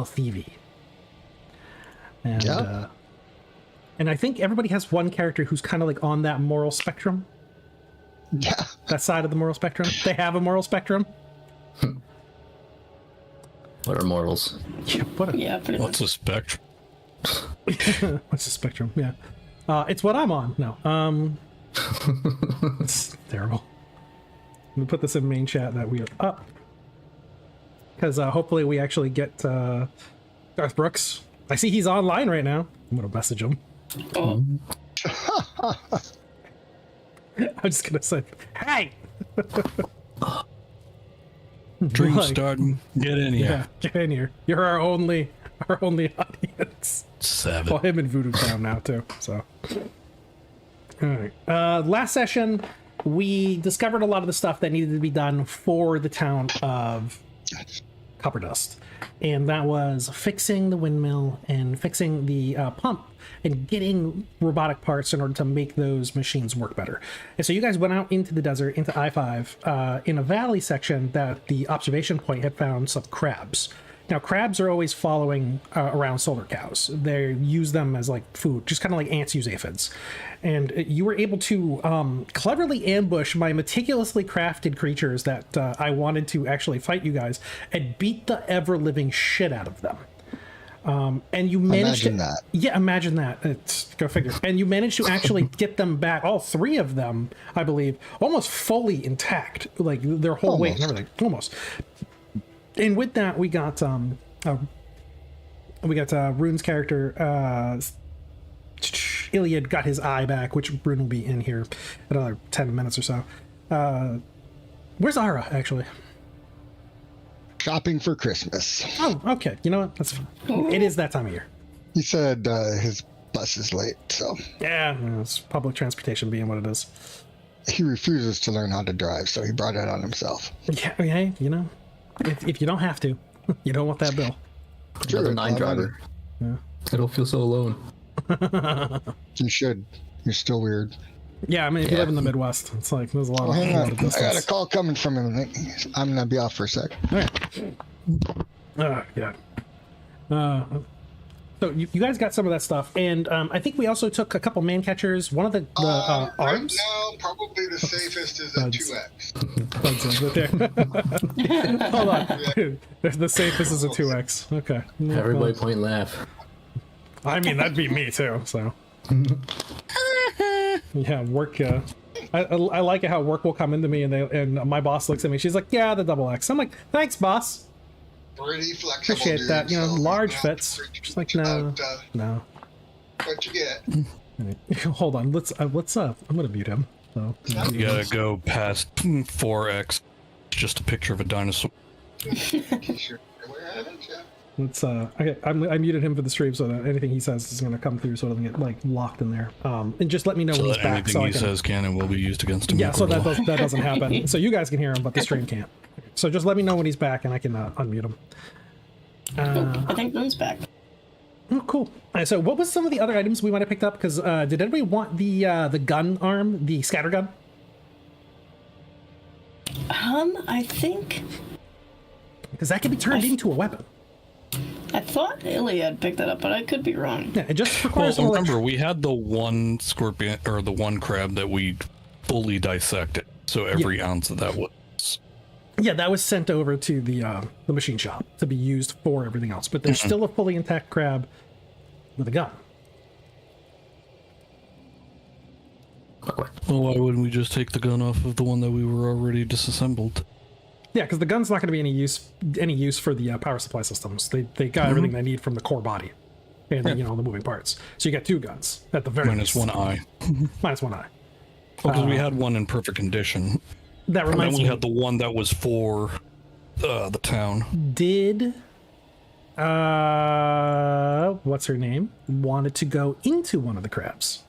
little thievy. And I think everybody has one character who's kind of like on that moral spectrum. Yeah. That side of the moral spectrum. They have a moral spectrum. What are morals? Yeah, What's a spectrum? What's the spectrum? Yeah. It's what I'm on. No. It's terrible. Let me put this in main chat that we are up. Because hopefully we actually get Darth Brooks. I see he's online right now. I'm going to message him. Oh. I'm just going to say, hey! Dream Like, starting. Get in here. Yeah, get in here. You're our only audience. 7. Well, him and Voodoo Town now too. So, all right. Last session, we discovered a lot of the stuff that needed to be done for the town of Copperdust, and that was fixing the windmill and fixing the pump and getting robotic parts in order to make those machines work better. And so you guys went out into the desert, into I-5, in a valley section that the observation point had found some crabs. Now, crabs are always following around solar cows. They use them as like food, just kind of like ants use aphids. And you were able to cleverly ambush my meticulously crafted creatures that I wanted to actually fight you guys and beat the ever-living shit out of them. And you managed imagine that. Yeah, imagine that. It's, go figure. And you managed to actually get them back, all 3 of them, I believe, almost fully intact, like their whole weight and everything, almost. And with that, we got Rune's character, Iliad got his eye back, which Rune will be in here in another 10 minutes or so. Where's Ara, actually? Shopping for Christmas. Oh, okay. You know what? That's fine. It is that time of year. He said his bus is late, so Yeah, it's public transportation being what it is. he refuses to learn how to drive, so he brought it on himself. Yeah, hey, you know, if you don't have to, you don't want that bill. Another 9 driver. Yeah. I don't feel so alone. You should. You're still weird. Yeah, I mean, if you live in the Midwest, it's like there's a lot Oh, hang on. of I got a distance. call coming from him. I'm gonna be off for a sec. All right. Oh, yeah. So you guys got some of that stuff, and I think we also took a couple man catchers. One of the arms. Right now, probably the safest is a 2X. Hold on. The safest is a 2X. Okay. Everybody point and laugh. I mean, that'd be me too. So. Yeah, work. I like it how work will come into me, and my boss looks at me. She's like, "Yeah, the double X." I'm like, "Thanks, boss." Pretty flexible. Appreciate dude, that. You know, so large you don't have fits. to freak Just like out, no. What you get? Hold on. Let's I'm gonna mute him. So, You gotta go past 4X. It's just a picture of a dinosaur. T-shirt. Where at it, yeah. let's okay, I muted him for the stream so that anything he says is gonna come through, so it doesn't get like locked in there. And just let me know So when he's that back. anything So I he can, says can and will be used against him. yeah, so in court. that doesn't happen. So you guys can hear him, but the stream can't. So just let me know when he's back, and I can unmute him. I think Rune's back. Oh, cool. So what was some of the other items we might have picked up? Because did anybody want the gun arm, the scatter gun? I think Because that can be turned into a weapon. I thought Iliad picked that up, but I could be wrong. Yeah, it just Well, requires some remember, we had the one scorpion or the one crab that we fully dissected. So every ounce of that was. Yeah, that was sent over to the machine shop to be used for everything else. But there's still a fully intact crab with a gun. Well, why wouldn't we just take the gun off of the one that we were already disassembled? Yeah, because the gun's not going to be any use for the power supply systems. They got everything they need from the core body, and the moving parts. So you got 2 guns at the very Minus least. one eye. Minus 1 eye. Because we had one in perfect condition. That And then reminds we me. had the one that was for the town. Did what's her name wanted to go into one of the crabs?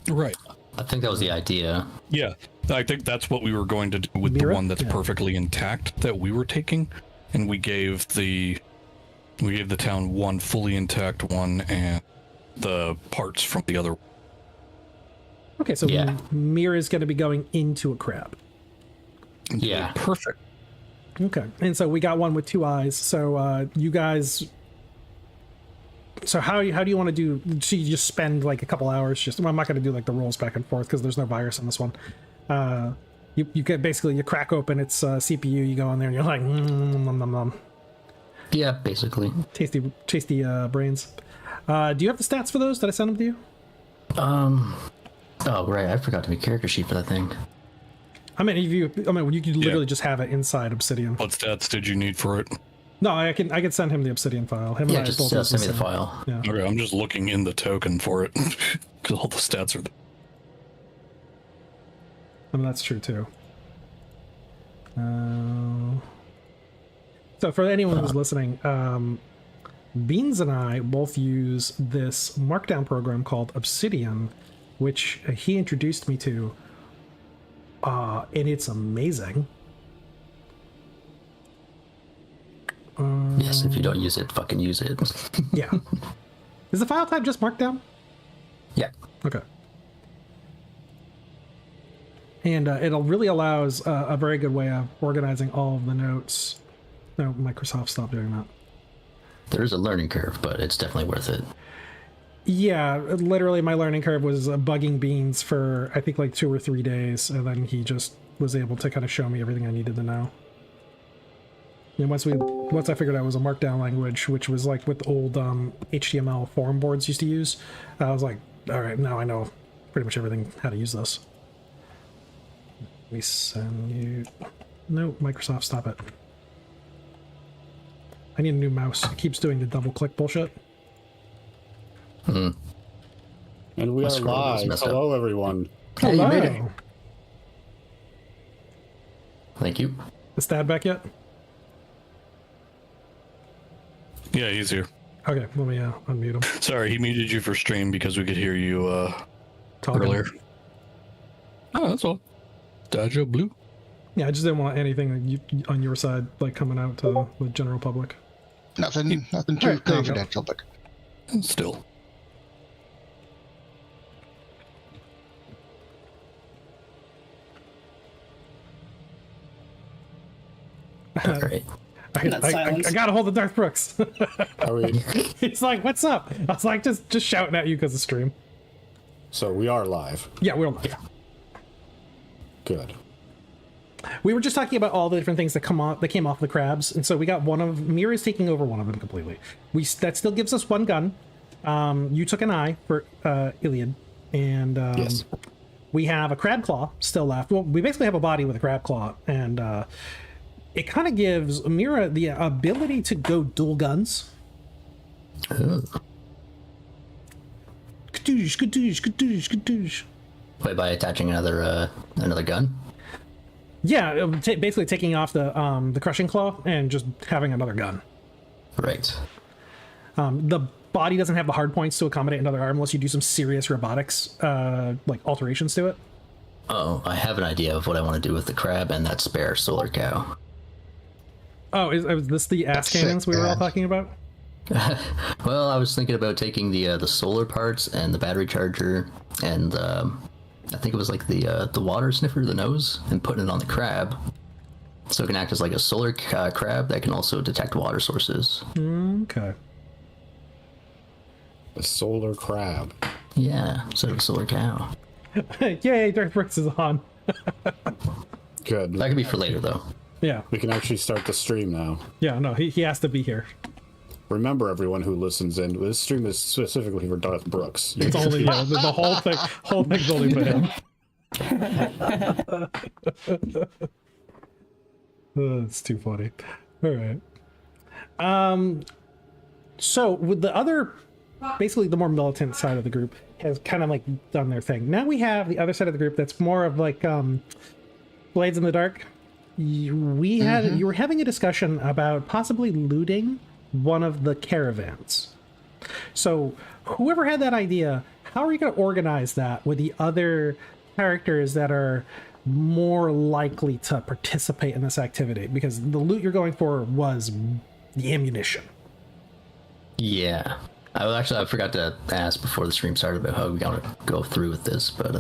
Right. I think that was the idea. Yeah. I think that's what we were going to do with Mira? the one that's Yeah. perfectly intact that we were taking. And we gave the town one fully intact one and the parts from the other. Okay, so Yeah. Mira's going to be going into a crab. Yeah. Perfect. Okay, and so we got one with 2 eyes. So you guys. So how do you want to do? So you just spend like a couple hours just. Well, I'm not going to do like the rolls back and forth because there's no virus in this one. You get basically you crack open its CPU. You go in there and you're like, nom, nom, nom. Yeah, basically. Tasty brains. Do you have the stats for those? Did I send them to you? Oh right, I forgot to make character sheet for that thing. I mean, you could literally just have it inside Obsidian. What stats did you need for it? No, I can send him the Obsidian file. Him Yeah, and I just both use send me the same. file. Yeah. Okay, I'm just looking in the token for it because all the stats are there. I mean, that's true too. So for anyone who's listening, Beans and I both use this markdown program called Obsidian, which he introduced me to, and it's amazing. Yes, if you don't use it, fucking use it. Yeah. Is the file type just markdown? Yeah. Okay. And it really allows a very good way of organizing all of the notes. No, Microsoft, stop doing that. There is a learning curve, but it's definitely worth it. Yeah, literally my learning curve was bugging Beans for, I think, like 2 or 3 days, and then he just was able to kind of show me everything I needed to know. And once I figured out it was a markdown language, which was like what the old HTML forum boards used to use, I was like, all right, now I know pretty much everything how to use this. We send you... No, Microsoft, stop it. I need a new mouse. It keeps doing the double click bullshit. And we My are scroll was live. messed up. Hello, everyone. Hey, you made it. Hello. Thank you. Is Thad back yet? Yeah, he's here. Okay, let me unmute him. Sorry, he muted you for stream because we could hear you Talking. earlier. Oh, that's all. Dajo Blue. Yeah, I just didn't want anything on your side like coming out to the general public. Nothing too Alright, there you go. confidential, but Still. All right. That silence. I gotta hold the Darth Brooks. Are we? He's like, "What's up?" I was like, "Just shouting at you because of stream." So we are live. Yeah, we're live. Good. We were just talking about all the different things that came off the crabs, and so we got one of Mira's taking over one of them completely. That still gives us one gun. You took an eye for Iliad, and Yes. we have a crab claw still left. Well, we basically have a body with a crab claw, and it kind of gives Mira the ability to go dual guns. Ooh. Kadoosh, kadoosh, kadoosh, kadoosh. Wait, by attaching another gun? Yeah, basically taking off the crushing claw and just having another gun. Right. The body doesn't have the hard points to accommodate another arm unless you do some serious robotics like alterations to it. Oh, I have an idea of what I want to do with the crab and that spare solar cow. Oh, is this the ass That's cannons sick, we were all man. talking about? Well, I was thinking about taking the solar parts and the battery charger and I think it was like the water sniffer, the nose, and putting it on the crab, so it can act as like a solar crab that can also detect water sources. Okay. The solar crab. Yeah, instead of a solar cow. Yay, Darth Brooks is on. Good. That could be for later though. Yeah, We can actually start the stream now. yeah, no, he has to be here. Remember, everyone who listens in, this stream is specifically for Darth Brooks. It's only the whole thing's only for him. It's too funny. All right. So with the other, basically the more militant side of the group has kind of like done their thing. Now we have the other side of the group that's more of like Blades in the Dark. You were having a discussion about possibly looting one of the caravans. So whoever had that idea, how are you going to organize that with the other characters that are more likely to participate in this activity? Because the loot you're going for was the ammunition. Yeah. I forgot to ask before the stream started about how we gotta go through with this, but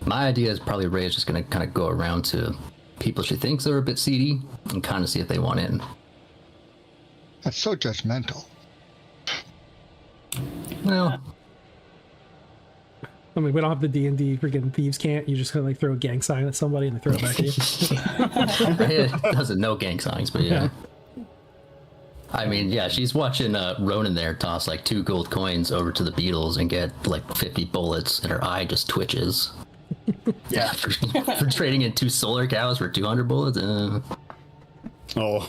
my idea is probably Ray is just gonna kind of go around to people she thinks are a bit seedy and kind of see if they want in. That's so judgmental. Well, I mean, we don't have the D&D freaking thieves can't. You just kind of like throw a gang sign at somebody and they throw it back at you. it doesn't know gang signs, but yeah. I mean, yeah, she's watching Ronan there toss like 2 gold coins over to the beetles and get like 50 bullets, and her eye just twitches. Yeah, for trading in 2 solar cows for 200 bullets. Oh,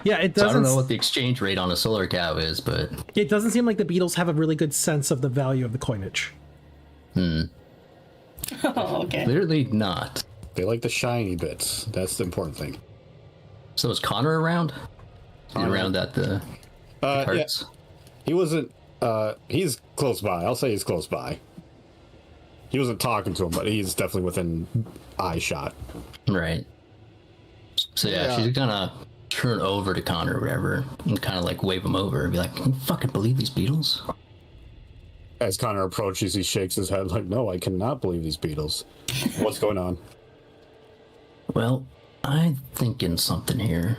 Yeah, it So I doesn't. don't know what the exchange rate on a solar cow is, but It doesn't seem like the beetles have a really good sense of the value of the coinage. Oh, okay. clearly not. they like the shiny bits. That's the important thing. So is Connor around? Around at the Yeah, carts? he wasn't. He's close by. I'll say he's close by. He wasn't talking to him, but he's definitely within eye shot. Right. So yeah, she's gonna turn over to Connor or whatever and kind of like wave him over and be like, "Can you fucking believe these beetles?" As Connor approaches, he shakes his head like, "No, I cannot believe these beetles. What's going on?" Well, I'm thinking something here.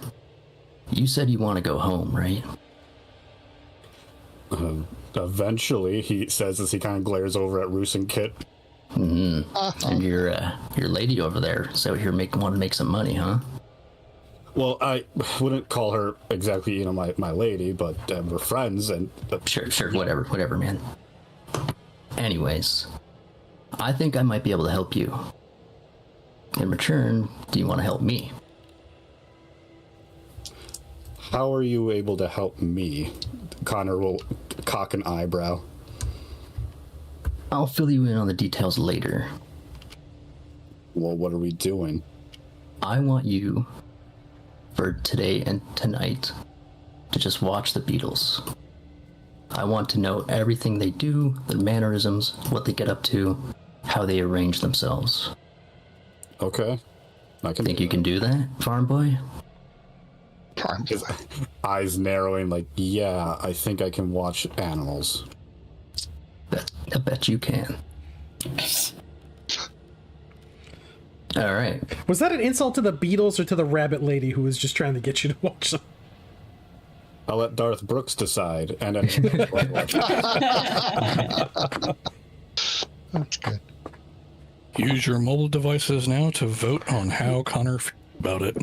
You said you want to go home, right? Eventually, he says as he kind of glares over at Roos and Kit. And your lady over there, so you're want to make some money, huh? Well, I wouldn't call her exactly, my lady, but we're friends, and Sure, whatever, man. Anyways, I think I might be able to help you. In return, do you want to help me? how are you able to help me? Connor will cock an eyebrow. I'll fill you in on the details later. Well, what are we doing? I want you, for today and tonight, to just watch the Beatles. I want to know everything they do, their mannerisms, what they get up to, how they arrange themselves. Okay. I can Think you can do that, farm boy? His eyes narrowing like, yeah, I think I can watch animals. I bet you can. All right. Was that an insult to the beetles or to the rabbit lady who was just trying to get you to watch them? I'll let Darth Brooks decide. And then That's good. Use your mobile devices now to vote on how Connor feels about it.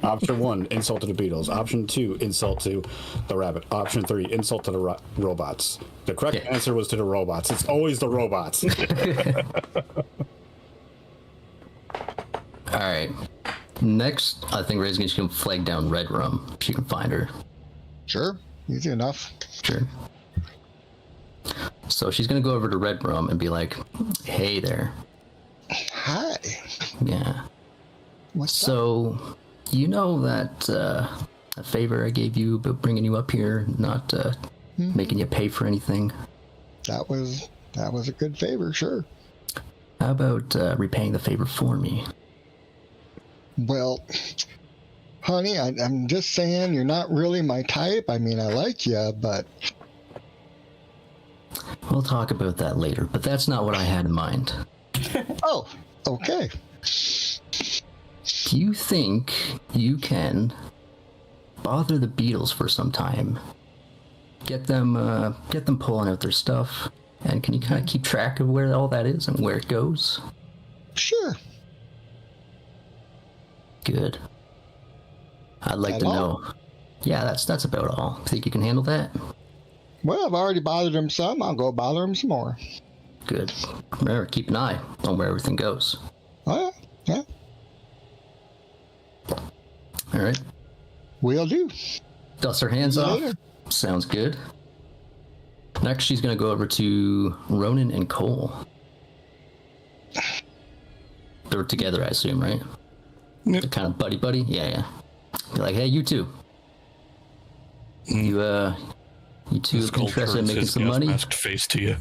Option 1, insult to the Beatles. Option 2, insult to the rabbit. Option 3, insult to the robots. The correct answer was to the robots. It's always the robots. All right. Next, I think Ray's going to flag down Red Rum if you can find her. Sure. Easy enough. Sure. So she's going to go over to Red Rum and be like, hey there. Hi. Yeah. What's up? So, you know that a favor I gave you about bringing you up here, not making you pay for anything? That was a good favor, sure. How about repaying the favor for me? Well, honey, I'm just saying you're not really my type. I mean, I like you, but We'll talk about that later, but that's not what I had in mind. oh, okay. Do you think you can bother the Beatles for some time? Get them pulling out their stuff, and can you kind of keep track of where all that is and where it goes? Sure. Good. I'd like That to all? know. Yeah, that's about all. Think you can handle that? Well, I've already bothered him some. I'll go bother him some more. Good. Remember, keep an eye on where everything goes. Oh, yeah. All right. Will do. Dust her hands off. Later. Sounds good. Next, she's going to go over to Ronan and Cole. They're together, I assume, right? Yep. They're kind of buddy-buddy? Yeah. Be like, hey, you two. You two Skull interested in turns making his some gas money? masked face to you.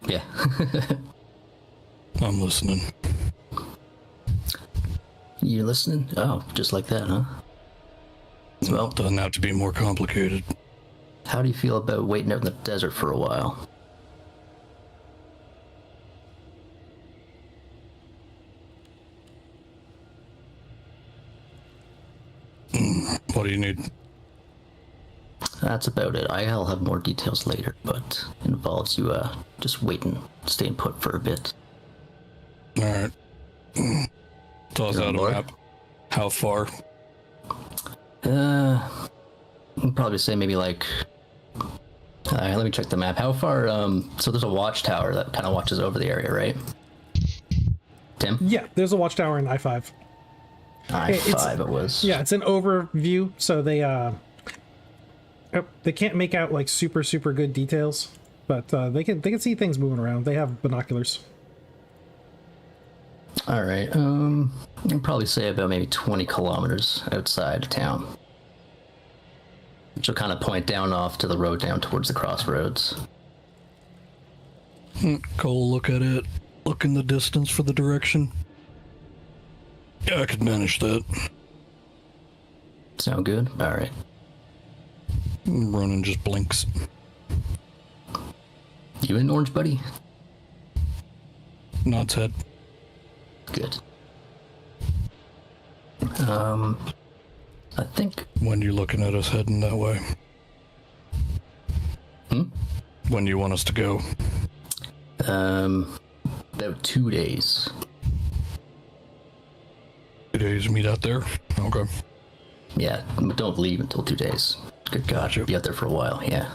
Yeah. I'm listening. You listening? Oh, just like that, huh? Well, Doesn't have to be more complicated. how do you feel about waiting out in the desert for a while? What do you need? That's about it. I'll have more details later, but it involves you just waiting, staying put for a bit. All right. Toss You're on out a board? map. How far? I'd probably say maybe like. Let me check the map. How far? So there's a watchtower that kind of watches over the area, right? Tim? Yeah, there's a watchtower in I-5. I-5 it was. Yeah, it's an overview, so they can't make out like super good details, but they can see things moving around. They have binoculars. All right. I'd probably say about maybe 20 kilometers outside of town. Which will kind of point down off to the road down towards the crossroads. Go look at it. Look in the distance for the direction. Yeah, I could manage that. Sound good? All right. Ronan just blinks. You in, Orange Buddy? Nods head. Good. I think... When you looking at us heading that way? When you want us to go? About 2 days. 2 days, meet out there? Okay. Yeah, but don't leave until 2 days. Good God, Gotcha. be out there for a while, yeah.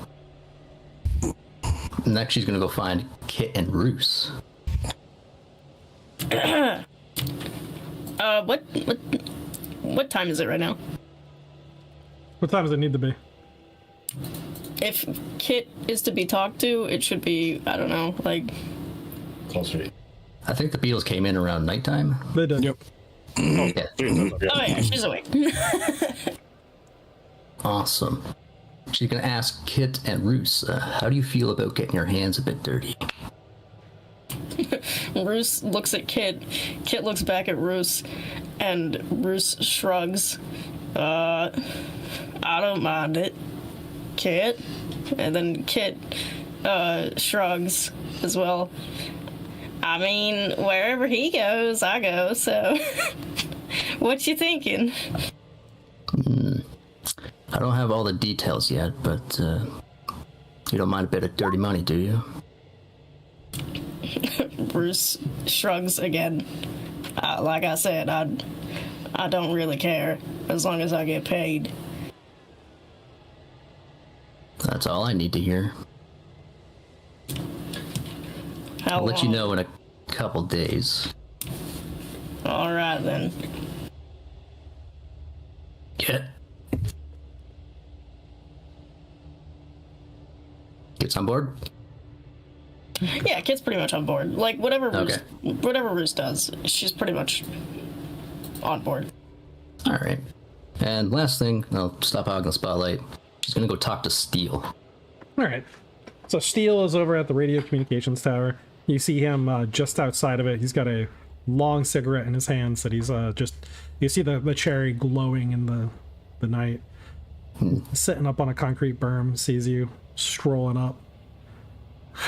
Next, she's gonna go find Kit and Roos. What time is it right now? What time does it need to be? If Kit is to be talked to, it should be, I don't know, like... Closer. I think the Beatles came in around nighttime. They did. Yep. Yeah. Oh yeah, she's awake. Awesome. She's gonna ask Kit and Roos, how do you feel about getting your hands a bit dirty? Roos looks at Kit. Kit looks back at Roos, and Roos shrugs. I don't mind it, Kit. And then Kit shrugs as well. I mean, wherever he goes, I go, so... What you thinking? I don't have all the details yet, but you don't mind a bit of dirty money, do you? Bruce shrugs again. Like I said, I don't really care, as long as I get paid. That's all I need to hear. How I'll let you long? know in a couple days. All right, then. Kit? Kit's on board? Yeah, Kit's pretty much on board. Like, whatever Okay. Roos does, she's pretty much on board. Alright. And last thing, I'll stop hogging the spotlight. She's gonna go talk to Steele. All right. So Steele is over at the radio communications tower. You see him just outside of it. He's got a long cigarette in his hands that he's just... You see the cherry glowing in the night. Sitting up on a concrete berm, sees you strolling up.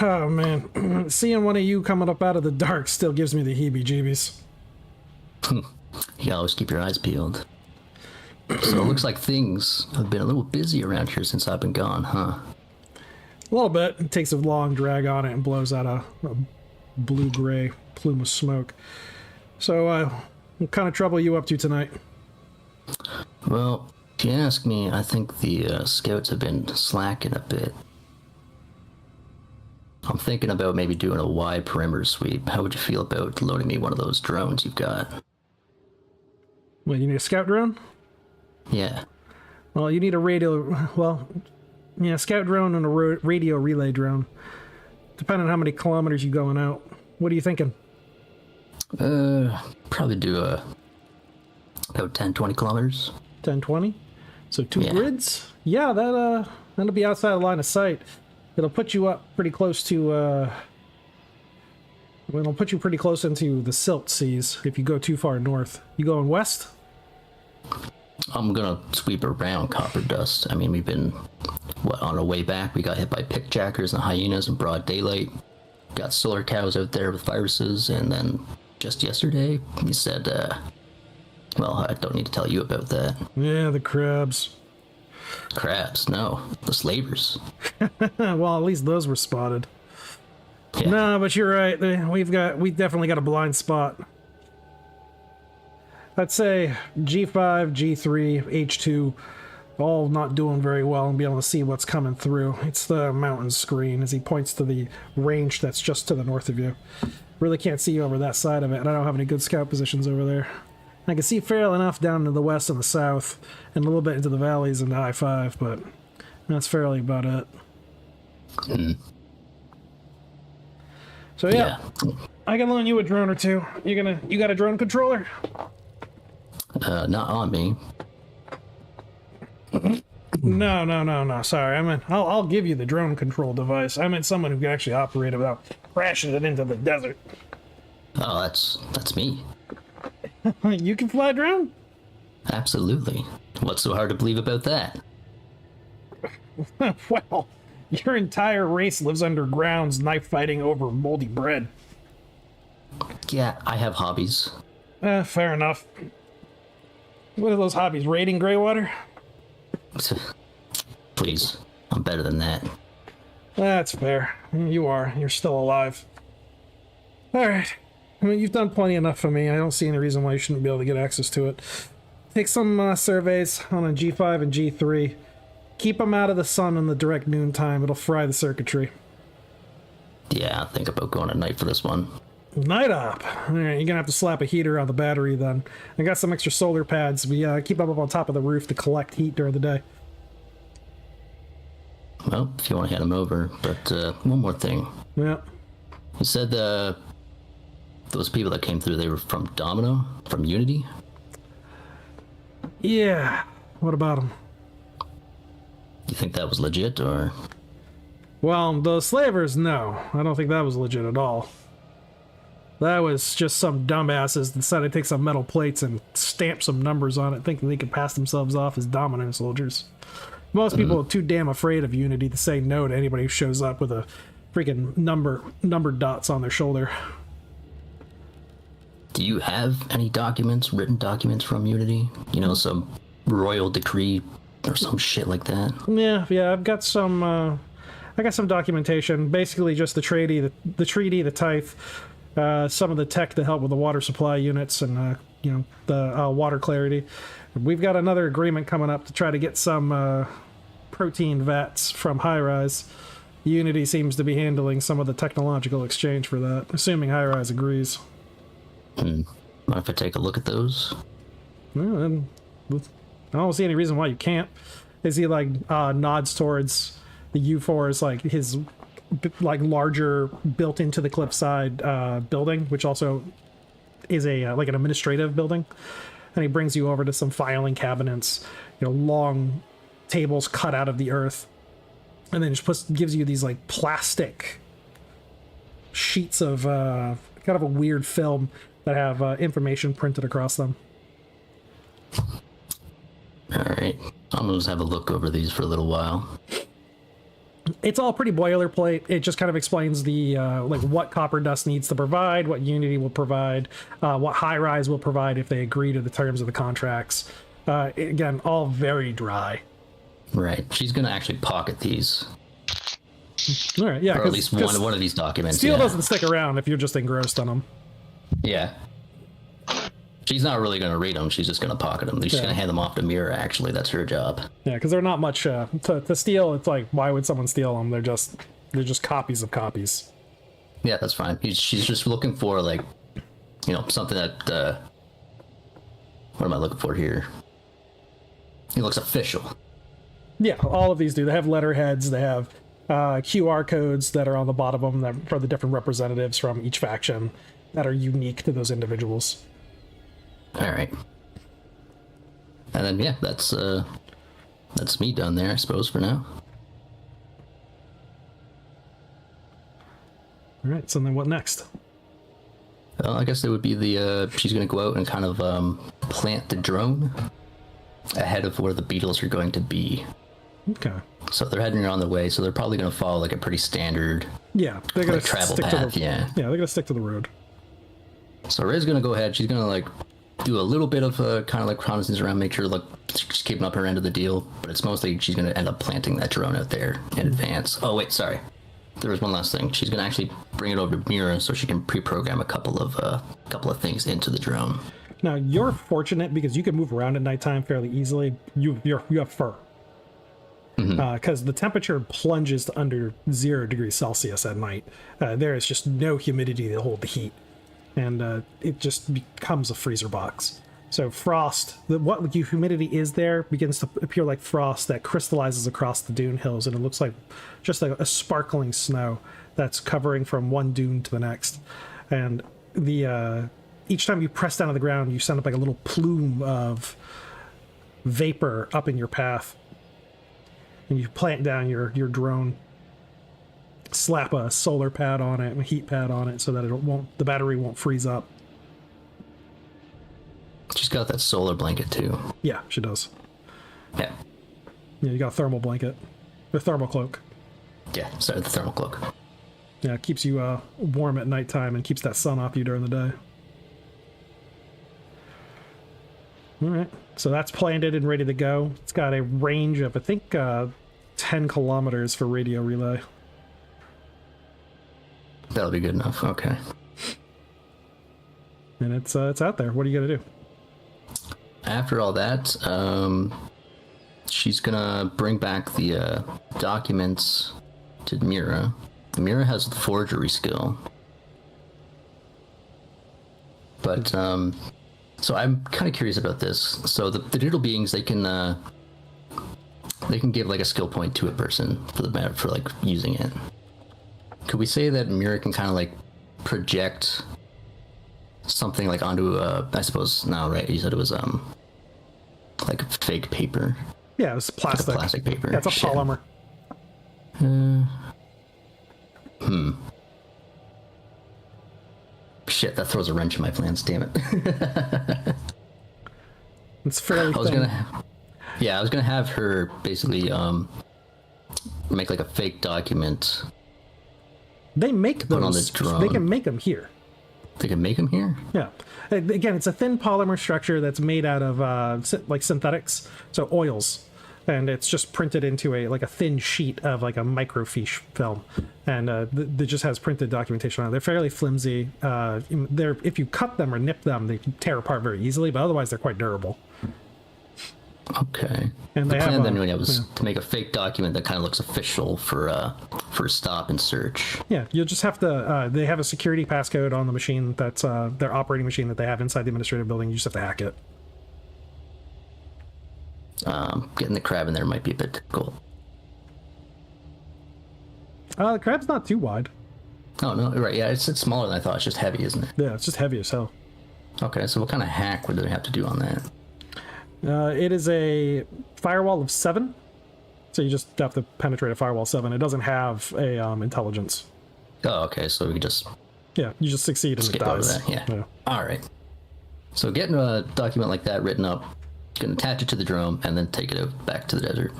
Oh, man. Seeing one of you coming up out of the dark still gives me the heebie-jeebies. You always keep your eyes peeled. So it looks like things have been a little busy around here since I've been gone, huh? A little bit. It takes a long drag on it and blows out a blue-gray plume of smoke. So, what kind of trouble are you up to tonight? Well, if you ask me, I think the scouts have been slacking a bit. I'm thinking about maybe doing a wide perimeter sweep. How would you feel about loading me one of those drones you've got? Well, you need a scout drone? Yeah. Well, you need a radio... Well, yeah, scout drone and a radio relay drone. Depending on how many kilometers you're going out. What are you thinking? Probably do about 10, 20 kilometers. 10, 20? So 2 Yeah. grids? Yeah, that'll be outside the line of sight. It'll put you up pretty close to, it'll put you pretty close into the silt seas if you go too far north. You going west? I'm gonna sweep around copper dust. I mean, we've been, on our way back, we got hit by pickjackers and hyenas in broad daylight. Got solar cows out there with viruses, and then just yesterday, he said, Well, I don't need to tell you about that. Yeah, the crabs. Crabs, no. The slavers. Well, at least those were spotted. Yeah. No, but you're right. We definitely got a blind spot. I'd say G5, G3, H2, all not doing very well and be able to see what's coming through. It's the mountain screen as he points to the range that's just to the north of you. Really can't see over that side of it, and I don't have any good scout positions over there. I can see fairly enough down to the west and the south, and a little bit into the valleys and the I-5, but that's fairly about it. So yeah, I can loan you a drone or two. You got a drone controller? Not on me. No. Sorry, I meant I'll give you the drone control device. I meant someone who can actually operate it without crashing it into the desert. Oh, that's me. You can fly a drone? Absolutely. What's so hard to believe about that? Well, your entire race lives underground, knife fighting over moldy bread. Yeah, I have hobbies. Fair enough. What are those hobbies? Raiding Greywater? Please, I'm better than that. That's fair. You are. You're still alive. Alright. I mean, you've done plenty enough for me. I don't see any reason why you shouldn't be able to get access to it. Take some surveys on a G5 and G3. Keep them out of the sun in the direct noon time. It'll fry the circuitry. Yeah, think about going at night for this one. Night op. Alright, you're gonna have to slap a heater on the battery then. I got some extra solar pads. We keep them up on top of the roof to collect heat during the day. Well, if you want to hand them over. But one more thing. Yeah. You said those people that came through, they were from Domino? From Unity? Yeah. What about them? You think that was legit, or...? Well, the slavers, no. I don't think that was legit at all. That was just some dumbasses decided to take some metal plates and stamp some numbers on it, thinking they could pass themselves off as Domino soldiers. Most people are too damn afraid of Unity to say no to anybody who shows up with a freaking numbered dots on their shoulder. Do you have any documents, written documents from Unity? You know, some royal decree or some shit like that? Yeah, I've got some, I got some documentation. Basically just the treaty, the tithe, some of the tech to help with the water supply units and, the water clarity. We've got another agreement coming up to try to get some protein vats from High-Rise. Unity seems to be handling some of the technological exchange for that, assuming High-Rise agrees. Mind if I take a look at those? Well, then, I don't see any reason why you can't. As he nods towards the U4's his larger built into the cliffside building, which also is a an administrative building, and he brings you over to some filing cabinets, long tables cut out of the earth, and then just gives you these plastic sheets of kind of a weird film that have information printed across them. Alright, I'm gonna just have a look over these for a little while. It's all pretty boilerplate. It just kind of explains the what Copper Dust needs to provide, what Unity will provide, what High-Rise will provide if they agree to the terms of the contracts. Again, all very dry. Right, she's gonna actually pocket these. All right, yeah, or at least one of these documents. Steel yeah. doesn't stick around if you're just engrossed on them. Yeah. She's not really going to read them. She's just going to pocket them. She's going to hand them off to Mira, actually. That's her job. Yeah, because they're not much... to steal, it's why would someone steal them? They're just copies of copies. Yeah, that's fine. She's just looking for, something that... what am I looking for here? It looks official. Yeah, all of these do. They have letterheads. They have QR codes that are on the bottom of them for the different representatives from each faction that are unique to those individuals. All right. And then, yeah, that's me done there, I suppose, for now. All right, so then what next? Well, I guess it would be she's going to go out and kind of plant the drone ahead of where the beetles are going to be. Okay. So they're heading on the way, so they're probably going to follow a pretty standard they're gonna travel stick path, to the, yeah. Yeah, they're going to stick to the road. So Ray's going to go ahead, she's going to do a little bit of kind of like reconnaissance around, make sure like she's keeping up her end of the deal. But it's mostly she's going to end up planting that drone out there in advance. Oh wait, sorry. There was one last thing. She's going to actually bring it over to Mira so she can pre-program a couple of things into the drone. Now you're fortunate because you can move around at nighttime fairly easily. You have fur. Because the temperature plunges to under 0 degrees Celsius at night. There is just no humidity to hold the heat, and it just becomes a freezer box. So frost, what humidity is there begins to appear like frost that crystallizes across the dune hills, and it looks like just like a sparkling snow that's covering from one dune to the next. And each time you press down to the ground, you send up like a little plume of vapor up in your path. And you plant down your drone, slap a solar pad on it, a heat pad on it, so that the battery won't freeze up. She's got that solar blanket too. Yeah, she does. Yeah. Yeah, you got a thermal blanket, a thermal cloak. Yeah, sorry, the thermal cloak. Yeah, it keeps you warm at nighttime and keeps that sun off you during the day. All right, so that's planted and ready to go. It's got a range of, I think, 10 kilometers for radio relay. That'll be good enough. Okay. And it's out there. What are you gonna do? After all that, she's gonna bring back the documents to Mira. Mira has the forgery skill, but so I'm kind of curious about this. So the digital beings, they can give like a skill point to a person for like using it. Could we say that Mira can kind of like project something like onto I suppose, no, right? You said it was like fake paper. Yeah, it's plastic. Like a plastic paper. Yeah, it's a polymer. Shit, that throws a wrench in my plans. Damn it. It's fairly thin. I was gonna have her basically make like a fake document. They make put on those. the drone. They can make them here. They can make them here? Yeah. Again, it's a thin polymer structure that's made out of like synthetics, so oils, and it's just printed into a thin sheet of like a microfiche film, and it just has printed documentation on it. They're fairly flimsy. If you cut them or nip them, they can tear apart very easily, but otherwise they're quite durable. Okay. And the they plan have then really was to make a fake document that kind of looks official for stop and search. Yeah, you'll just have to. They have a security passcode on the machine that's their operating machine that they have inside the administrative building. You just have to hack it. Getting the crab in there might be a bit difficult. The crab's not too wide. Oh no, right? Yeah, it's smaller than I thought. It's just heavy, isn't it? Yeah, it's just heavy as hell. Okay, so what kind of hack would they have to do on that? It is a firewall of 7, so you just have to penetrate a firewall 7. It doesn't have a intelligence. Oh, okay, so we could just you just succeed and it skip over dies. that. Yeah. All right. So getting a document like that written up, you can attach it to the drone and then take it out back to the desert.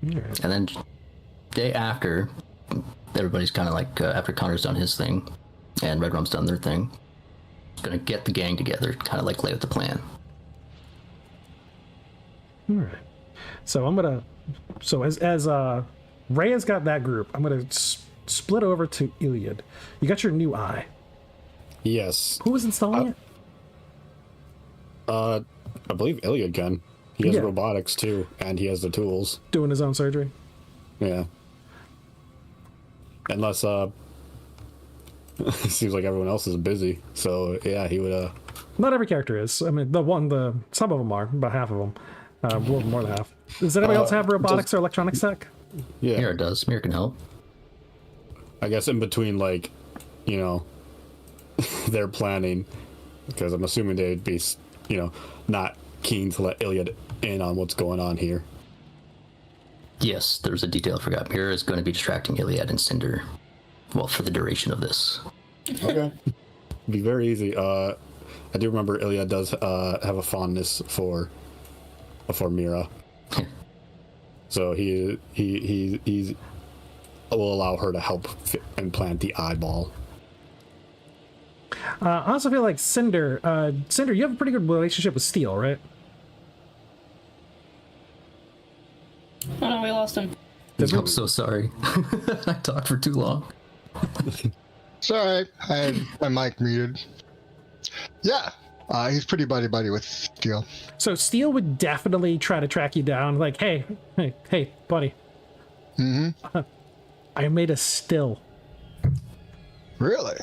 Right. And then day after, everybody's kind of like after Connor's done his thing and Red Rum's done their thing, gonna get the gang together, kind of like lay out the plan. All right. So I'm gonna. So as Rhea's got that group, I'm gonna split over to Iliad. You got your new eye. Yes. Who was installing it? I believe Iliad can. He has Yeah. robotics too, and he has the tools. Doing his own surgery. Yeah. Unless it seems like everyone else is busy, so yeah, he would. Not every character is. I mean, some of them are. About half of them. Well, more than half. Does anybody else have robotics or electronics tech? Yeah. Mira does. Mira can help. I guess in between, like, you know, their planning, because I'm assuming they'd be, you know, not keen to let Iliad in on what's going on here. Yes, there's a detail I forgot. Mira is going to be distracting Iliad and Cinder, well, for the duration of this. Okay. Be very easy. I do remember Iliad does have a fondness for Mira, so he will allow her to help implant the eyeball. I also feel like Cinder, you have a pretty good relationship with Steel, right? Oh no, we lost him. I'm so sorry. I talked for too long. Sorry, I had my mic muted. Yeah, he's pretty buddy with Steel. So Steel would definitely try to track you down, like, hey, buddy. Mm-hmm. I made a still. Really?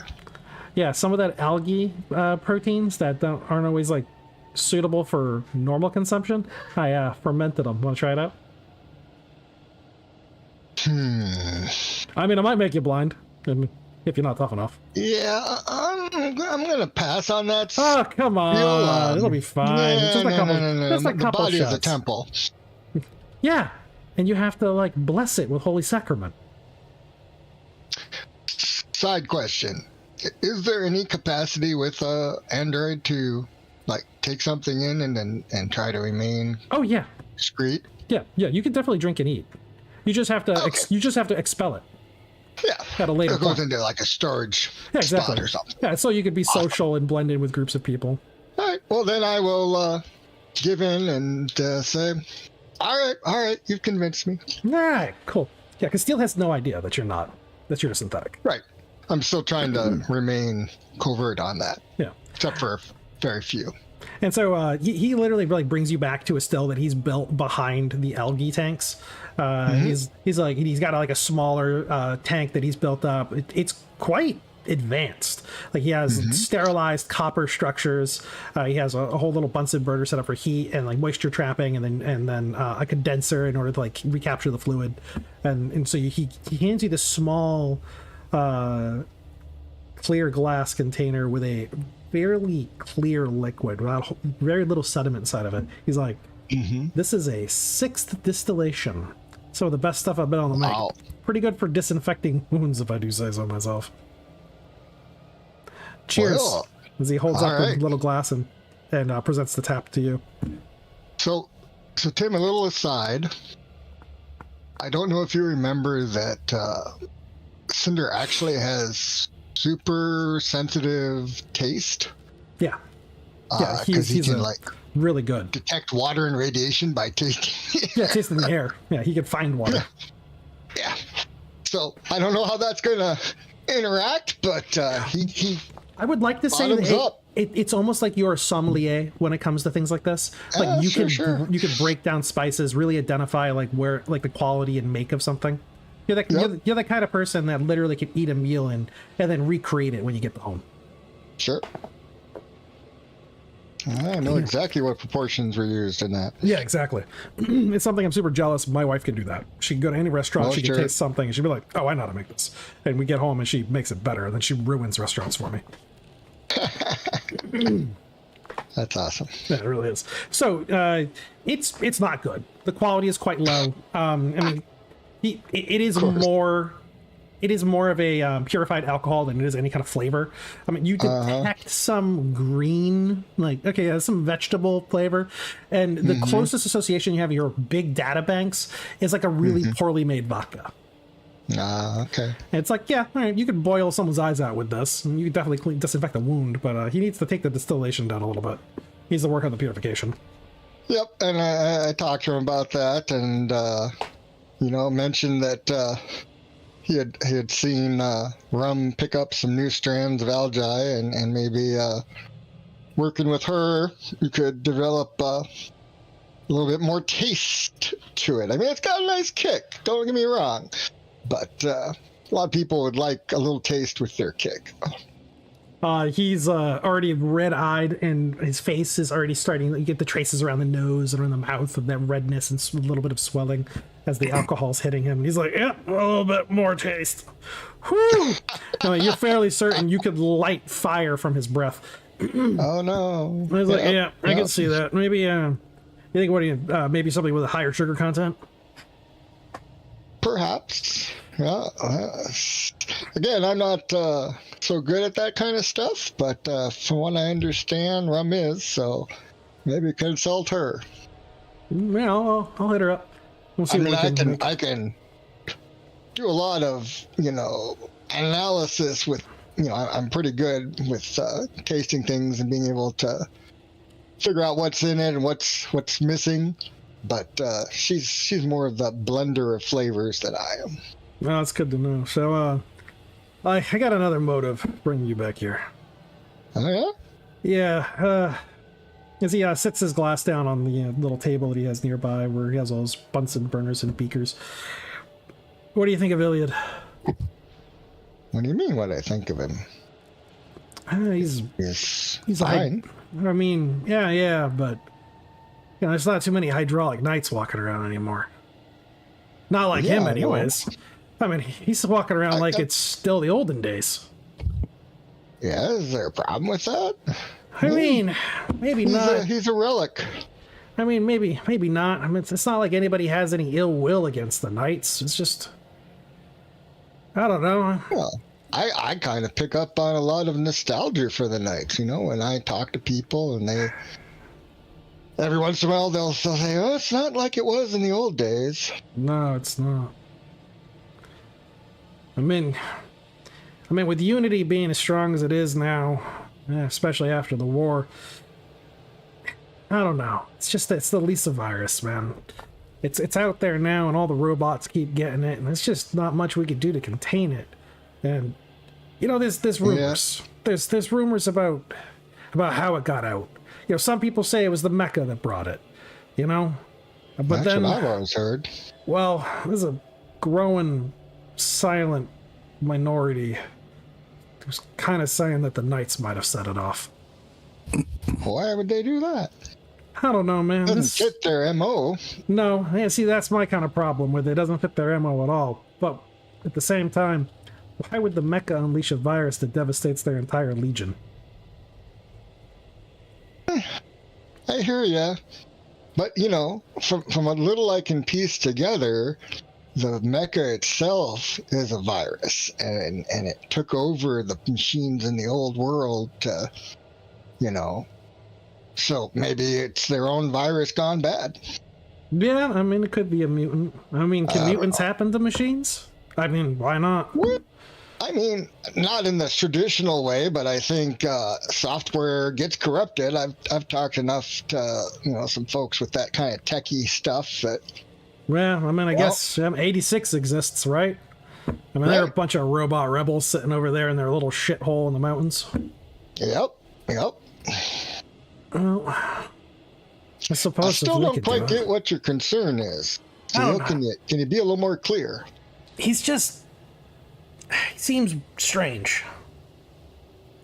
Yeah, some of that algae proteins that aren't always like suitable for normal consumption. I fermented them. Want to try it out? I mean, I might make you blind if you're not tough enough. Yeah, I'm gonna pass on that. Oh, come on. It'll be fine. Just a couple, just a The couple body shots. is a temple. Yeah, and you have to like bless it with holy sacrament. Side question: is there any capacity with Android to like take something in and try to remain Oh yeah, discreet? yeah. You can definitely drink and eat. You just have to expel it Yeah, at a later it goes point. into like a storage Yeah, exactly. spot or something. Yeah, so you could be social and blend in with groups of people. All right, well then I will give in and say, all right, you've convinced me. All right, cool. Yeah, because Steel has no idea that you're synthetic. Right, I'm still trying to remain covert on that. Yeah. Except for very few. And so he literally like brings you back to a still that he's built behind the algae tanks. He's got like a smaller tank that he's built up. It's quite advanced. Like he has sterilized copper structures. He has a whole little Bunsen burner set up for heat and like moisture trapping, and then a condenser in order to like recapture the fluid. And so he hands you this small clear glass container with a fairly clear liquid without very little sediment inside of it. He's like, this is a 6th distillation. Some of the best stuff I've been able to make. Wow. Pretty good for disinfecting wounds, if I do say so myself. Cheers. Well, as he holds all up right. the little glass and presents the tap to you. So Tim, a little aside. I don't know if you remember that Cinder actually has super sensitive taste. Yeah. Yeah, because he can a like really good. detect water and radiation by tasting. Yeah, tasting the air. Yeah, he can find water. Yeah. So I don't know how that's gonna interact, but he I would like to say bottoms that up. it's almost like you're a sommelier when it comes to things like this. Like you sure. you could break down spices, really identify like where like the quality and make of something. You're the kind of person that literally can eat a meal and then recreate it when you get home. Sure. I know exactly what proportions were used in that. Yeah, exactly. It's something I'm super jealous. My wife can do that. She can go to any restaurant, Oh, she can sure. taste something, and she'd be like, "Oh, I know how to make this." And we get home, and she makes it better. And then she ruins restaurants for me. That's awesome. Yeah, it really is. So it's not good. The quality is quite low. I mean, it is more. It is more of a purified alcohol than it is any kind of flavor. I mean, you detect some green, like, okay, some vegetable flavor. And the closest association you have of your big data banks is like a really poorly made vodka. Okay. And it's like, yeah, all right, you could boil someone's eyes out with this. And you could definitely disinfect the wound, but he needs to take the distillation down a little bit. He needs to work on the purification. Yep, and I talked to him about that, and mentioned that he had seen Rum pick up some new strands of algae, and maybe working with her, you could develop a little bit more taste to it. I mean, it's got a nice kick. Don't get me wrong, but a lot of people would like a little taste with their kick. He's already red-eyed, and his face is already starting. You get the traces around the nose and around the mouth of that redness and a little bit of swelling as the alcohol's hitting him. And he's like, "Yeah, a little bit more taste." Whew! No, you're fairly certain you could light fire from his breath. Oh no! I was like, "Yeah, I can see that. Maybe, you think maybe something with a higher sugar content?" Perhaps. Yeah. Again, I'm not so good at that kind of stuff, but from what I understand, Rum is, so maybe consult her. Yeah, I'll hit her up. We'll see I mean, what we I can do a lot of, analysis with I'm pretty good with tasting things and being able to figure out what's in it and what's missing. But she's more of the blender of flavors than I am. Well, that's good to know. So, I got another motive bringing you back here. Oh, yeah? Yeah, as he sits his glass down on the little table that he has nearby where he has all his Bunsen burners and beakers. What do you think of Iliad? What do you mean what I think of him? He's fine. I mean, yeah, but there's not too many hydraulic knights walking around anymore. Not like him, anyways. I mean, he's walking around like it's still the olden days. Yeah, is there a problem with that? I mean, maybe not. He's a relic. I mean, maybe not. I mean, it's not like anybody has any ill will against the knights. It's just, I don't know. Well, I kind of pick up on a lot of nostalgia for the knights. When I talk to people, and every once in a while they'll say, "Oh, it's not like it was in the old days." No, it's not. I mean, with Unity being as strong as it is now, especially after the war, I don't know. It's the Lisa virus, man. It's out there now, and all the robots keep getting it, and it's just not much we could do to contain it. And there's rumors. Yeah. There's rumors about how it got out. Some people say it was the Mecca that brought it. But That's then what I've always heard. Well, there's a growing silent minority who's kind of saying that the Knights might have set it off. Why would they do that? I don't know, man. Doesn't fit their MO. No, yeah, see, that's my kind of problem with it. It doesn't fit their MO at all. But at the same time, why would the Mecha unleash a virus that devastates their entire legion? I hear ya. But, from a little I can piece together, the Mecha itself is a virus, and it took over the machines in the old world to, so maybe it's their own virus gone bad. Yeah, I mean, it could be a mutant. I mean, can mutants happen to machines? I mean, why not? What? I mean, not in the traditional way, but I think software gets corrupted. I've talked enough to some folks with that kind of techie stuff that. Well, I mean, I guess 86 exists, right? I mean, they're a bunch of robot rebels sitting over there in their little shithole in the mountains. Yep. Well, I suppose I still don't quite get what your concern is. So can you be a little more clear? He seems strange.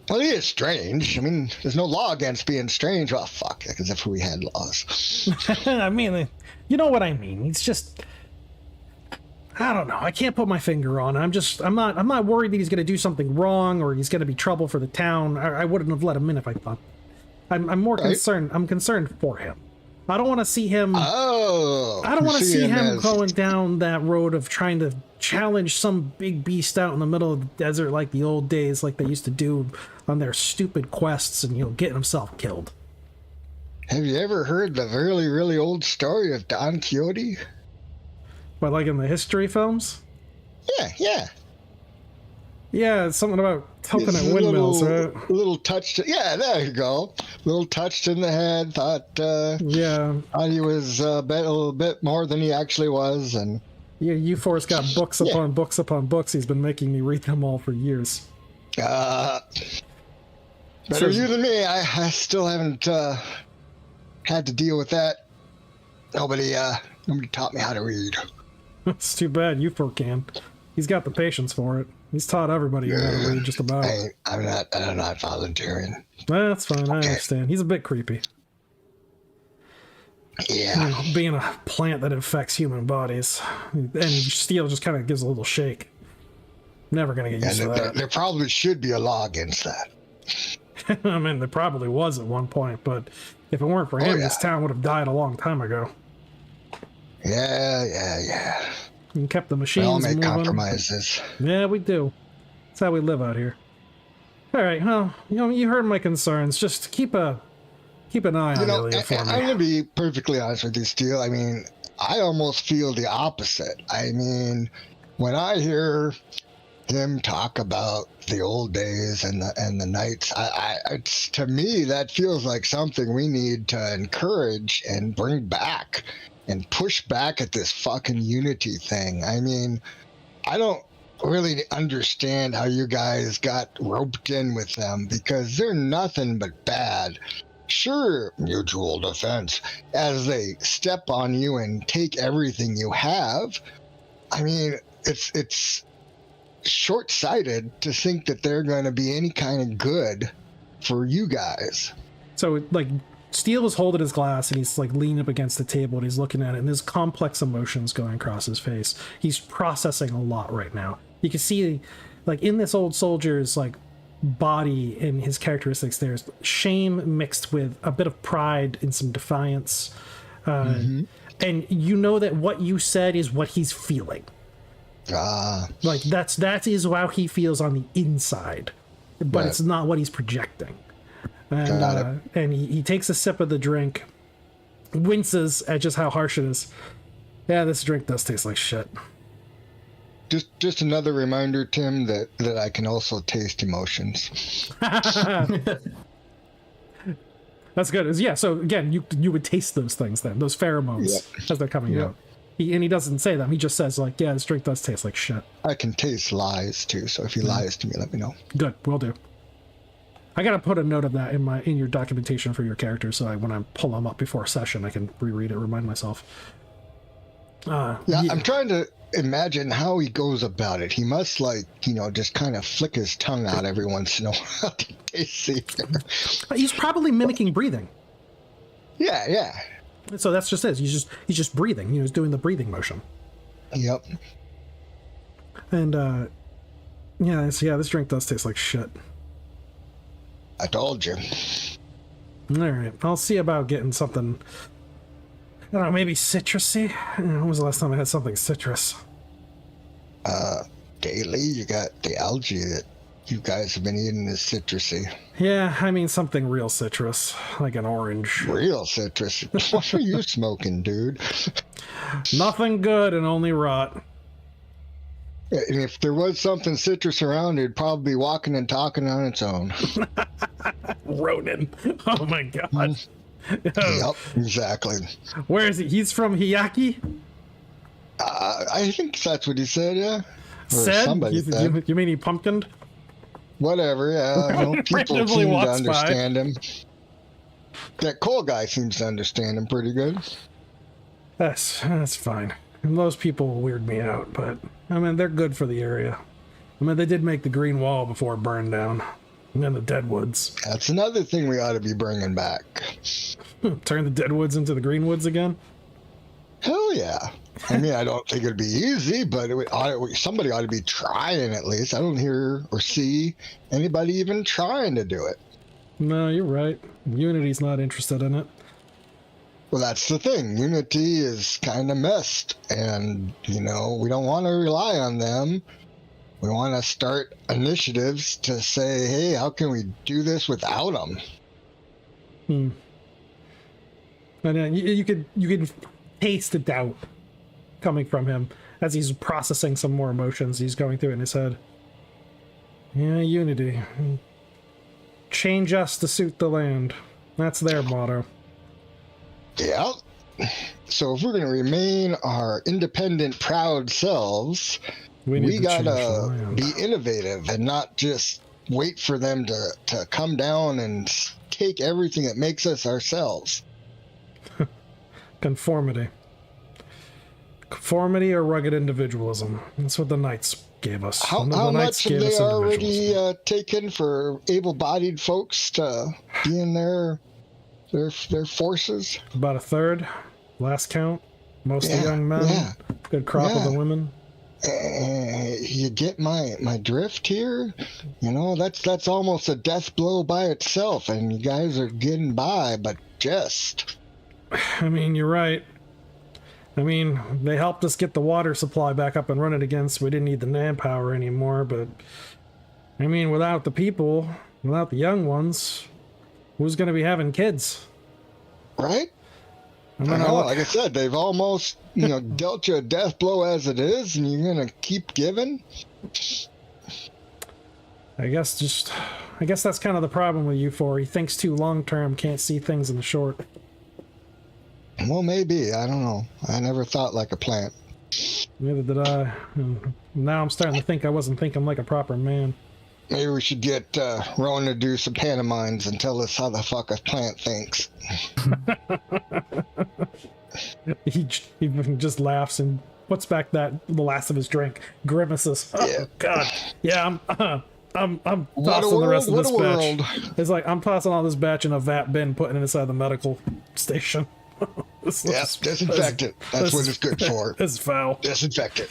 Well, he is strange. I mean, there's no law against being strange. Well, fuck, as if we had laws. I mean, you know what I mean. He's just, I don't know. I can't put my finger on it. I'm not worried that he's going to do something wrong or he's going to be trouble for the town. I wouldn't have let him in if I thought. I'm more concerned. I'm concerned for him. I don't want to see him. Oh, I don't want to see him going down that road of trying to challenge some big beast out in the middle of the desert like the old days, like they used to do on their stupid quests, and getting himself killed. Have you ever heard the really, really old story of Don Quixote? But like in the history films? Yeah. Yeah, it's something about tilting at windmills, right? A little touched. Yeah, there you go. A little touched in the head. Thought he was a little bit more than he actually was, and yeah, U-Force got books upon books upon books. He's been making me read them all for years. Better you than me. I still haven't had to deal with that. Nobody taught me how to read. It's too bad U-Force can. He's got the patience for it. He's taught everybody how to read just about. I'm not volunteering. That's fine. I understand. He's a bit creepy. Yeah. Being a plant that infects human bodies. And steel just kind of gives a little shake. Never going to get used to that. There probably should be a law against that. I mean, there probably was at one point, but if it weren't for him, this town would have died a long time ago. Yeah. And kept the machines moving. We all make compromises. Yeah, we do. That's how we live out here. All right, well, you heard my concerns. Just keep an eye on Ilya for me. I'm going to be perfectly honest with you, Steele. I mean, I almost feel the opposite. I mean, when I hear him talk about the old days and the nights. To me, that feels like something we need to encourage and bring back and push back at this fucking unity thing. I mean, I don't really understand how you guys got roped in with them, because they're nothing but bad. Sure, mutual defense, as they step on you and take everything you have. I mean, it's short-sighted to think that they're going to be any kind of good for you guys. So, like, Steele is holding his glass and he's like leaning up against the table and he's looking at it, and there's complex emotions going across his face. He's processing a lot right now. You can see, like, in this old soldier's like body and his characteristics, there's shame mixed with a bit of pride and some defiance. And you know that what you said is what he's feeling. Like that is how he feels on the inside, but Right. it's not what he's projecting. Got it. And he takes a sip of the drink, winces at just how harsh it is. Yeah, this drink does taste like shit. Just another reminder, Tim, that I can also taste emotions. That's good. Yeah, so again, you would taste those things then, those pheromones as they're coming out. And he doesn't say them. He just says, like, yeah, this drink does taste like shit. I can taste lies too, so if he lies to me, let me know. Good, will do. I gotta put a note of that in your documentation for your character, so when I pull them up before a session, I can reread it, remind myself. I'm trying to imagine how he goes about it. He must, like, just kind of flick his tongue out every once in a while to taste it. He's probably mimicking breathing. Yeah. So that's just it. He's just breathing. He's doing the breathing motion. Yep. And this drink does taste like shit. I told you. All right, I'll see about getting something. I don't know, maybe citrusy. When was the last time I had something citrus? Daily, you got the algae that you guys have been eating is citrusy. Yeah, I mean something real citrus, like an orange. Real citrus. What are you smoking, dude? Nothing good and only rot. And if there was something citrus around, it'd probably be walking and talking on its own. Ronan. Oh my god. Yep, exactly. Where is he? He's from Hiyaki? I think that's what he said, yeah. Or Said? somebody said. You mean he pumpkined? Whatever, yeah. People Randomly seem to walks by. understand him. That Cole guy seems to understand him pretty good. That's fine. And those people weird me out, but I mean they're good for the area. I mean they did make the green wall before it burned down, and then the deadwoods. That's another thing we ought to be bringing back. Turn the deadwoods into the greenwoods again. Hell yeah. I mean, I don't think it'd be easy, but somebody ought to be trying at least. I don't hear or see anybody even trying to do it. No, you're right. Unity's not interested in it. Well, that's the thing. Unity is kind of messed, and, we don't want to rely on them. We want to start initiatives to say, hey, how can we do this without them? And you could taste the doubt coming from him as he's processing some more emotions he's going through in his head. Yeah, Unity. Change us to suit the land. That's their motto. Yeah. So if we're going to remain our independent, proud selves, we gotta be innovative and not just wait for them to come down and take everything that makes us ourselves. Conformity or rugged individualism. That's what the Knights gave us. How much have they already taken for able-bodied folks to be in their forces? About a third. Last count. Mostly young men. Yeah. Good crop of the women. You get my drift here? That's almost a death blow by itself, and you guys are getting by, but just... I mean, you're right. I mean, they helped us get the water supply back up and running again, so we didn't need the manpower anymore, but... I mean, without the people, without the young ones, who's going to be having kids? Right? I know, like I said, they've almost, dealt you a death blow as it is, and you're going to keep giving? I guess that's kind of the problem with you four. He thinks too long term, can't see things in the short. Well, maybe. I don't know. I never thought like a plant. Neither did I. And now I'm starting to think I wasn't thinking like a proper man. Maybe we should get Rowan to do some pantomimes and tell us how the fuck a plant thinks. he just laughs and puts back the last of his drink, grimaces. Oh, Yeah. God. Yeah, I'm What a tossing the rest of world, this what a batch. world. It's like I'm tossing all this batch in a vat bin, putting it inside the medical station. Yep, disinfect it. That's what it's good for. This is foul. Disinfect it.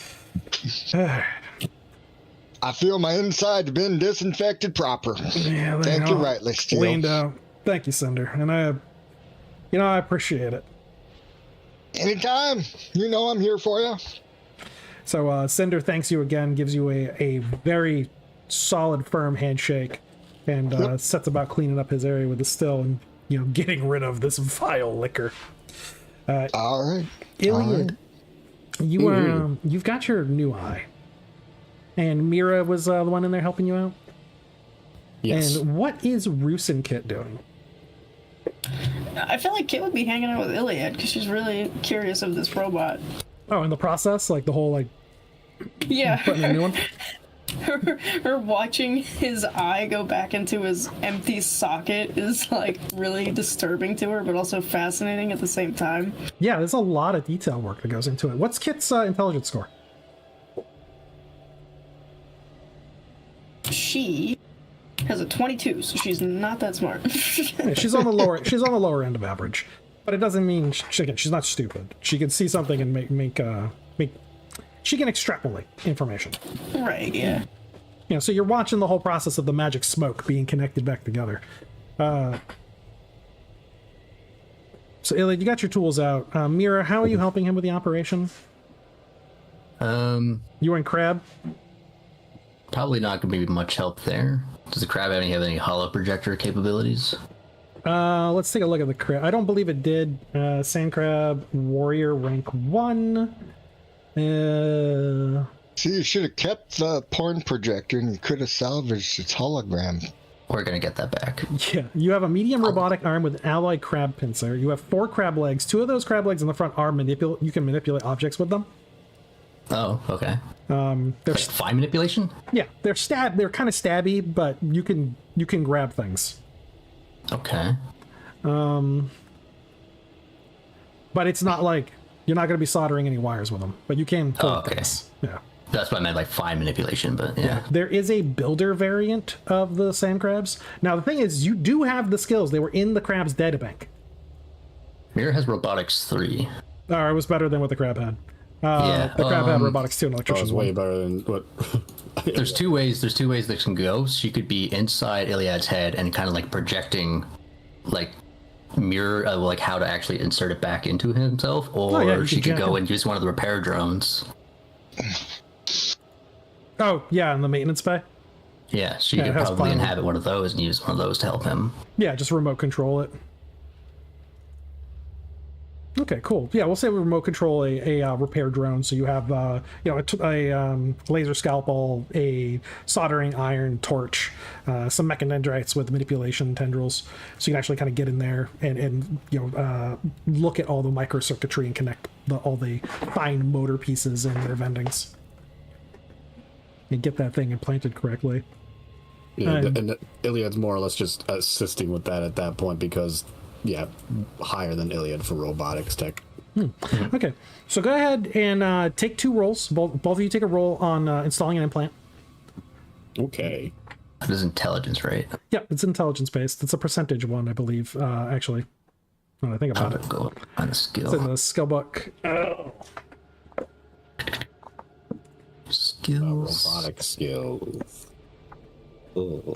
I feel my inside been disinfected proper. Yeah, Thank you rightly, Steel. Leaned out. Thank you, Cinder. And I appreciate it. Anytime. You know I'm here for you. So Cinder thanks you again, gives you a very solid, firm handshake, and sets about cleaning up his area with the still and getting rid of this vile liquor. All right. Iliad, you've got your new eye, and Mira was the one in there helping you out. Yes. And what is Roos and Kit doing? I feel like Kit would be hanging out with Iliad because she's really curious of this robot. Oh, in the process, like the whole Yeah, putting a new one. her watching his eye go back into his empty socket is like really disturbing to her, but also fascinating at the same time. Yeah, there's a lot of detail work that goes into it. What's Kit's intelligence score? She has a 22, so she's not that smart. Yeah, she's on the lower end of average, but it doesn't mean she's not stupid. She can see something and make she can extrapolate information. Right, yeah. So you're watching the whole process of the magic smoke being connected back together. So Iliad, you got your tools out. Mira, how are you helping him with the operation? You and Crab? Probably not going to be much help there. Does the crab have any hollow projector capabilities? Let's take a look at the crab. I don't believe it did. Sand crab, warrior, rank 1. See, you should have kept the porn projector and you could have salvaged its hologram. We're going to get that back. Yeah, you have a medium robotic arm with alloy crab pincer. You have 4 crab legs. 2 of those crab legs in the front are you can manipulate objects with them. Oh, okay. They're Like fine manipulation? Yeah, they're kind of stabby, but you can grab things. Okay. But it's not like you're not going to be soldering any wires with them, but you can pull things. Yeah. That's what I meant, like fine manipulation, but yeah. There is a builder variant of the sand crabs. Now, the thing is, you do have the skills. They were in the crab's databank. Mira has robotics 3. It was better than what the crab had. Yeah, the crab had robotics 2 and Oh, electrician's it's way 1. better than what. There's two ways that can go. She could be inside Iliad's head and kind of like projecting, like mirror, like how to actually insert it back into himself, or she could go and use one of the repair drones. Oh yeah, in the maintenance bay. Yeah, she could probably inhabit one of those and use one of those to help him. Yeah, just remote control it. Okay, cool. Yeah, we'll say we remote control a repair drone. So you have a laser scalpel, a soldering iron torch, some mechanendrites with manipulation tendrils. So you can actually kind of get in there and look at all the microcircuitry and connect all the fine motor pieces and their vendings and get that thing implanted correctly. Yeah, and Iliad's more or less just assisting with that at that point because. Yeah, higher than Iliad for robotics tech. Okay, so go ahead and take 2 rolls. Both of you take a roll on installing an implant. Okay. That is intelligence, right? Yeah, it's intelligence based. It's a percentage one, I believe. Actually, when I think about it, Go on the skill. it's in the skill book. Skills. Robotic skills. Oh.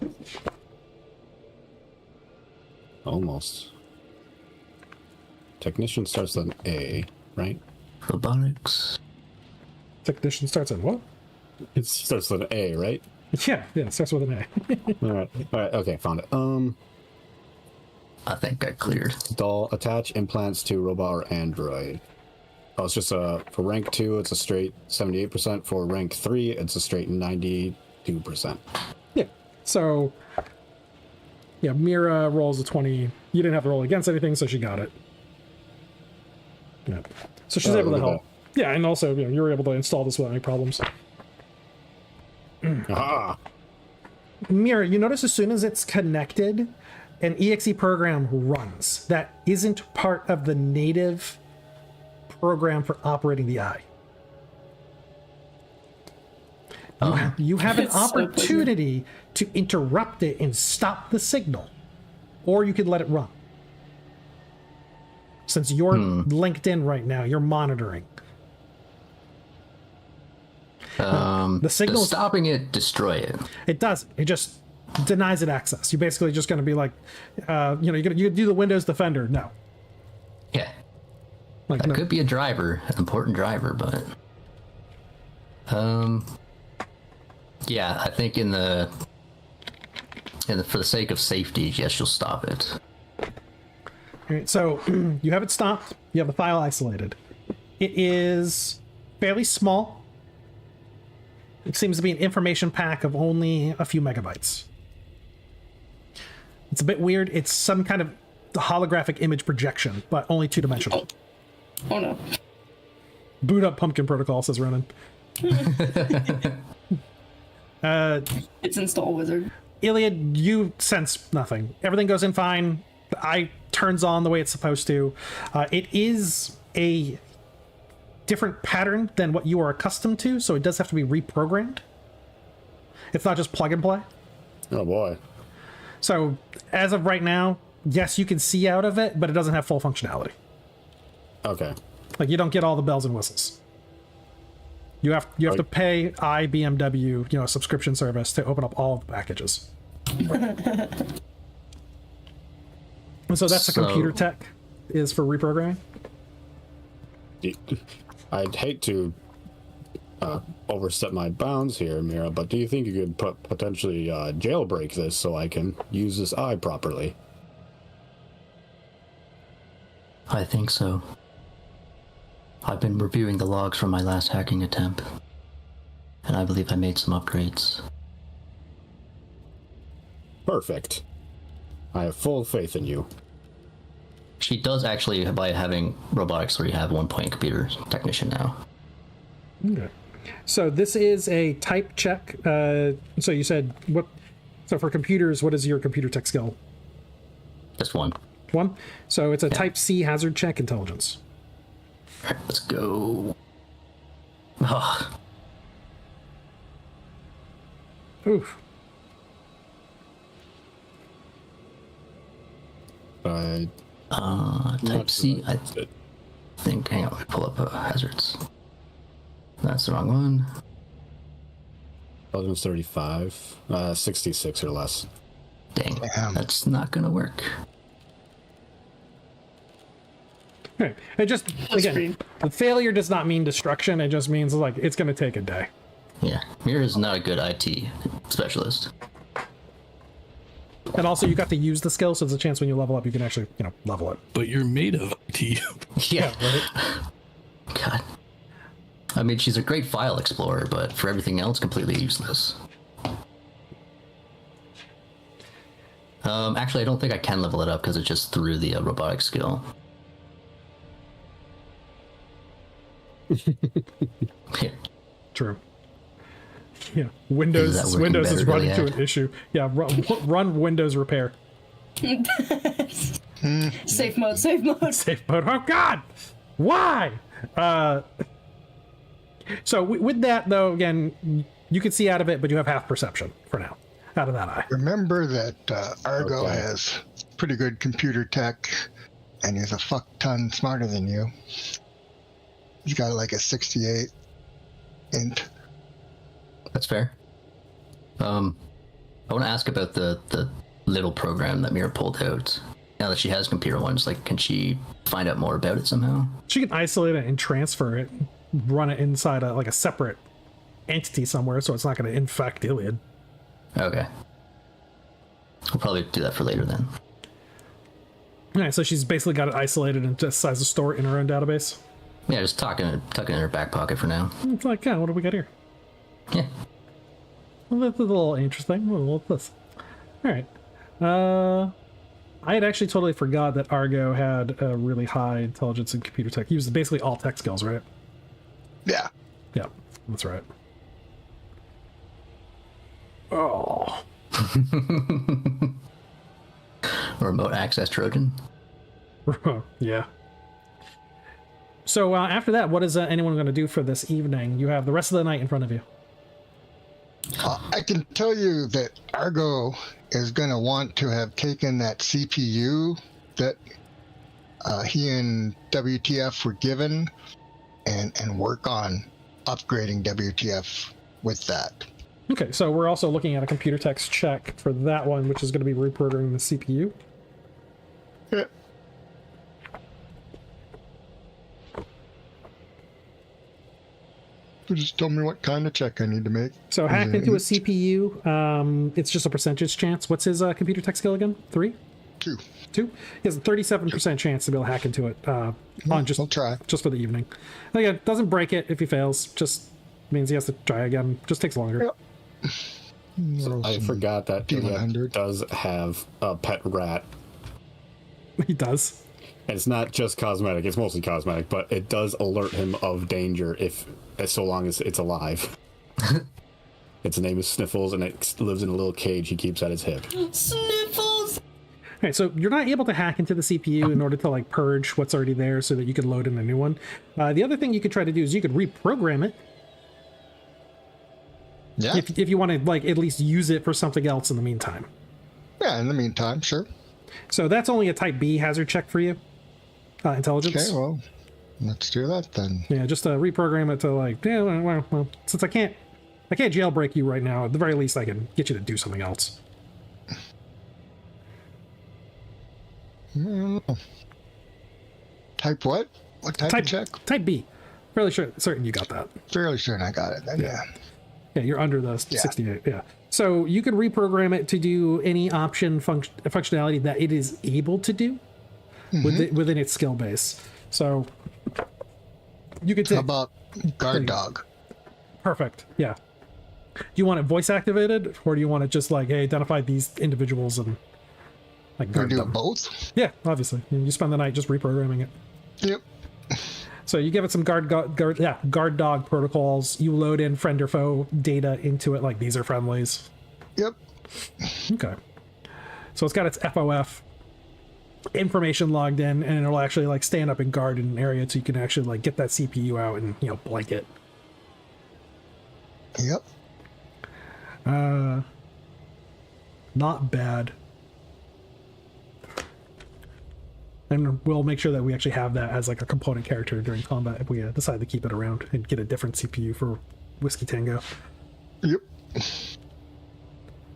Almost. Technician starts with an A, right? Robotics. Technician starts at what? It starts with an A, right? Yeah, it starts with an A. All right. Okay, found it. I think I cleared. Doll attach implants to robot or android. Oh, it's just for rank 2, it's a straight 78%. For rank 3, it's a straight 92%. Yeah. So, yeah, Mira rolls a 20. You didn't have to roll against anything, so she got it. Yeah. So she's able to look at help. Yeah, and also, you were able to install this without any problems. Aha! Mira, you notice as soon as it's connected, an EXE program runs that isn't part of the native program for operating the eye. You have an It's so opportunity to interrupt it and stop the signal, or you could let it run. Since you're linked in right now, you're monitoring. The signal, Does stopping it destroy it? it does. It just denies it access. You're basically just going to be like, you do the Windows Defender. No. Yeah. Like, That no. could be a driver, an important driver, but yeah, I think for the sake of safety, yes, you'll stop it. All right, so you have it stopped. You have the file isolated. It is fairly small. It seems to be an information pack of only a few megabytes. It's a bit weird. It's some kind of holographic image projection, but only two-dimensional. Oh no. Boot up Pumpkin Protocol, says Ronan. It's install wizard. Iliad, you sense nothing. Everything goes in fine. The eye turns on the way it's supposed to. It is a different pattern than what you are accustomed to, so it does have to be reprogrammed. It's not just plug and play. Oh boy. So as of right now, yes, you can see out of it, but it doesn't have full functionality. Okay. Like, you don't get all the bells and whistles. You have to pay IBMW, a subscription service to open up all of the packages. And so that's the computer tech is for reprogramming. I'd hate to overstep my bounds here, Mira, but do you think you could potentially jailbreak this so I can use this eye properly? I think so. I've been reviewing the logs from my last hacking attempt, and I believe I made some upgrades. Perfect. I have full faith in you. She does actually, by having robotics 3, have 1 point computer technician now. Okay. So this is a type check. So you said what? So for computers, what is your computer tech skill? Just 1. 1. So it's a type C hazard check, intelligence. Alright, let's go. Oh, Oof. type C, I think. Hang on, let me pull up hazards. That's the wrong one. Intelligence 35, 66 or less. Dang, Damn. that's not gonna work. Okay. It just, again, pretty- the failure does not mean destruction. It just means, like, it's going to take a day. Yeah, Mira is not a good IT specialist. And also, you got to use the skill, so there's a chance when you level up, you can actually, level it. But you're made of IT. Yeah, Right? God. I mean, she's a great file explorer, but for everything else, completely useless. Actually, I don't think I can level it up because it's just through the robotic skill. Yeah. True. Yeah. Windows Is that working Windows is better than running the to ad? an issue. Yeah, run Windows repair. Safe mode, safe mode. Safe mode. Oh God! Why? So with that though, again, you can see out of it, but you have half perception for now out of that eye. Remember that Argo Okay. has pretty good computer tech, and he's a fuck ton smarter than you. He's got like a 68 int. That's fair. I want to ask about the little program that Mira pulled out. Now that she has computer ones, like, can she find out more about it somehow? She can isolate it and transfer it, run it inside a separate entity somewhere, so it's not going to infect Iliad. Okay. We'll probably do that for later then. All right, so she's basically got it isolated and just decides to store it in her own database. Yeah, just tuck it in her back pocket for now. It's like, yeah, what do we got here? Yeah. Well, that's a little interesting. Well, what's this? All right. I had actually totally forgot that Argo had a really high intelligence in computer tech. He was basically all tech skills, right? Yeah. Yeah, that's right. Oh. Remote access Trojan. Yeah. So after that, what is anyone going to do for this evening? You have the rest of the night in front of you. I can tell you that Argo is going to want to have taken that CPU that he and WTF were given and work on upgrading WTF with that. Okay, so we're also looking at a computer text check for that one, which is going to be reprogramming the CPU. Yeah. Just tell me what kind of check I need to make. So hack into a CPU. It's just a percentage chance. What's his computer tech skill again? 3? 2. 2? He has a 37% chance to be able to hack into it. On I'll try. Just for the evening. Again, doesn't break it if he fails. Just means he has to try again. Just takes longer. Yep. So I forgot that D100 does have a pet rat. He does. And it's not just cosmetic; it's mostly cosmetic, but it does alert him of danger so long as it's alive. Its name is Sniffles, and it lives in a little cage he keeps at his hip. Sniffles! Okay, so you're not able to hack into the CPU in order to like purge what's already there so that you could load in a new one. The other thing you could try to do is you could reprogram it. Yeah. If you want to like at least use it for something else in the meantime. Yeah, in the meantime, sure. So that's only a type B hazard check for you. Intelligence. Okay, well, let's do that then. Yeah, just reprogram it to like, yeah, well, since I can't jailbreak you right now, at the very least I can get you to do something else. Type what? What type of check? Type B. Fairly certain you got that. Fairly certain I got it then, yeah. Yeah, you're under the 68. Yeah. So you can reprogram it to do any option functionality that it is able to do within its skill base. So you could take. How about guard dog? Perfect. Yeah. Do you want it voice activated, or do you want it just like, hey, identify these individuals and like guard do them? both? Yeah, obviously. You spend the night just reprogramming it. Yep. So you give it some guard dog protocols. You load in friend or foe data into it, like these are friendlies. Yep. Okay. So it's got its FOF information logged in, and it'll actually like stand up and guard an area, so you can actually like get that CPU out and blank it. Yep. Not bad. And we'll make sure that we actually have that as like a component character during combat if we decide to keep it around and get a different CPU for Whiskey Tango. Yep.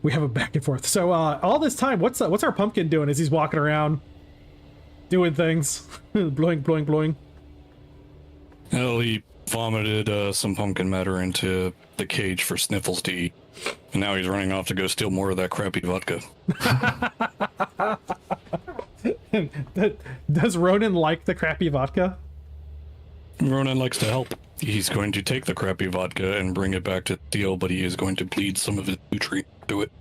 We have a back and forth. So all this time, what's our pumpkin doing as he's walking around doing things? blowing. Well, he vomited some pumpkin matter into the cage for Sniffles to eat. And now he's running off to go steal more of that crappy vodka. Does Ronan like the crappy vodka? Ronan likes to help. He's going to take the crappy vodka and bring it back to Theo, but he is going to bleed some of his nutrient to it.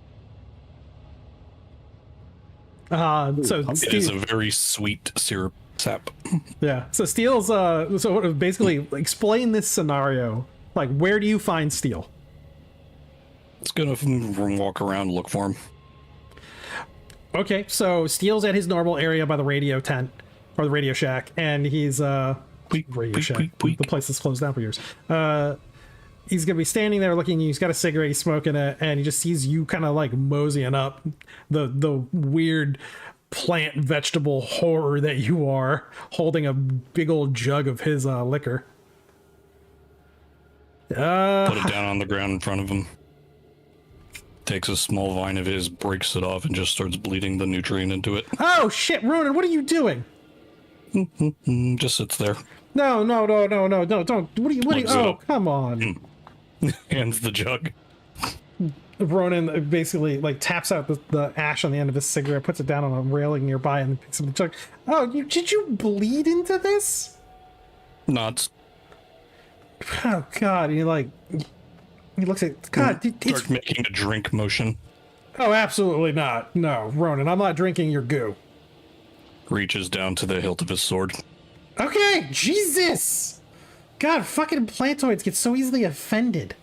It is a very sweet syrup sap. Yeah. So Steele's so basically explain this scenario. Like, where do you find Steele? It's gonna walk around and look for him. Okay, so Steele's at his normal area by the radio tent or the radio shack, and he's radio shack. The place is closed down for years. He's gonna be standing there looking. He's got a cigarette. He's smoking it, and he just sees you kind of like moseying up, the weird plant vegetable horror that you are, holding a big old jug of his liquor. Put it down on the ground in front of him. Takes a small vine of his, breaks it off, and just starts bleeding the nutrient into it. Oh shit, Ronan, what are you doing? Just sits there. No, don't. What are you? Oh, come on. Hands the jug. Ronan basically like taps out the ash on the end of his cigarette, puts it down on a railing nearby, and picks up the jug. Oh, did you bleed into this? Nods. Oh God, you like He looks at God. It's, Start making a drink motion. oh, absolutely not. No, Ronan, I'm not drinking your goo. Reaches down to the hilt of his sword. Okay, Jesus. God, fucking plantoids get so easily offended.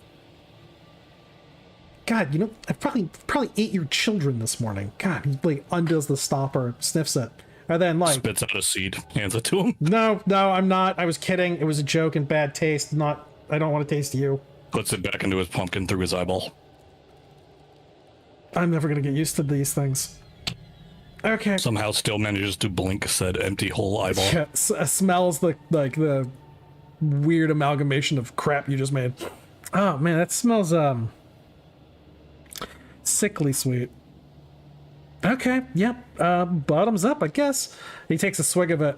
God, you know, I probably ate your children this morning. God, he like undoes the stopper, sniffs it, and then like Spits out a seed, hands it to him. no, I'm not. I was kidding. It was a joke and bad taste. Not. I don't want to taste you. Puts it back into his pumpkin through his eyeball. I'm never gonna get used to these things. Okay. Somehow still manages to blink said empty whole eyeball. Yeah, smells the weird amalgamation of crap you just made. Oh man, that smells sickly sweet. Okay, yep. Bottoms up, I guess. He takes a swig of it,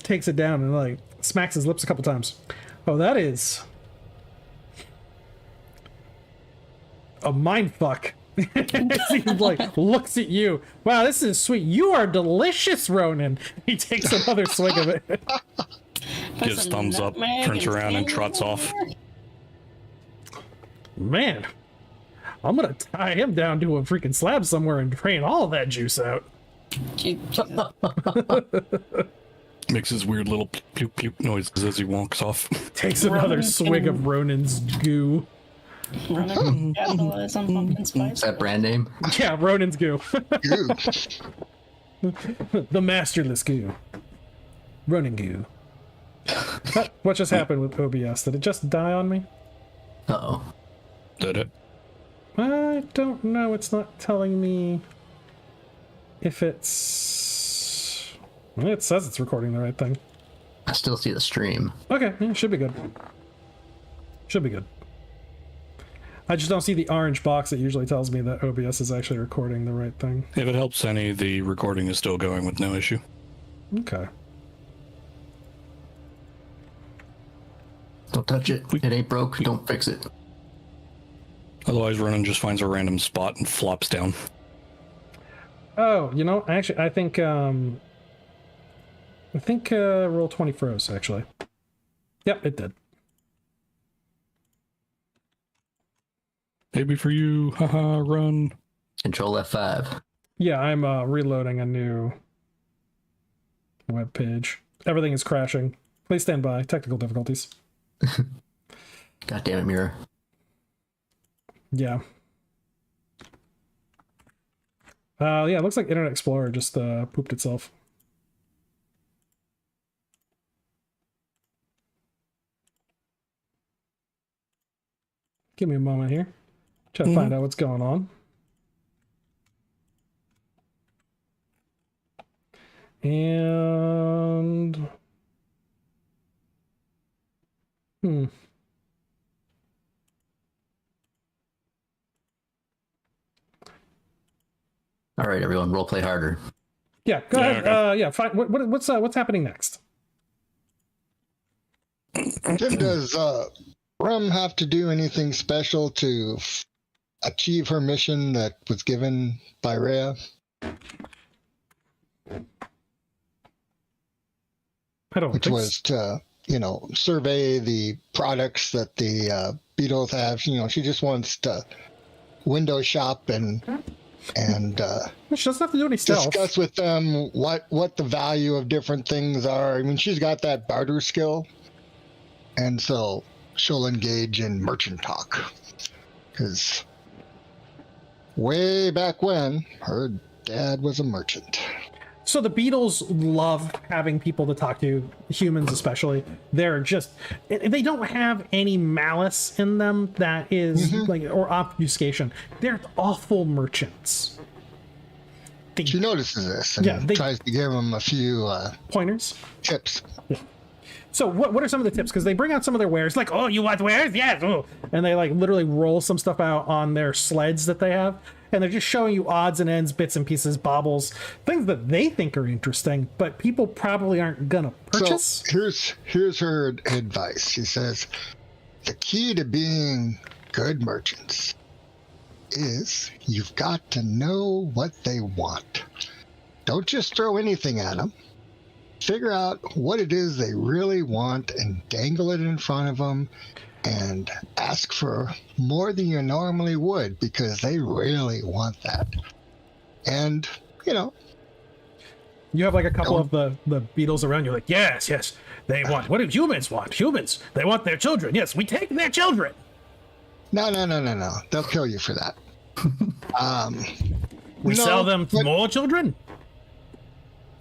takes it down, and like smacks his lips a couple times. Oh, that is a mind fuck. He like looks at you. Wow, this is sweet. You are delicious, Ronan. He takes another swig of it. Gives thumbs up, turns around and trots off. Man, I'm gonna tie him down to a freaking slab somewhere and drain all of that juice out. Makes his weird little pew pew noises as he walks off. Takes another swig of Ronan's goo. Ronan capitalize on pumpkin spice. Is that brand name? Yeah, Ronan's goo. Ew. The masterless goo. Ronan goo. What just happened with OBS? Did it just die on me? Uh-oh. Did it? I don't know. It's not telling me if it's... It says it's recording the right thing. I still see the stream. Okay, yeah, should be good. Should be good. I just don't see the orange box that usually tells me that OBS is actually recording the right thing. If it helps any, the recording is still going with no issue. Okay. Don't touch it. It ain't broke. Don't fix it. Otherwise, Ronan just finds a random spot and flops down. Oh, you know, actually, I think Roll20 froze, actually. Yep, it did. Maybe for you, haha, run. Control F5. Yeah, I'm reloading a new web page. Everything is crashing. Please stand by. Technical difficulties. God damn it, Mirror. Yeah. Yeah, it looks like Internet Explorer just pooped itself. Give me a moment here. Try to find out what's going on. And... All right, everyone, roll play harder. Yeah, go ahead. Okay. Yeah, fine. What's happening next? Tim, does Rum have to do anything special to achieve her mission that was given by Rhea? I don't Which think was to, survey the products that the Beatles have. She just wants to window shop and she doesn't have to do any stealth. discuss with them what the value of different things are. I mean, she's got that barter skill, and so she'll engage in merchant talk. Because way back when, her dad was a merchant. So the Beatles love having people to talk to, humans especially. They're just, they don't have any malice in them that is or obfuscation. They're awful merchants. She notices this and tries to give them a few Pointers. tips. So what are some of the tips? Because they bring out some of their wares, like, oh, you want wares? Yes. Oh. And they like literally roll some stuff out on their sleds that they have. And they're just showing you odds and ends, bits and pieces, baubles, things that they think are interesting, but people probably aren't gonna purchase. So here's her advice. She says, the key to being good merchants is you've got to know what they want. Don't just throw anything at them. figure out what it is they really want and dangle it in front of them and ask for more than you normally would because they really want that. And, you know, You have like a couple of the beetles around you, like, yes, they want. What do humans want? Humans, they want their children. Yes, we take their children. No. They'll kill you for that. We sell them more children.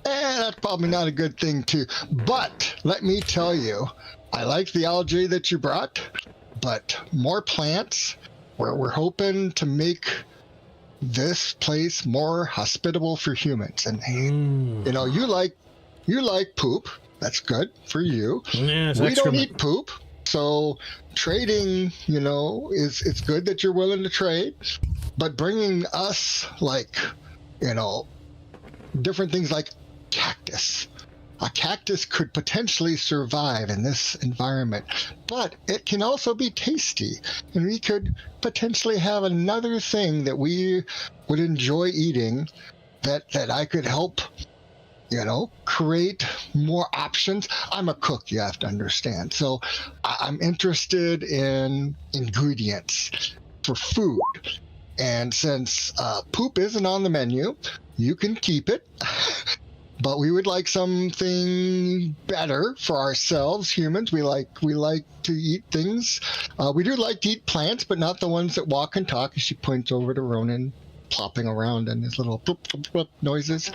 That's probably not a good thing too. But let me tell you, I like the algae that you brought, but more plants. We're hoping to make this place more hospitable for humans. And you know, you like poop. That's good for you. Yes, we don't eat poop. So trading, you know, it's good that you're willing to trade, but bringing us like, you know, different things like cactus. A cactus could potentially survive in this environment, but it can also be tasty, and we could potentially have another thing that we would enjoy eating that I could help, you know, create more options. I'm a cook, you have to understand. So I'm interested in ingredients for food. And since poop isn't on the menu, you can keep it. But we would like something better for ourselves, humans. We like to eat things. We do like to eat plants, but not the ones that walk and talk. As she points over to Ronan, plopping around and his little bloop, bloop, bloop noises.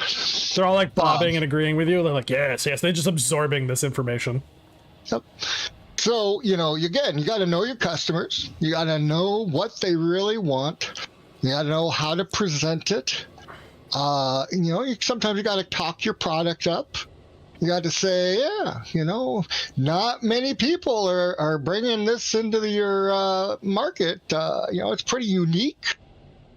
They're all like bobbing and agreeing with you. They're like, yes. They're just absorbing this information. Yep. So, you know, again, you got to know your customers. You got to know what they really want. You got to know how to present it. You know, sometimes you got to talk your product up. You got to say, yeah, you know, not many people are bringing this into your market. You know, it's pretty unique.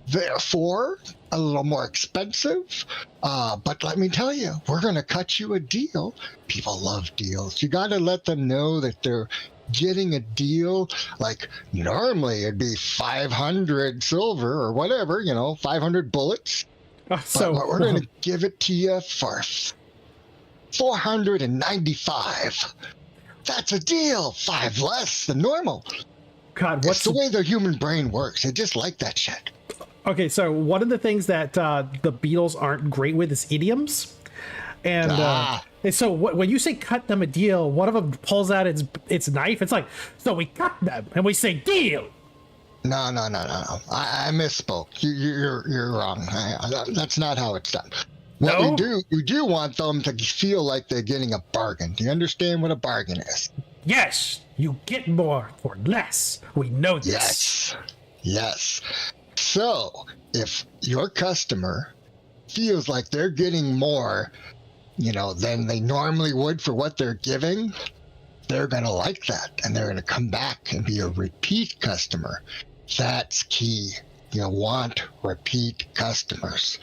Therefore, a little more expensive. But let me tell you, we're going to cut you a deal. People love deals. You got to let them know that they're getting a deal. Like normally it'd be 500 silver or whatever, you know, 500 bullets. So but we're going to give it to you for 495. That's a deal. 5 less than normal. God, what's the way the human brain works? They just like that shit. Okay, so one of the things that the Beatles aren't great with is idioms. And so when you say cut them a deal, one of them pulls out its knife. It's like, so we cut them and we say deal. No. I misspoke. You're wrong. That's not how it's done. What we do want them to feel like they're getting a bargain. Do you understand what a bargain is? Yes, you get more for less. We know this. Yes. So if your customer feels like they're getting more, you know, than they normally would for what they're giving, they're going to like that, and they're going to come back and be a repeat customer. That's key. You want repeat customers.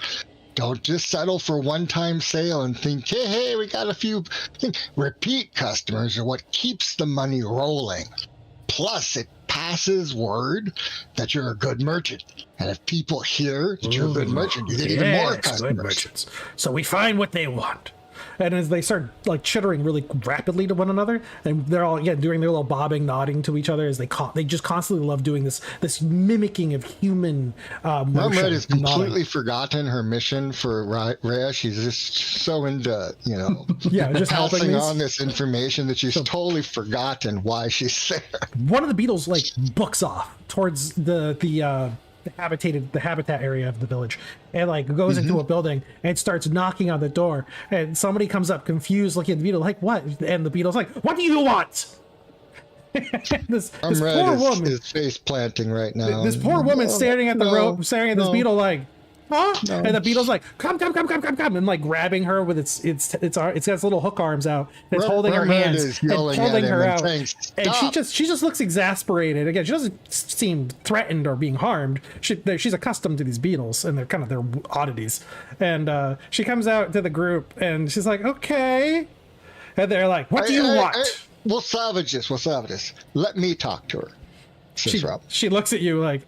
Don't just settle for one-time sale and think, hey, we got a few things. Repeat customers are what keeps the money rolling. Plus, it passes word that you're a good merchant. And if people hear that you're a good merchant, you get even more customers. So we find what they want. And as they start like chittering really rapidly to one another, and they're all doing their little bobbing, nodding to each other as they just constantly love doing this mimicking of human motion. Red has completely forgotten her mission for Rhea. She's just so into, you know, just passing on this information that she's totally forgotten why she's there. One of the beetles like books off towards the habitat area of the village, and like goes into a building and starts knocking on the door, and somebody comes up confused looking at the beetle like, what? And the beetle's like, what do you want? this poor woman is face planting right now. This poor woman staring at the rope, staring at this beetle like, huh? No. And the beetle's like, come, and like grabbing her with its got little hook arms out. And it's holding her hands and holding her out. And she just looks exasperated. Again, she doesn't seem threatened or being harmed. She's accustomed to these beetles and they're oddities. And she comes out to the group and she's like, okay. And they're like, what do you want? We'll salvage this. Let me talk to her. She looks at you like,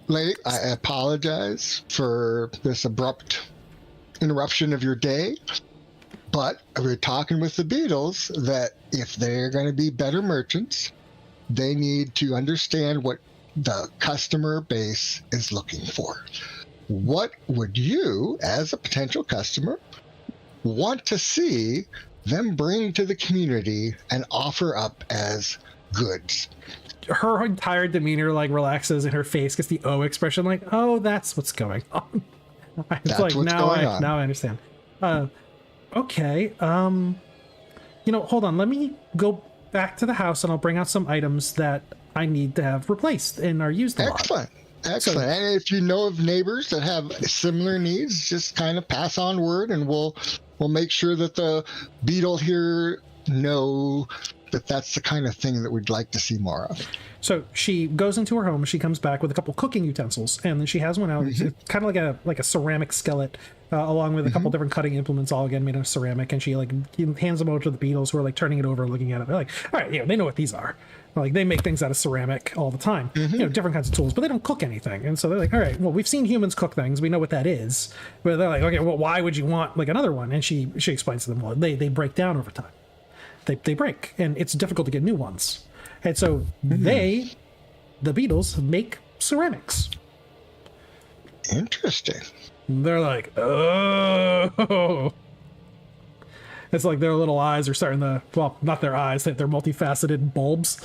Lady, I apologize for this abrupt interruption of your day. But we're talking with the beetles that if they're going to be better merchants, they need to understand what the customer base is looking for. What would you, as a potential customer, want to see them bring to the community and offer up as goods? Her entire demeanor like relaxes and her face gets the O expression, like, oh, that's what's going on. It's That's like, what's now going on. I understand. Okay. Hold on. Let me go back to the house and I'll bring out some items that I need to have replaced and are used a lot. Excellent. And if you know of neighbors that have similar needs, just kind of pass on word, and we'll make sure that the beetle here know that that's the kind of thing that we'd like to see more of. So she goes into her home. She comes back with a couple cooking utensils, and then she has one out. Mm-hmm. It's kind of like a ceramic skillet, along with a couple different cutting implements, all again made of ceramic. And she hands them over to the beetles, who are like turning it over, looking at it. They're like, all right, they know what these are. Like, they make things out of ceramic all the time, different kinds of tools, but they don't cook anything. And so they're like, all right, well, we've seen humans cook things. We know what that is. But they're like, okay, well, why would you want like another one? And she explains to them, well, they break down over time. They break, and it's difficult to get new ones. And so the beetles, make ceramics. Interesting. They're like, oh. It's like their little eyes are starting to, well, not their eyes, they're multifaceted bulbs.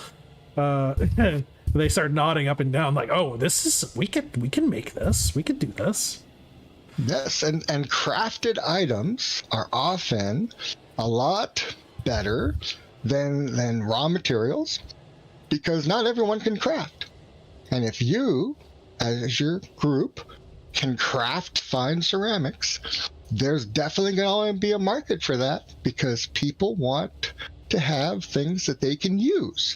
They start nodding up and down like, oh, we can make this. We could do this. Yes, and crafted items are often a lot better than raw materials, because not everyone can craft. And if you, as your group, can craft fine ceramics, there's definitely going to be a market for that, because people want to have things that they can use.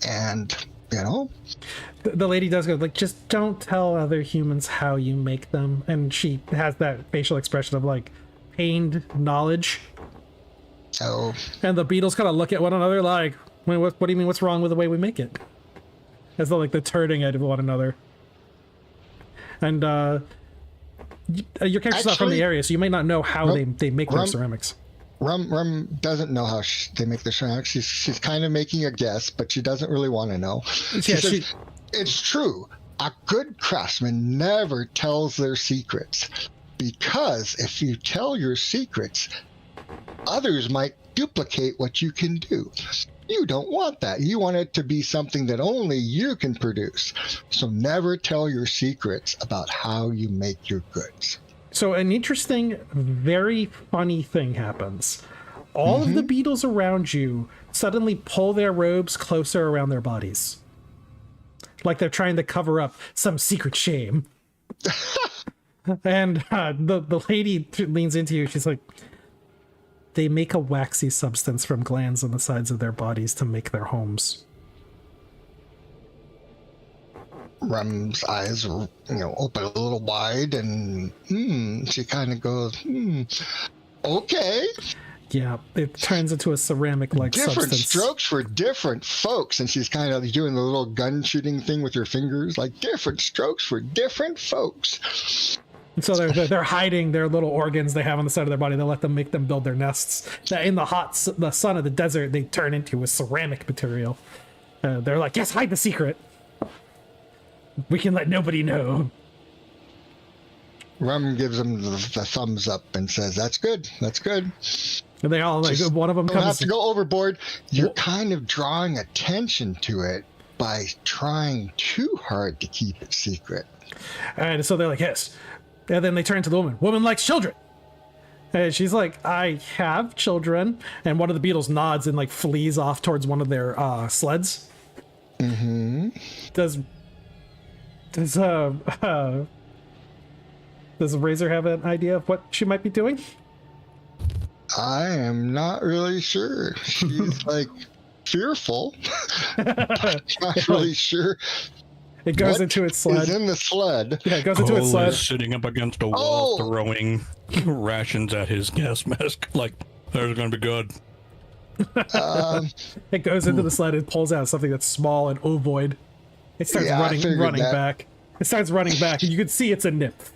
And, the lady does go like, just don't tell other humans how you make them. And she has that facial expression of like pained knowledge. Oh. And the beetles kind of look at one another like, what do you mean, what's wrong with the way we make it? As though like they're turning at one another. And your character's not from the area, so you may not know how they make their ceramics. Rum doesn't know how they make their ceramics. She's kind of making a guess, but she doesn't really want to know. She says, it's true. A good craftsman never tells their secrets, because if you tell your secrets, others might duplicate what you can do. You don't want that. You want it to be something that only you can produce. So never tell your secrets about how you make your goods. So an interesting, very funny thing happens. All of the beetles around you suddenly pull their robes closer around their bodies. Like they're trying to cover up some secret shame. And the lady leans into you. She's like, they make a waxy substance from glands on the sides of their bodies to make their homes. Rum's eyes, open a little wide, and she kind of goes, okay. Yeah, it turns into a ceramic-like substance. Different strokes for different folks, and she's kind of doing the little gun shooting thing with her fingers, like different strokes for different folks. So they're hiding their little organs they have on the side of their body. They let them make them build their nests. That in the sun of the desert, they turn into a ceramic material. They're like, yes, hide the secret. We can let nobody know. Rum gives them the thumbs up and says, that's good. That's good. And they all, like, one of them don't comes... have to go overboard. You're kind of drawing attention to it by trying too hard to keep it secret. And so they're like, yes. And then they turn to the woman. Woman likes children. And she's like, I have children. And one of the beetles nods and, like, flees off towards one of their sleds. Mm-hmm. Does Razor have an idea of what she might be doing? I am not really sure. She's like fearful. Not really sure. It goes into its sled. Is in the sled. Yeah, it goes into its sled. Is sitting up against a wall, throwing rations at his gas mask. Like, there's gonna be good. It goes into the sled and pulls out something that's small and ovoid. It starts running back. It starts running back, and you can see it's a nymph.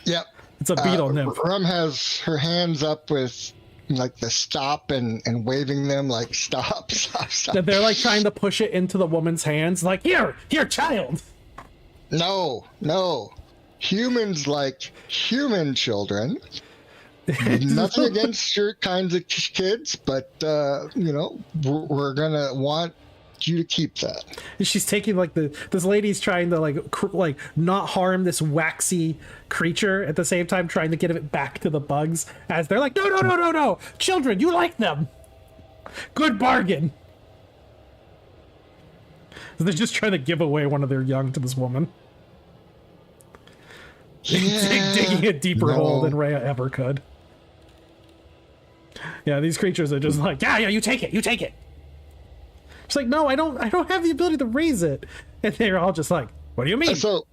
Yep. It's a beetle nymph. Rum has her hands up with like the stop and waving them like stop. That they're like trying to push it into the woman's hands, like here, child. No. Humans like human children. Nothing against your kinds of kids, but we're gonna want you to keep that. She's taking like this lady's trying to like not harm this waxy creature at the same time trying to get it back to the bugs as they're like no, children, you like them, good bargain. They're just trying to give away one of their young to this woman. Digging a deeper hole than Rhea ever could. Yeah, these creatures are just like, yeah, you take it. She's like, no, I don't have the ability to raise it. And they're all just like, what do you mean? So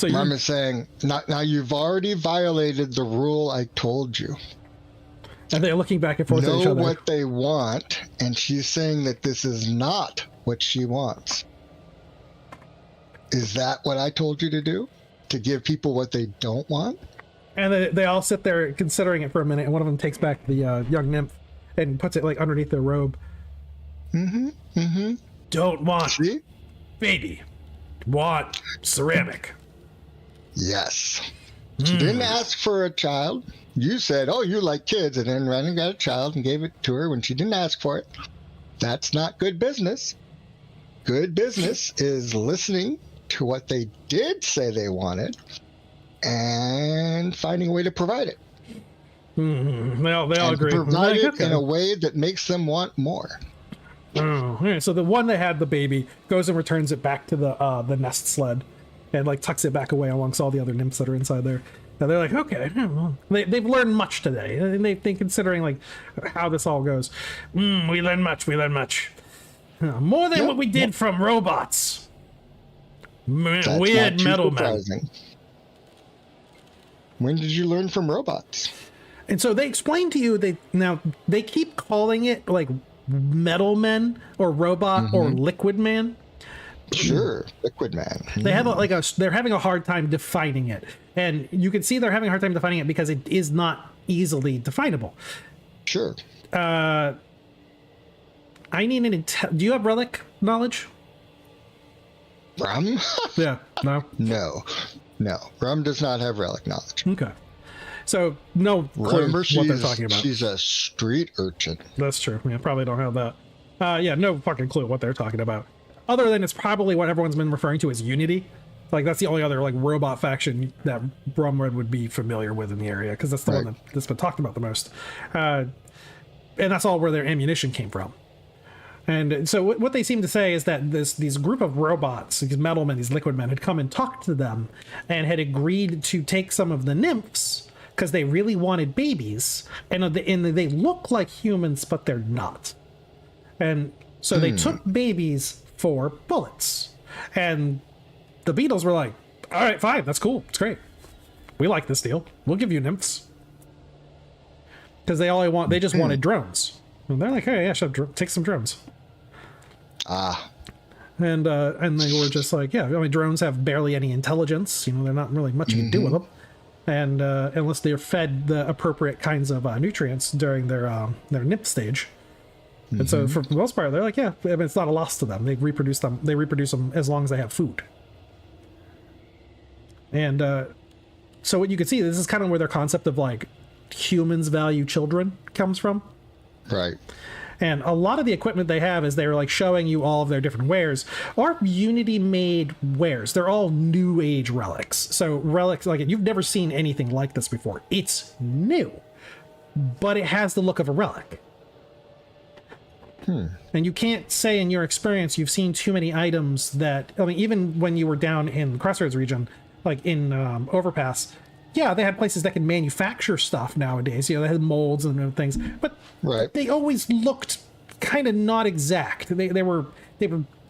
Mom is saying, now you've already violated the rule I told you. And they're looking back and forth at each other. Know what they want, and she's saying that this is not what she wants. Is that what I told you to do? To give people what they don't want? And they all sit there considering it for a minute, and one of them takes back the young nymph and puts it like underneath their robe. Don't want baby. Want ceramic. Yes. She didn't ask for a child. You said, oh, you like kids, and then ran and got a child and gave it to her when she didn't ask for it. That's not good business. Good business is listening to what they did say they wanted and finding a way to provide it. They all agree. Provide it in a way that makes them want more. Oh, yeah. So the one that had the baby goes and returns it back to the nest sled and like tucks it back away amongst all the other nymphs that are inside there. Now they're like, okay, well, they've learned much today. And they're considering like how this all goes. We learned much. More than what we did from robots. Weird metal men. When did you learn from robots? And so they explain to you they keep calling it like metal men or robot or liquid man. Sure, liquid man. They have they're having a hard time defining it, and you can see they're having a hard time defining it because it is not easily definable. Sure. I need do you have relic knowledge? Rum? Yeah. No. No. Rum does not have relic knowledge. Okay. So no clue Remember, what they're talking about. She's a street urchin. That's true. Yeah, probably don't have that. No fucking clue what they're talking about. Other than it's probably what everyone's been referring to as Unity. Like that's the only other like robot faction that Brumred would be familiar with in the area because that's the one that's been talked about the most. And that's all where their ammunition came from. And so what they seem to say is that these group of robots, these metal men, these liquid men, had come and talked to them and had agreed to take some of the nymphs because they really wanted babies. And they look like humans, but they're not. And so they took babies for bullets. And the Beatles were like, all right, fine, that's cool. It's great. We like this deal. We'll give you nymphs. Because they just wanted drones. And they're like, hey, yeah, sure, take some drones. And they were just like, yeah, I mean, drones have barely any intelligence. They're not really much you can do with them. And unless they're fed the appropriate kinds of nutrients during their nymph stage. And so for the most part, they're like, yeah, I mean, it's not a loss to them. They reproduce them as long as they have food. And so what you can see, this is kind of where their concept of like humans value children comes from. Right. And a lot of the equipment they have is they're like showing you all of their different wares are Unity made wares. They're all new age relics. So relics, like you've never seen anything like this before. It's new, but it has the look of a relic. And you can't say in your experience you've seen too many items that, I mean, even when you were down in Crossroads region, like in Overpass, yeah, they had places that can manufacture stuff nowadays. They had molds and things, but they always looked kind of not exact. They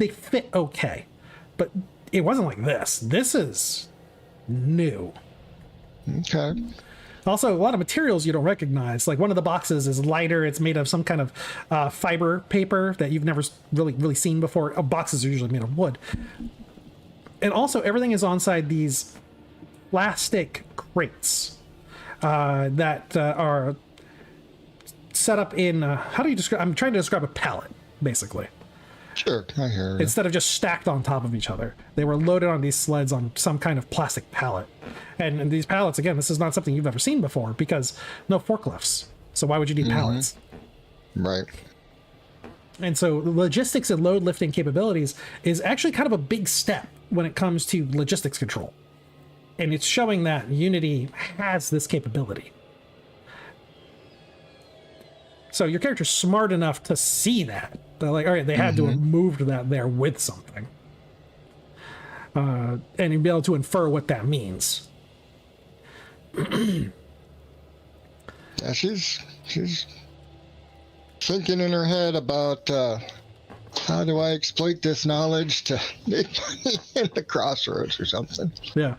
fit okay, but it wasn't like this. This is new. Okay. Also, a lot of materials you don't recognize. Like one of the boxes is lighter. It's made of some kind of fiber paper that you've never really seen before. Boxes are usually made of wood. And also, everything is inside these plastic crates that are set up in how do you describe? I'm trying to describe a pallet, basically. Sure, I hear you. Instead of just stacked on top of each other, they were loaded on these sleds on some kind of plastic pallet. And these pallets, again, this is not something you've ever seen before because no forklifts. So why would you need pallets? Right. And so the logistics and load lifting capabilities is actually kind of a big step when it comes to logistics control. And it's showing that Unity has this capability. So your character's smart enough to see that. They're like, all right, they had to have moved that there with something. And you'd be able to infer what that means. Yeah, she's thinking in her head about how do I exploit this knowledge to make money in the crossroads or something. Yeah.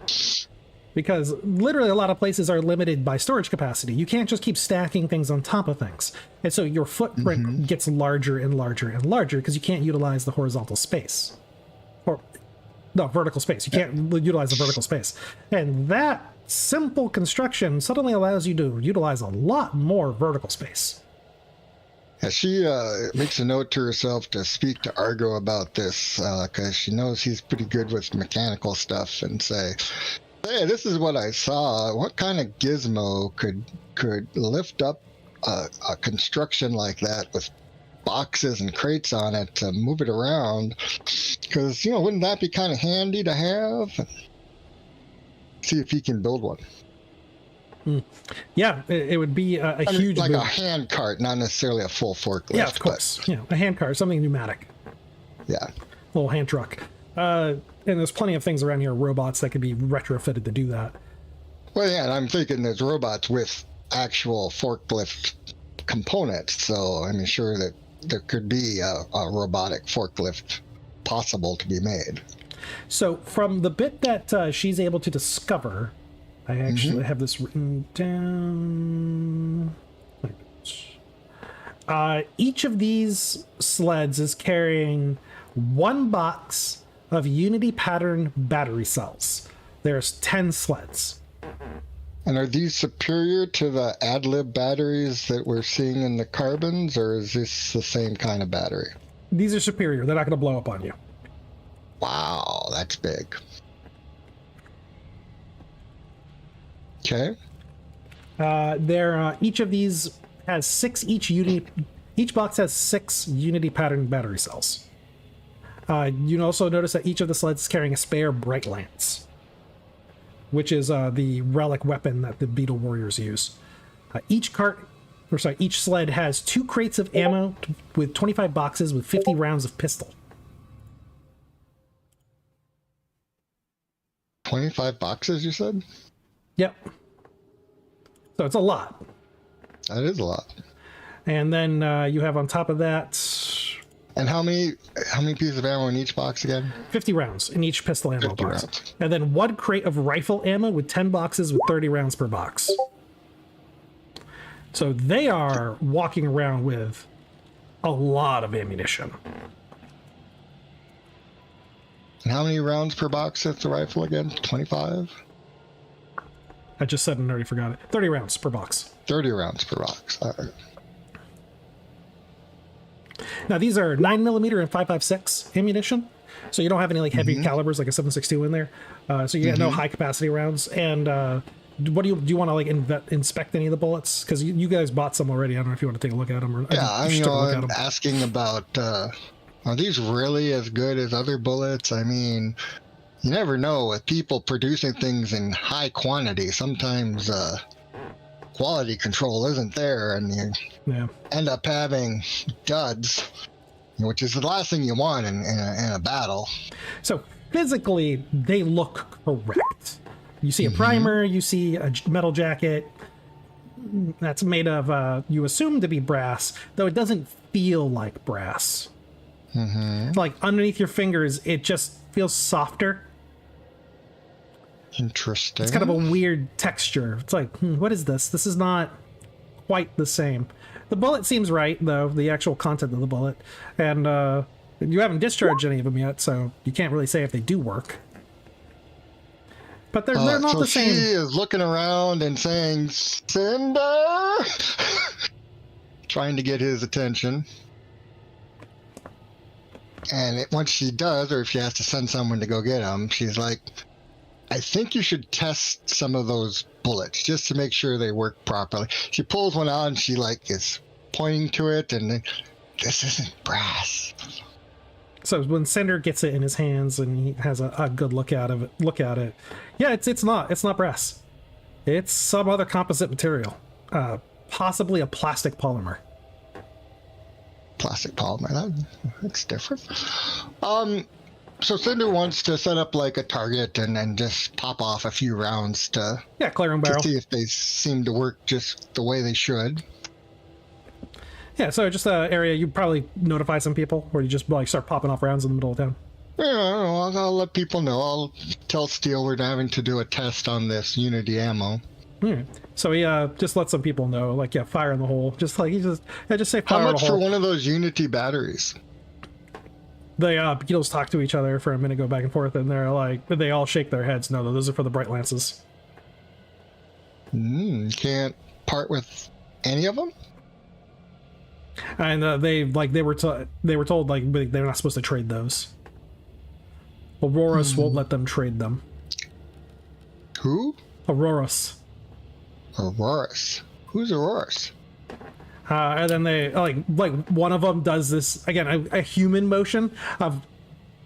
Because literally a lot of places are limited by storage capacity. You can't just keep stacking things on top of things. And so your footprint gets larger and larger and larger because you can't utilize the horizontal space. Or, no, vertical space. You can't utilize the vertical space. And that simple construction suddenly allows you to utilize a lot more vertical space. Yeah, she makes a note to herself to speak to Argo about this because she knows he's pretty good with mechanical stuff and say, hey, this is what I saw. What kind of gizmo could lift up a construction like that with boxes and crates on it to move it around? Because, wouldn't that be kind of handy to have? See if he can build one. Yeah, it would be a huge like move. a hand cart, not necessarily a full forklift. Yeah, of course. Yeah, a hand cart, something pneumatic. Yeah. Little hand truck. And there's plenty of things around here, robots that could be retrofitted to do that. Well, yeah, and I'm thinking there's robots with actual forklift components, so I'm sure that there could be a robotic forklift possible to be made. So from the bit that she's able to discover, I actually have this written down. Each of these sleds is carrying one box of Unity pattern battery cells. There's 10 sleds. And are these superior to the ad-lib batteries that we're seeing in the carbons, or is this the same kind of battery? These are superior. They're not going to blow up on you. Wow, that's big. Okay. Each of these has 6 each box has 6 Unity pattern battery cells. You also notice that each of the sleds is carrying a spare bright lance, which is the relic weapon that the Beetle Warriors use. Each sled has 2 crates of ammo with 25 boxes with 50 rounds of pistol. 25 boxes, you said? Yep. So it's a lot. That is a lot. And then you have on top of that... And how many pieces of ammo in each box again? 50 rounds in each pistol ammo 50 box. rounds. And then 1 crate of rifle ammo with 10 boxes with 30 rounds per box. So they are walking around with a lot of ammunition. And how many rounds per box is the rifle again? 25? I just said and already forgot it. 30 rounds per box. 30 rounds per box. All right. Now these are 9mm and 5.56 ammunition, so you don't have any like heavy calibers like a 7.62 in there. So you got no high capacity rounds. And what do you want to like inspect any of the bullets? Because you guys bought some already. I don't know if you want to take a look at them or Yeah, I'm them. asking about are these really as good as other bullets? I mean, you never know with people producing things in high quantity. Sometimes quality control isn't there, and you end up having duds, which is the last thing you want in a battle. So physically, they look correct. You see a primer, you see a metal jacket that's made of, you assume to be brass, though it doesn't feel like brass. Like underneath your fingers, it just feels softer. Interesting. It's kind of a weird texture. It's like, what is this? This is not quite the same. The bullet seems right, though, the actual content of the bullet. And you haven't discharged any of them yet, so you can't really say if they do work. but they're not so the same. She is looking around and saying, Cinder! Trying to get his attention. And once she does, or if she has to send someone to go get him, she's like, I think you should test some of those bullets just to make sure they work properly. She pulls one out and she like is pointing to it, and then, this isn't brass. So when Cinder gets it in his hands and he has a good look at it, yeah, it's not brass. It's some other composite material, possibly a plastic polymer. Plastic polymer, that's different. So Cinder wants to set up like a target and then just pop off a few rounds to clearing barrel, to see if they seem to work just the way they should. Yeah, so just an area you probably notify some people, or you just like start popping off rounds in the middle of town. Yeah, I'll let people know. I'll tell Steel we're having to do a test on this Unity ammo. So he just let some people know, like, fire in the hole. Just like just say fire How in much the for hole. one of those Unity batteries? The beetles talk to each other for a minute, go back and forth, and they're like, they all shake their heads. No, those are for the bright lances. Can't part with any of them? And they were told like they're not supposed to trade those. Auroras won't let them trade them. Who? Auroras. Auroras. Who's Auroras? And then they like one of them does this again, a human motion of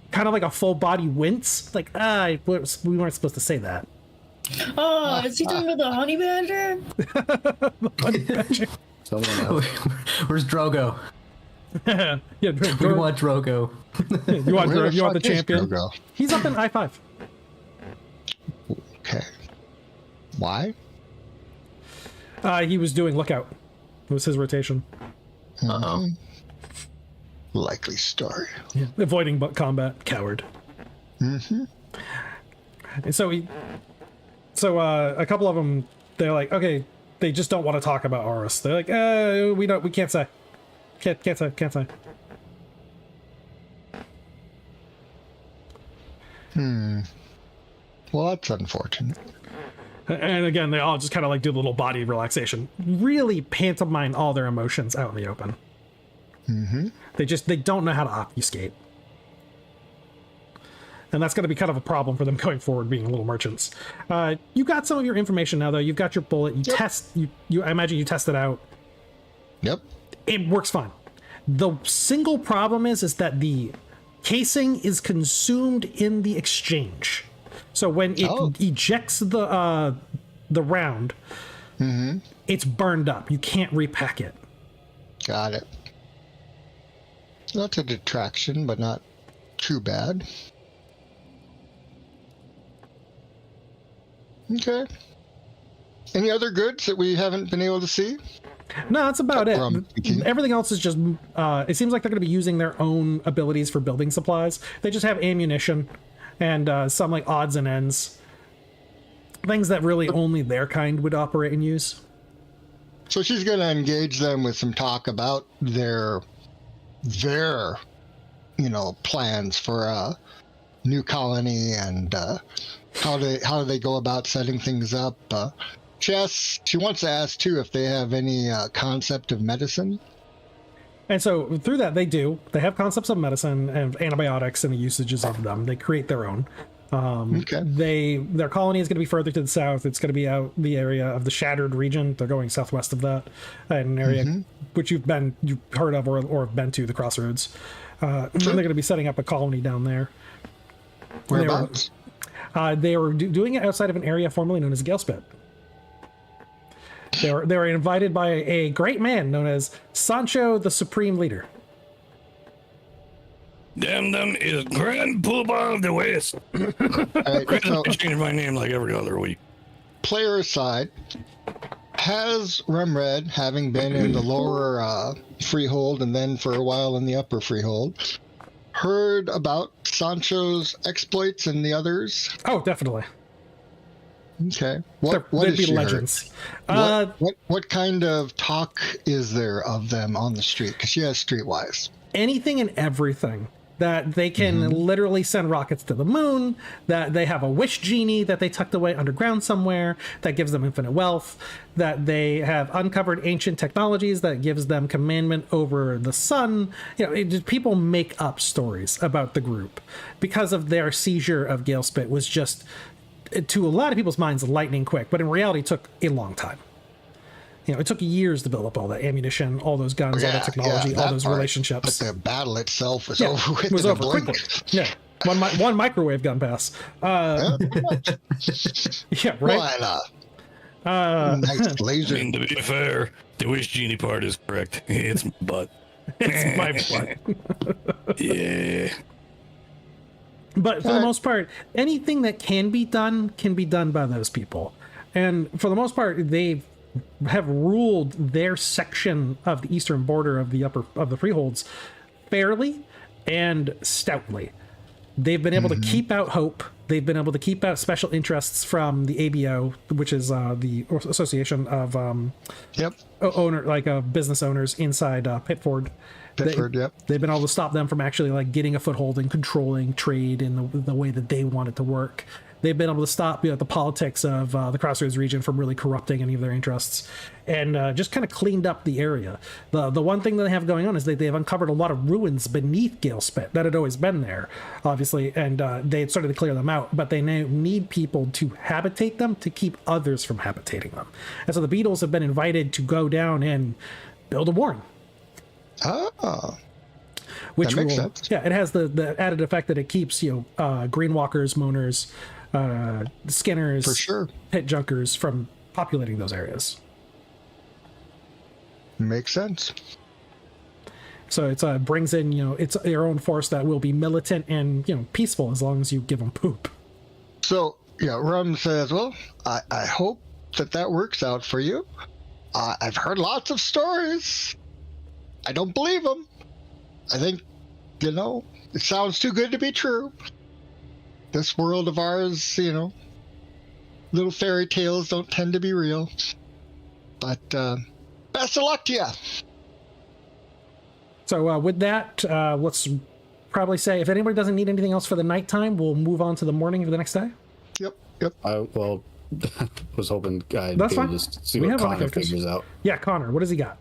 kind of like a full body wince, like we weren't supposed to say that. Oh, is he talking about the honey badger? Someone else. Where's Drogo? Yeah, We want Drogo. you want Where the fuck is champion? Drogo? He's up in I-5. Okay. Why? He was doing lookout. It was his rotation. Uh-oh. Likely story. Yeah. Avoiding combat. Coward. And so a couple of them, they're like, okay, they just don't want to talk about Horus. They're like, we can't say. Can't say. Well, that's unfortunate. And again, they all just kind of like do a little body relaxation. Really pantomime all their emotions out in the open. They don't know how to obfuscate. And that's going to be kind of a problem for them going forward, being little merchants. You got some of your information now, though. You've got your bullet. I imagine you test it out. Yep. It works fine. The single problem is that the casing is consumed in the exchange. So when it ejects the round, it's burned up. You can't repack it. Got it. That's a detraction, but not too bad. Okay. Any other goods that we haven't been able to see? No, that's about it. Speaking. Everything else is just, it seems like they're going to be using their own abilities for building supplies. They just have ammunition and some like odds and ends. Things that really only their kind would operate and use. So she's going to engage them with some talk about their plans for a new colony and how do they go about setting things up. She wants to ask too if they have any concept of medicine. And so through that, they have concepts of medicine and antibiotics and the usages of them. They create their own. Their colony is going to be further to the south. It's going to be out the area of the Shattered region. They're going southwest of that, an area which you've heard of or have been to, the Crossroads. And they're going to be setting up a colony down there. Whereabouts? They were doing it outside of an area formerly known as Galespit. They were invited by a great man known as Sancho, the Supreme Leader. Damn them is Grand Poobah of the West. Right, so, Change my name like every other week. player aside, has Rumred, having been in the lower freehold and then for a while in the upper freehold, heard about Sancho's exploits and the others? Oh, definitely. Okay. What They'd is be she legends. heard? What kind of talk is there of them on the street? Because she has streetwise. Anything and everything that they can literally send rockets to the moon, that they have a wish genie that they tucked away underground somewhere that gives them infinite wealth, that they have uncovered ancient technologies that gives them commandment over the sun. People make up stories about the group because of their seizure of Galespit was just, to a lot of people's minds, lightning quick, but in reality took a long time. It took years to build up all that ammunition, all those guns, all that technology, all those relationships. But the battle itself was over with. It was over quickly. Yeah. One microwave gun pass. Yeah, right? Why not? Nice laser. I mean, to be fair, the wish genie part is correct. It's my butt. It's my butt. Yeah. But for the most part, anything that can be done by those people. And for the most part, they have ruled their section of the eastern border of the freeholds fairly and stoutly. They've been able to keep out hope. They've been able to keep out special interests from the ABO, which is the Association of business owners inside Pitford. They've been able to stop them from actually getting a foothold and controlling trade in the way that they want it to work. They've been able to stop the politics of the Crossroads region from really corrupting any of their interests, and just kind of cleaned up the area. The one thing that they have going on is that they have uncovered a lot of ruins beneath Galespit that had always been there, obviously, and they had started to clear them out, but they now need people to habitate them to keep others from habitating them. And so the Beatles have been invited to go down and build a warren. Which that makes sense. Yeah, it has the added effect that it keeps greenwalkers, moaners, skinners, for sure, pit junkers from populating those areas. Makes sense. So it brings in it's their own force that will be militant and peaceful as long as you give them poop. So Rum says, well, I hope that works out for you. I've heard lots of stories. I don't believe them. I think it sounds too good to be true. This world of ours, little fairy tales don't tend to be real. But best of luck to you. So with that, let's probably say if anybody doesn't need anything else for the nighttime, we'll move on to the morning of the next day. Yep. I was hoping I'd That's fine. Just see what Connor figures out. Yeah, Connor, what does he got?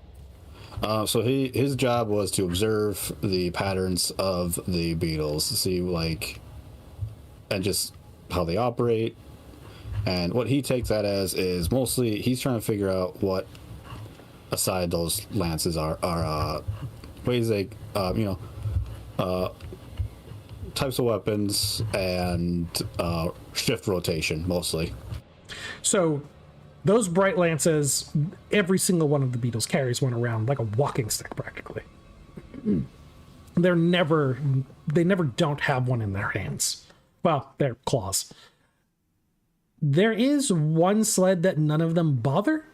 So his job was to observe the patterns of the beetles, see and just how they operate. And what he takes that as is mostly he's trying to figure out what aside those lances are ways they types of weapons and shift rotation mostly. So those bright lances, every single one of the beetles carries one around like a walking stick practically. They never don't have one in their hands. Well, their claws. There is one sled that none of them bother.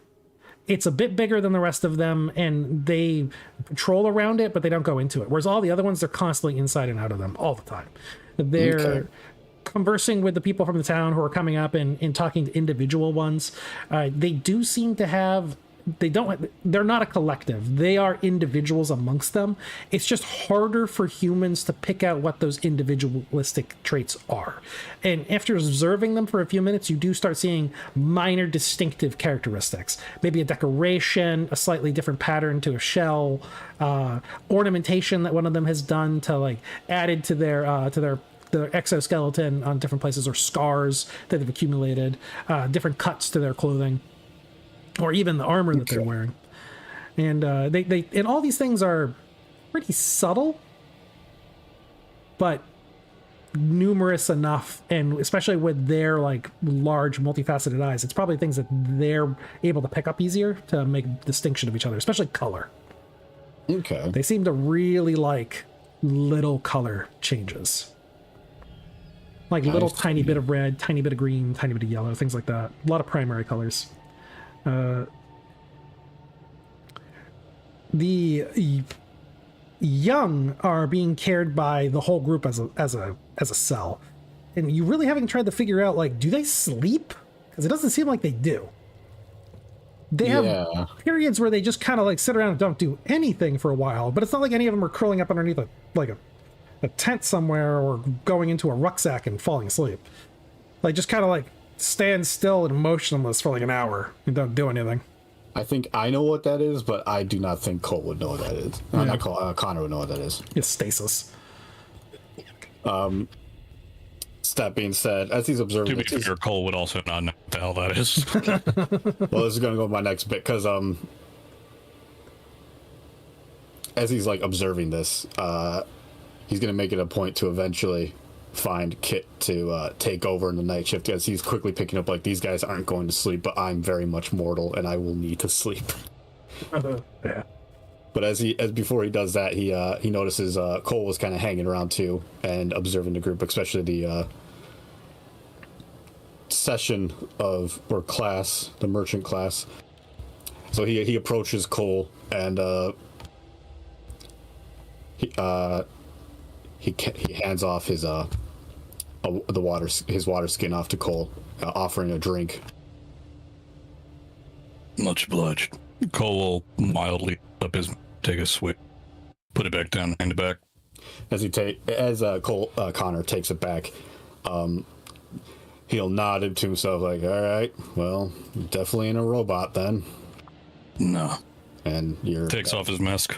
It's a bit bigger than the rest of them, and they patrol around it, but they don't go into it. Whereas all the other ones, they're constantly inside and out of them all the time. They're conversing with the people from the town who are coming up and talking to individual ones. They do seem to have... They're not a collective. They are individuals amongst them. It's just harder for humans to pick out what those individualistic traits are. And after observing them for a few minutes, you do start seeing minor distinctive characteristics. Maybe a decoration, a slightly different pattern to a shell, ornamentation that one of them has done to added to their exoskeleton on different places, or scars that they've accumulated, different cuts to their clothing, or even the armor that they're wearing. And they and all these things are pretty subtle, but numerous enough, and especially with their large multifaceted eyes, it's probably things that they're able to pick up easier to make distinction of each other, especially color. Okay. They seem to really like little color changes. Little tiny bit of red, tiny bit of green, tiny bit of yellow, things like that. A lot of primary colors. The young are being cared by the whole group as a cell, and you really haven't tried to figure out do they sleep? Because it doesn't seem like they do. They have periods where they just kind of sit around and don't do anything for a while, but it's not like any of them are curling up underneath a a tent somewhere or going into a rucksack and falling asleep. Like, just kind of like stand still and motionless for like an hour and don't do anything. I think I know what that is, but I do not think Cole would know what that is. Yeah. Not Cole, Connor would know what that is. It's stasis. That being said, as he's observing, To be fair, Cole would also not know what the hell that is. well, this is going to go with my next bit because as he's like observing this, he's going to make it a point to eventually find Kit to take over in the night shift, as he's quickly picking up like these guys aren't going to sleep, but I'm very much mortal and I will need to sleep. Yeah. But as before he does that, he notices Cole was kind of hanging around too and observing the group, especially the session of or class, the merchant class. So he approaches Cole and he hands off his water skin off to Cole, offering a drink. Much obliged. Cole will mildly up his take a swig, put it back down, hand it back. As Connor takes it back, he'll nod it to himself like, all right, well, definitely ain't a robot then. No. And you're Takes off his mask.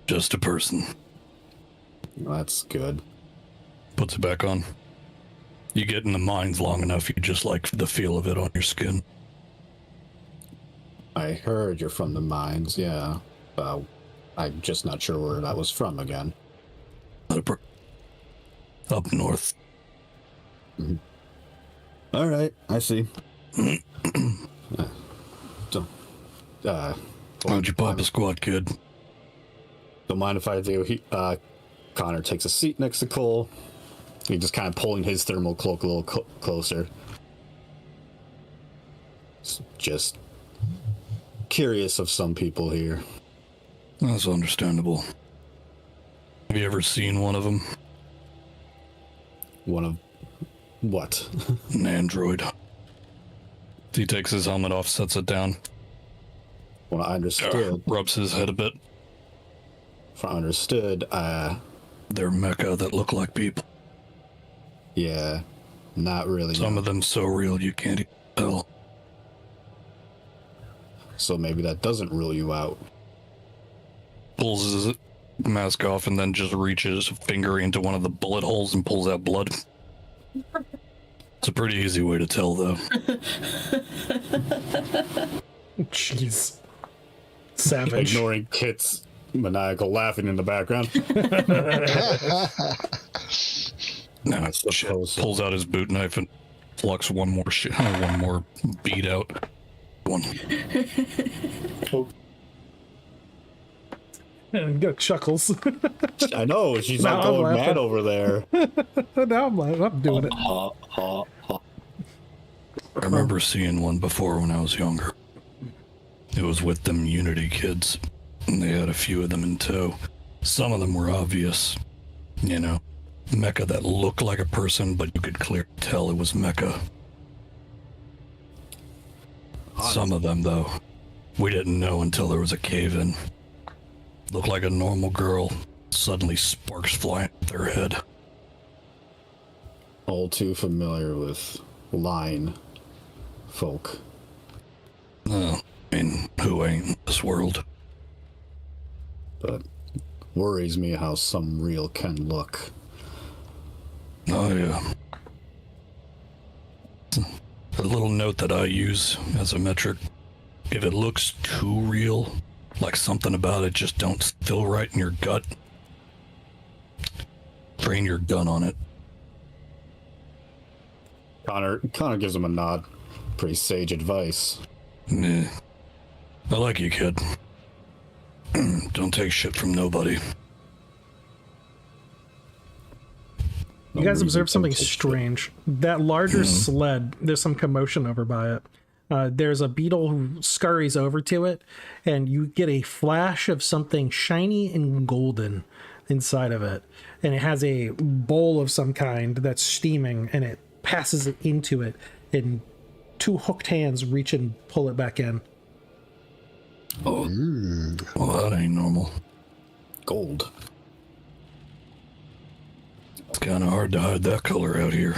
Just a person. That's good. Puts it back on. You get in the mines long enough, you just like the feel of it on your skin. I heard you're from the mines, yeah. I'm just not sure where that was from again. Up north. Mm-hmm. All right, I see. How'd you pop a squat, kid? Don't mind if I do. Connor takes a seat next to Cole. He's just kind of pulling his thermal cloak a little closer. Just curious of some people here. That's understandable. Have you ever seen one of them? One of what? An android. He takes his helmet off, sets it down. When I understood, Rubs his head a bit. if I understood, They're mecha that look like people. yeah, not really. Some no. of them so real you can't even tell. So maybe that doesn't rule you out. Pulls his mask off and then just reaches a finger into one of the bullet holes and pulls out blood. It's a pretty easy way to tell, though. Jeez. Savage. Ignoring Kit's maniacal laughing in the background. Now I suppose so. pulls out his boot knife and plucks one more bead out. One. And go chuckles. I know, she's Now not I'm going laughing. mad over there. Now I'm doing it. I remember seeing one before when I was younger. It was with them Unity kids, and they had a few of them in tow. Some of them were obvious, you know, mecha that looked like a person, but you could clearly tell it was mecha. Some of them, though, we didn't know until there was a cave-in. Looked like a normal girl. Suddenly sparks flying at their head. All too familiar with line folk. I mean, who ain't in this world? But worries me how some real can look. Oh, yeah. A little note that I use as a metric. If it looks too real, like something about it just don't feel right in your gut, train your gun on it. Connor gives him a nod. Pretty sage advice. Meh. I like you, kid. Don't take shit from nobody. You guys observe something strange. That larger sled, there's some commotion over by it. There's a beetle who scurries over to it, and you get a flash of something shiny and golden inside of it. And it has a bowl of some kind that's steaming, and it passes it into it, and two hooked hands reach and pull it back in. Oh, well, that ain't normal. Gold. It's kind of hard to hide that color out here.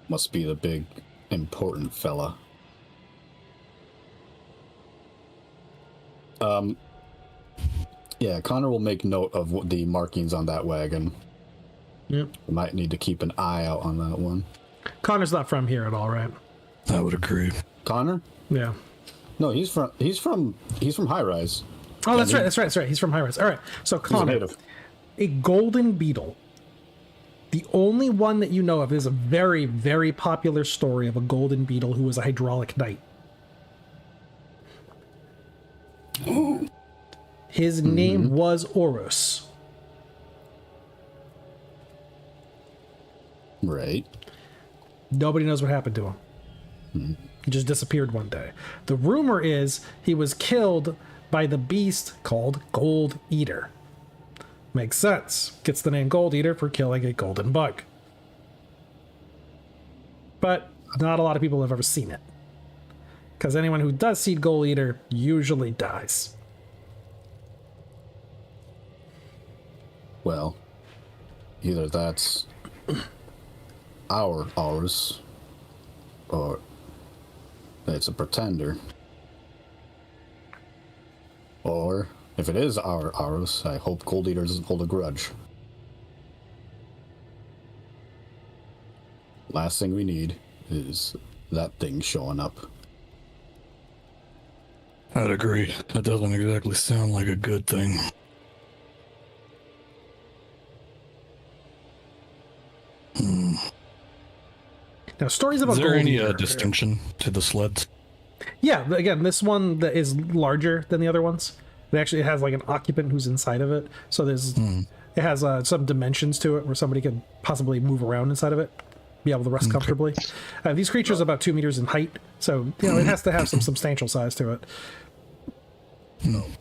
Must be the big, important fella. Yeah, Connor will make note of what the markings on that wagon. Yep. We might need to keep an eye out on that one. Connor's not from here at all, right? I would agree. Connor? Yeah. No, he's from High Rise. Oh, that's right. He's from High Rise. All right. So He's a Connor, native. a golden beetle. The only one that you know of is a very, very popular story of a golden beetle who was a hydraulic knight. His name was Oros. Right. Nobody knows what happened to him. He just disappeared one day. The rumor is he was killed by the beast called Gold Eater. Makes sense. Gets the name Gold Eater for killing a golden bug. But not a lot of people have ever seen it. Because anyone who does see Gold Eater usually dies. Well, either that's ours, or it's a pretender. Or, if it is ours, I hope Gold Eater doesn't hold a grudge. Last thing we need is that thing showing up. I'd agree. That doesn't exactly sound like a good thing. Now, stories about Is there Gold any Eater. distinction to the sleds? Yeah, but again, this one that is larger than the other ones. It actually has like an occupant who's inside of it. So there's it has some dimensions to it where somebody could possibly move around inside of it, be able to rest comfortably. These creatures are about 2 meters in height, so it has to have some substantial size to it.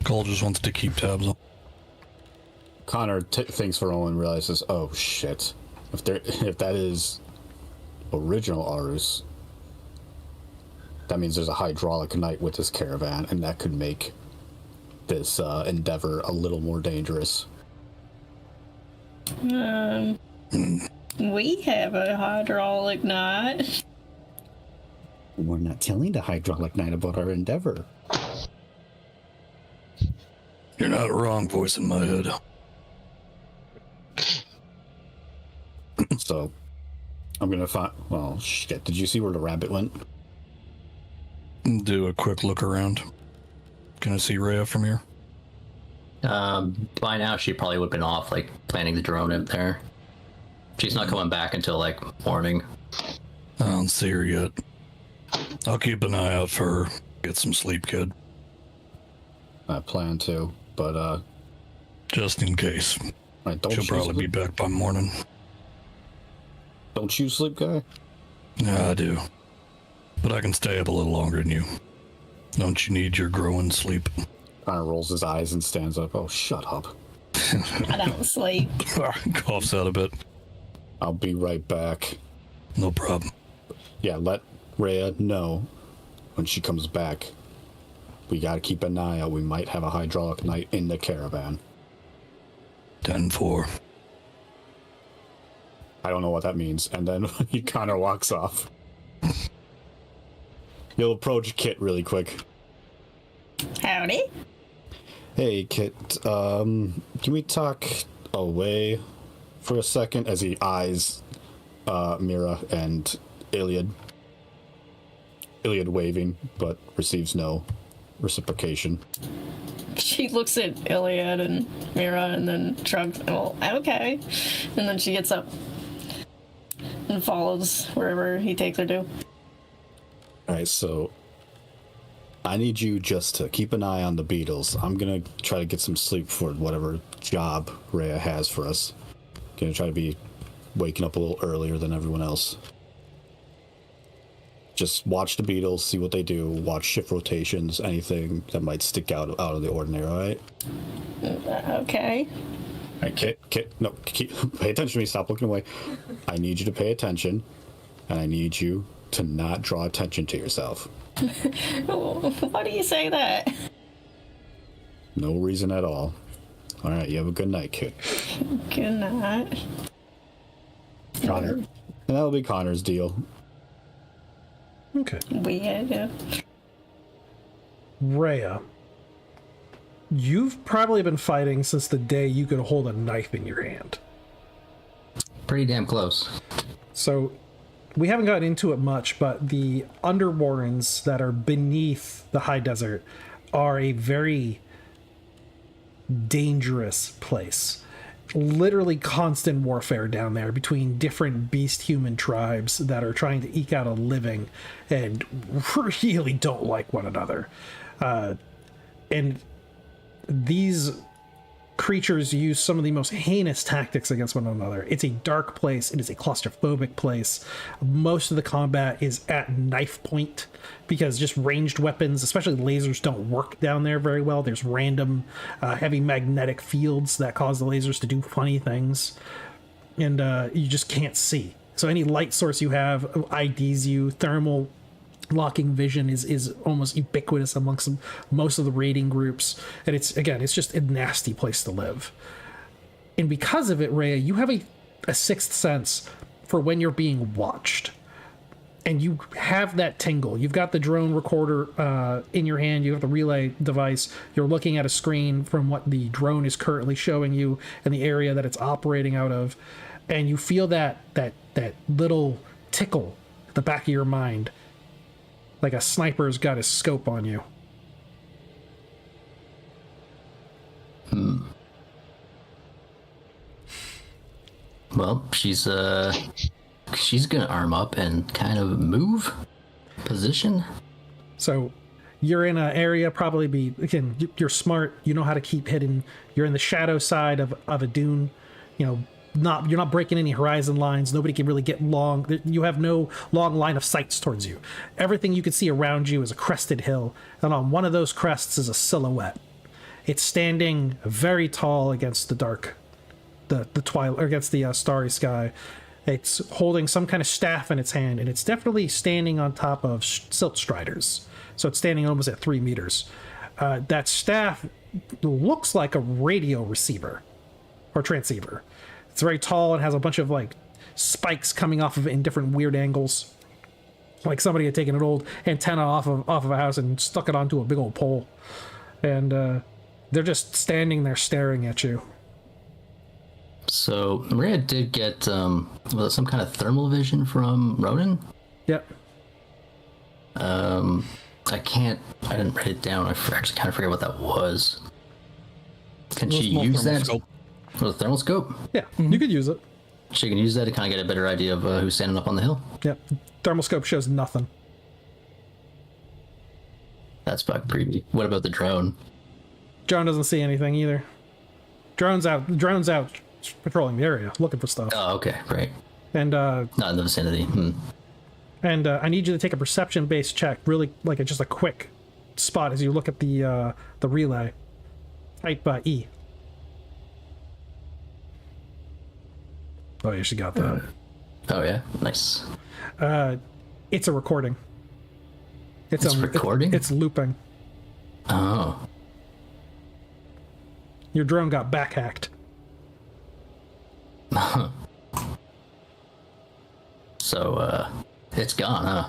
Cole just wants to keep tabs on. Connor thinks for a moment and realizes, oh shit. If that is original Arus, that means there's a hydraulic knight with this caravan, and that could make this endeavor a little more dangerous. We have a hydraulic knight. We're not telling the hydraulic knight about our endeavor. You're not wrong, voice in my head. So, I'm gonna find. Well, shit. Did you see where the rabbit went? Do a quick look around. Can I see Rhea from here? By now she probably would have been off, like, planting the drone in there. She's not coming back until, like, morning. I don't see her yet. I'll keep an eye out for her. Get some sleep, kid. I plan to, but Just in case. don't She'll you probably be sleep? back by morning. Don't you sleep, guy? Yeah, I do. But I can stay up a little longer than you. Don't you need your growing sleep? Connor rolls his eyes and stands up. Oh, shut up. I don't sleep. Coughs out a bit. I'll be right back. No problem. Yeah, let Rhea know when she comes back. We gotta keep an eye out. We might have a hydraulic knight in the caravan. 10-4. I don't know what that means. And then he Connor walks off. You'll approach Kit really quick. Howdy. Hey, Kit, can we talk away for a second as he eyes Mira and Iliad? Iliad waving, but receives no reciprocation. She looks at Iliad and Mira and then shrugs. Well, okay. And then she gets up and follows wherever he takes her to. Alright, so I need you just to keep an eye on the beetles. I'm gonna try to get some sleep for whatever job Rhea has for us. Gonna try to be waking up a little earlier than everyone else. Just watch the beetles, see what they do, watch shift rotations, anything that might stick out of the ordinary, alright? Okay. Alright, Kit, no, pay attention to me, stop looking away. I need you to pay attention, and I need you to not draw attention to yourself. Why do you say that? No reason at all. All right, you have a good night, kid. Good night. Connor. And that'll be Connor's deal. Okay. Weird. Rhea, you've probably been fighting since the day you could hold a knife in your hand. Pretty damn close. So, we haven't gotten into it much, but the underwarrens that are beneath the high desert are a very dangerous place. Literally constant warfare down there between different beast-human tribes that are trying to eke out a living and really don't like one another. And these creatures use some of the most heinous tactics against one another. It's a dark place. It is a claustrophobic place. Most of the combat is at knife point because just ranged weapons, especially lasers, don't work down there very well. There's random heavy magnetic fields that cause the lasers to do funny things, and you just can't see. So any light source you have IDs you. Thermal locking vision is almost ubiquitous amongst most of the raiding groups, and it's just a nasty place to live. And because of it, Rhea, you have a sixth sense for when you're being watched, and you have that tingle. You've got the drone recorder in your hand, you have the relay device, you're looking at a screen from what the drone is currently showing you and the area that it's operating out of, and you feel that little tickle at the back of your mind, like a sniper's got his scope on you. Well, she's gonna arm up and kind of move position. So you're in an area, probably again, you're smart, you know how to keep hidden. You're in the shadow side of a dune, you're not breaking any horizon lines. Nobody can really get long. You have no long line of sights towards you. Everything you can see around you is a crested hill, and on one of those crests is a silhouette. It's standing very tall against the dark, the twilight, or against the starry sky. It's holding some kind of staff in its hand, and it's definitely standing on top of silt striders. So it's standing almost at 3 meters. That staff looks like a radio receiver or transceiver. It's very tall and has a bunch of like spikes coming off of it in different weird angles. Like somebody had taken an old antenna off of a house and stuck it onto a big old pole. And they're just standing there staring at you. So Maria did get was it some kind of thermal vision from Ronan? Yep. I didn't write it down. I actually kind of forget what that was. Can she use that? For the thermal scope? Yeah, you could use it. She can use that to kind of get a better idea of who's standing up on the hill? Yep. Thermal scope shows nothing. That's fucking creepy. What about the drone? Drone doesn't see anything either. Drone's out patrolling the area, looking for stuff. Oh, okay, right. And not in the vicinity. And I need you to take a perception-based check, really, like just a quick spot as you look at the relay. Type E. Oh, yeah, she got that. Oh yeah, nice. It's a recording. It's recording? It's looping. Oh. Your drone got back hacked. So, it's gone, huh?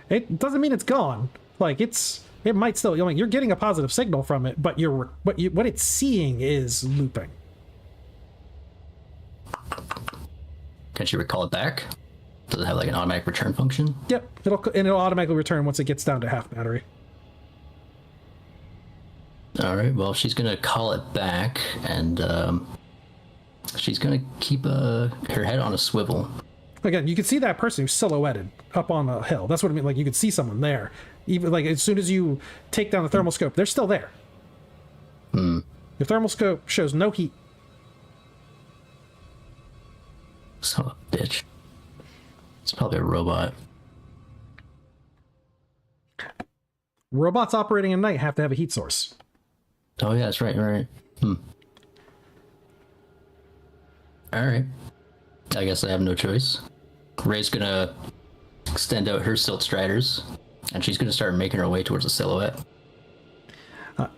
It doesn't mean it's gone. Like it might still. You're getting a positive signal from it, but what it's seeing is looping. Can she recall it back? Does it have like an automatic return function? Yep, it'll automatically return once it gets down to half battery. All right. Well, she's gonna call it back, and she's gonna keep her head on a swivel. Again, you can see that person who's silhouetted up on the hill. That's what I mean. Like you could see someone there. Even like as soon as you take down the thermal scope, they're still there. Your thermal scope shows no heat. Son of a bitch. It's probably a robot. Robots operating at night have to have a heat source. Oh yeah, that's right. Right. All right. I guess I have no choice. Ray's gonna extend out her silt striders, and she's gonna start making her way towards the silhouette.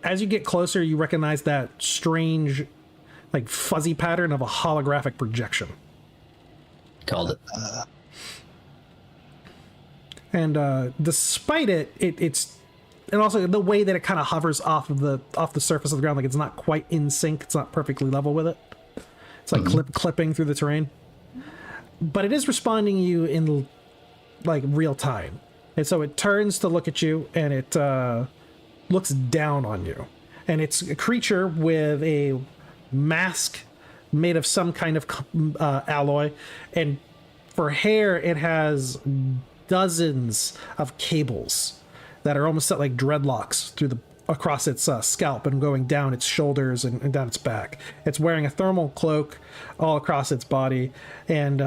As you get closer, you recognize that strange, like fuzzy pattern of a holographic projection. Called it. And despite it's and also the way that it kind of hovers off the surface of the ground, like it's not quite in sync, it's not perfectly level with it. It's like clipping through the terrain, but it is responding to you in like real time, and so it turns to look at you, and it looks down on you, and it's a creature with a mask made of some kind of alloy, and for hair it has dozens of cables that are almost set like dreadlocks across its scalp and going down its shoulders and down its back. It's wearing a thermal cloak all across its body, and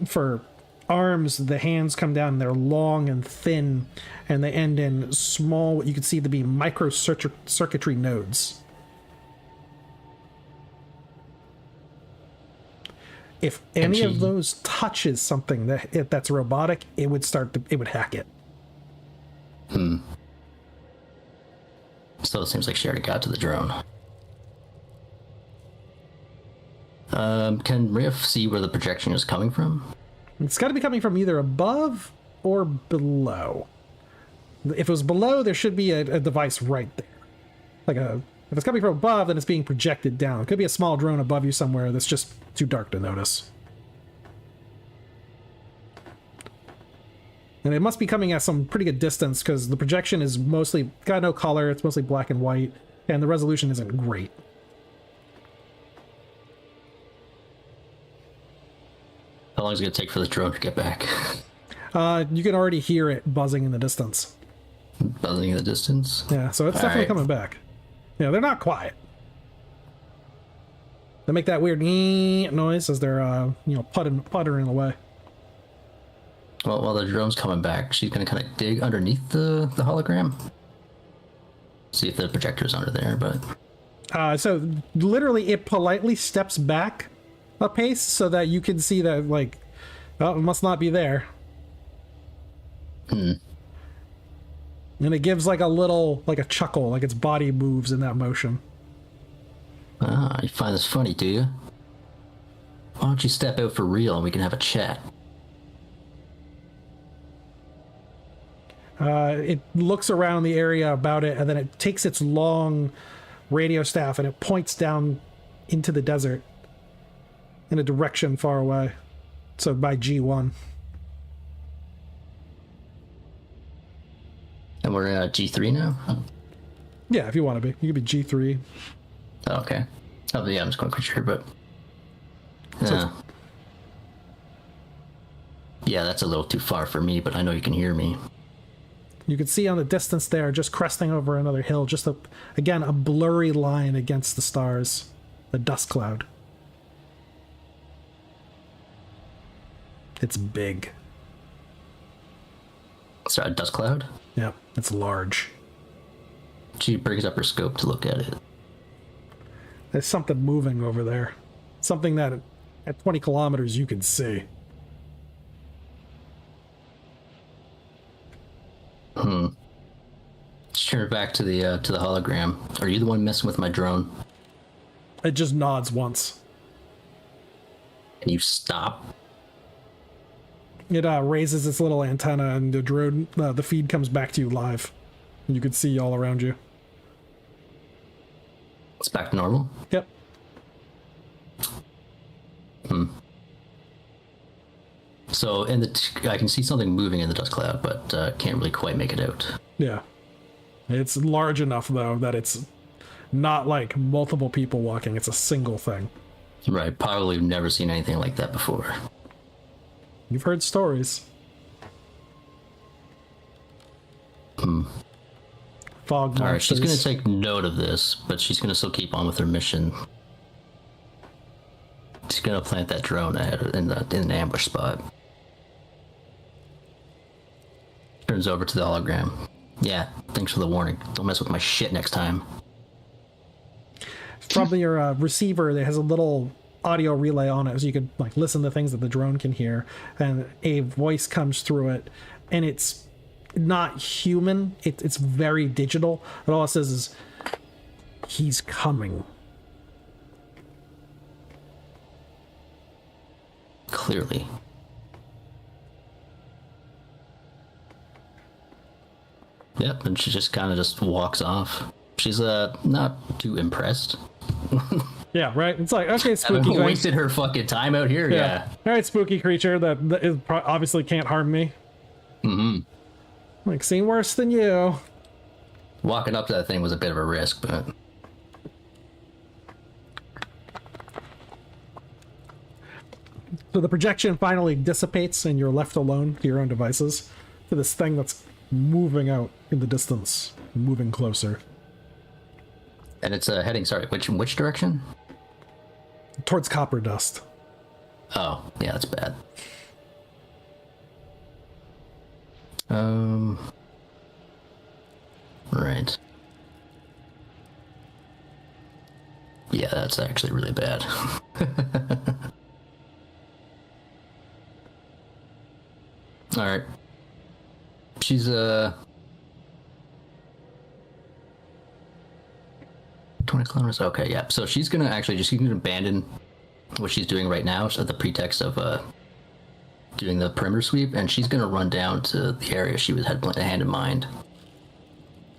for arms, the hands come down and they're long and thin, and they end in small, what you can see to be micro circuitry nodes. If any of those touches something that's robotic, it would hack it. So it seems like she already got to the drone. Can Riff see where the projection is coming from? It's got to be coming from either above or below. If it was below, there should be a device right there. If it's coming from above, then it's being projected down. It could be a small drone above you somewhere that's just too dark to notice. And it must be coming at some pretty good distance, because the projection is mostly got no color. It's mostly black and white, and the resolution isn't great. How long is it going to take for the drone to get back? You can already hear it buzzing in the distance. Buzzing in the distance? Yeah, so it's definitely coming back. Yeah, they're not quiet. They make that weird noise as they're, puttering away. Well, while the drone's coming back, she's going to kind of dig underneath the hologram. See if the projector's under there, but... So literally it politely steps back a pace so that you can see that, like, oh, it must not be there. And it gives like a chuckle, like its body moves in that motion. Ah, you find this funny, do you? Why don't you step out for real and we can have a chat? It looks around the area about it, and then it takes its long radio staff and it points down into the desert in a direction far away. So by G1. And we're at G3 now? Yeah, if you want to be. You could be G3. Oh, okay. Oh, yeah, I'm just going quick here, but... yeah, that's a little too far for me, but I know you can hear me. You can see on the distance there, just cresting over another hill, just again, a blurry line against the stars. The dust cloud. It's big. Sorry, a dust cloud? Yeah, it's large. She brings up her scope to look at it. There's something moving over there. Something that at 20 kilometers you can see. Let's turn it back to the hologram. Are you the one messing with my drone? It just nods once. Can you stop? It raises its little antenna, and the drone, the feed comes back to you live. And you can see all around you. It's back to normal? Yep. So I can see something moving in the dust cloud, but can't really quite make it out. Yeah. It's large enough, though, that it's not like multiple people walking. It's a single thing. Right. Probably never seen anything like that before. You've heard stories. Fog monsters. All right, she's going to take note of this, but she's going to still keep on with her mission. She's going to plant that drone ahead in an ambush spot. Turns over to the hologram. Yeah, thanks for the warning. Don't mess with my shit next time. From your receiver, there has a little audio relay on it, so you could like listen to things that the drone can hear, and a voice comes through it, and it's not human. It's very digital. And all it says is, He's coming. Clearly. Yep, and she just kind of just walks off. She's not too impressed. Yeah, right. It's like, okay, I spooky guy. wasted her fucking time out here. Yeah. All right, spooky creature that obviously can't harm me. Like, seen worse than you. Walking up to that thing was a bit of a risk, but So the projection finally dissipates and you're left alone to your own devices to this thing that's moving out in the distance, moving closer. and it's heading. Sorry, which direction? Towards copper dust. Oh, yeah, that's bad. Right. Yeah, that's actually really bad. All right. She's 20 kilometers. Okay, yeah. So she's gonna abandon what she's doing right now, so at the pretext of doing the perimeter sweep, and she's gonna run down to the area she had hand in mind.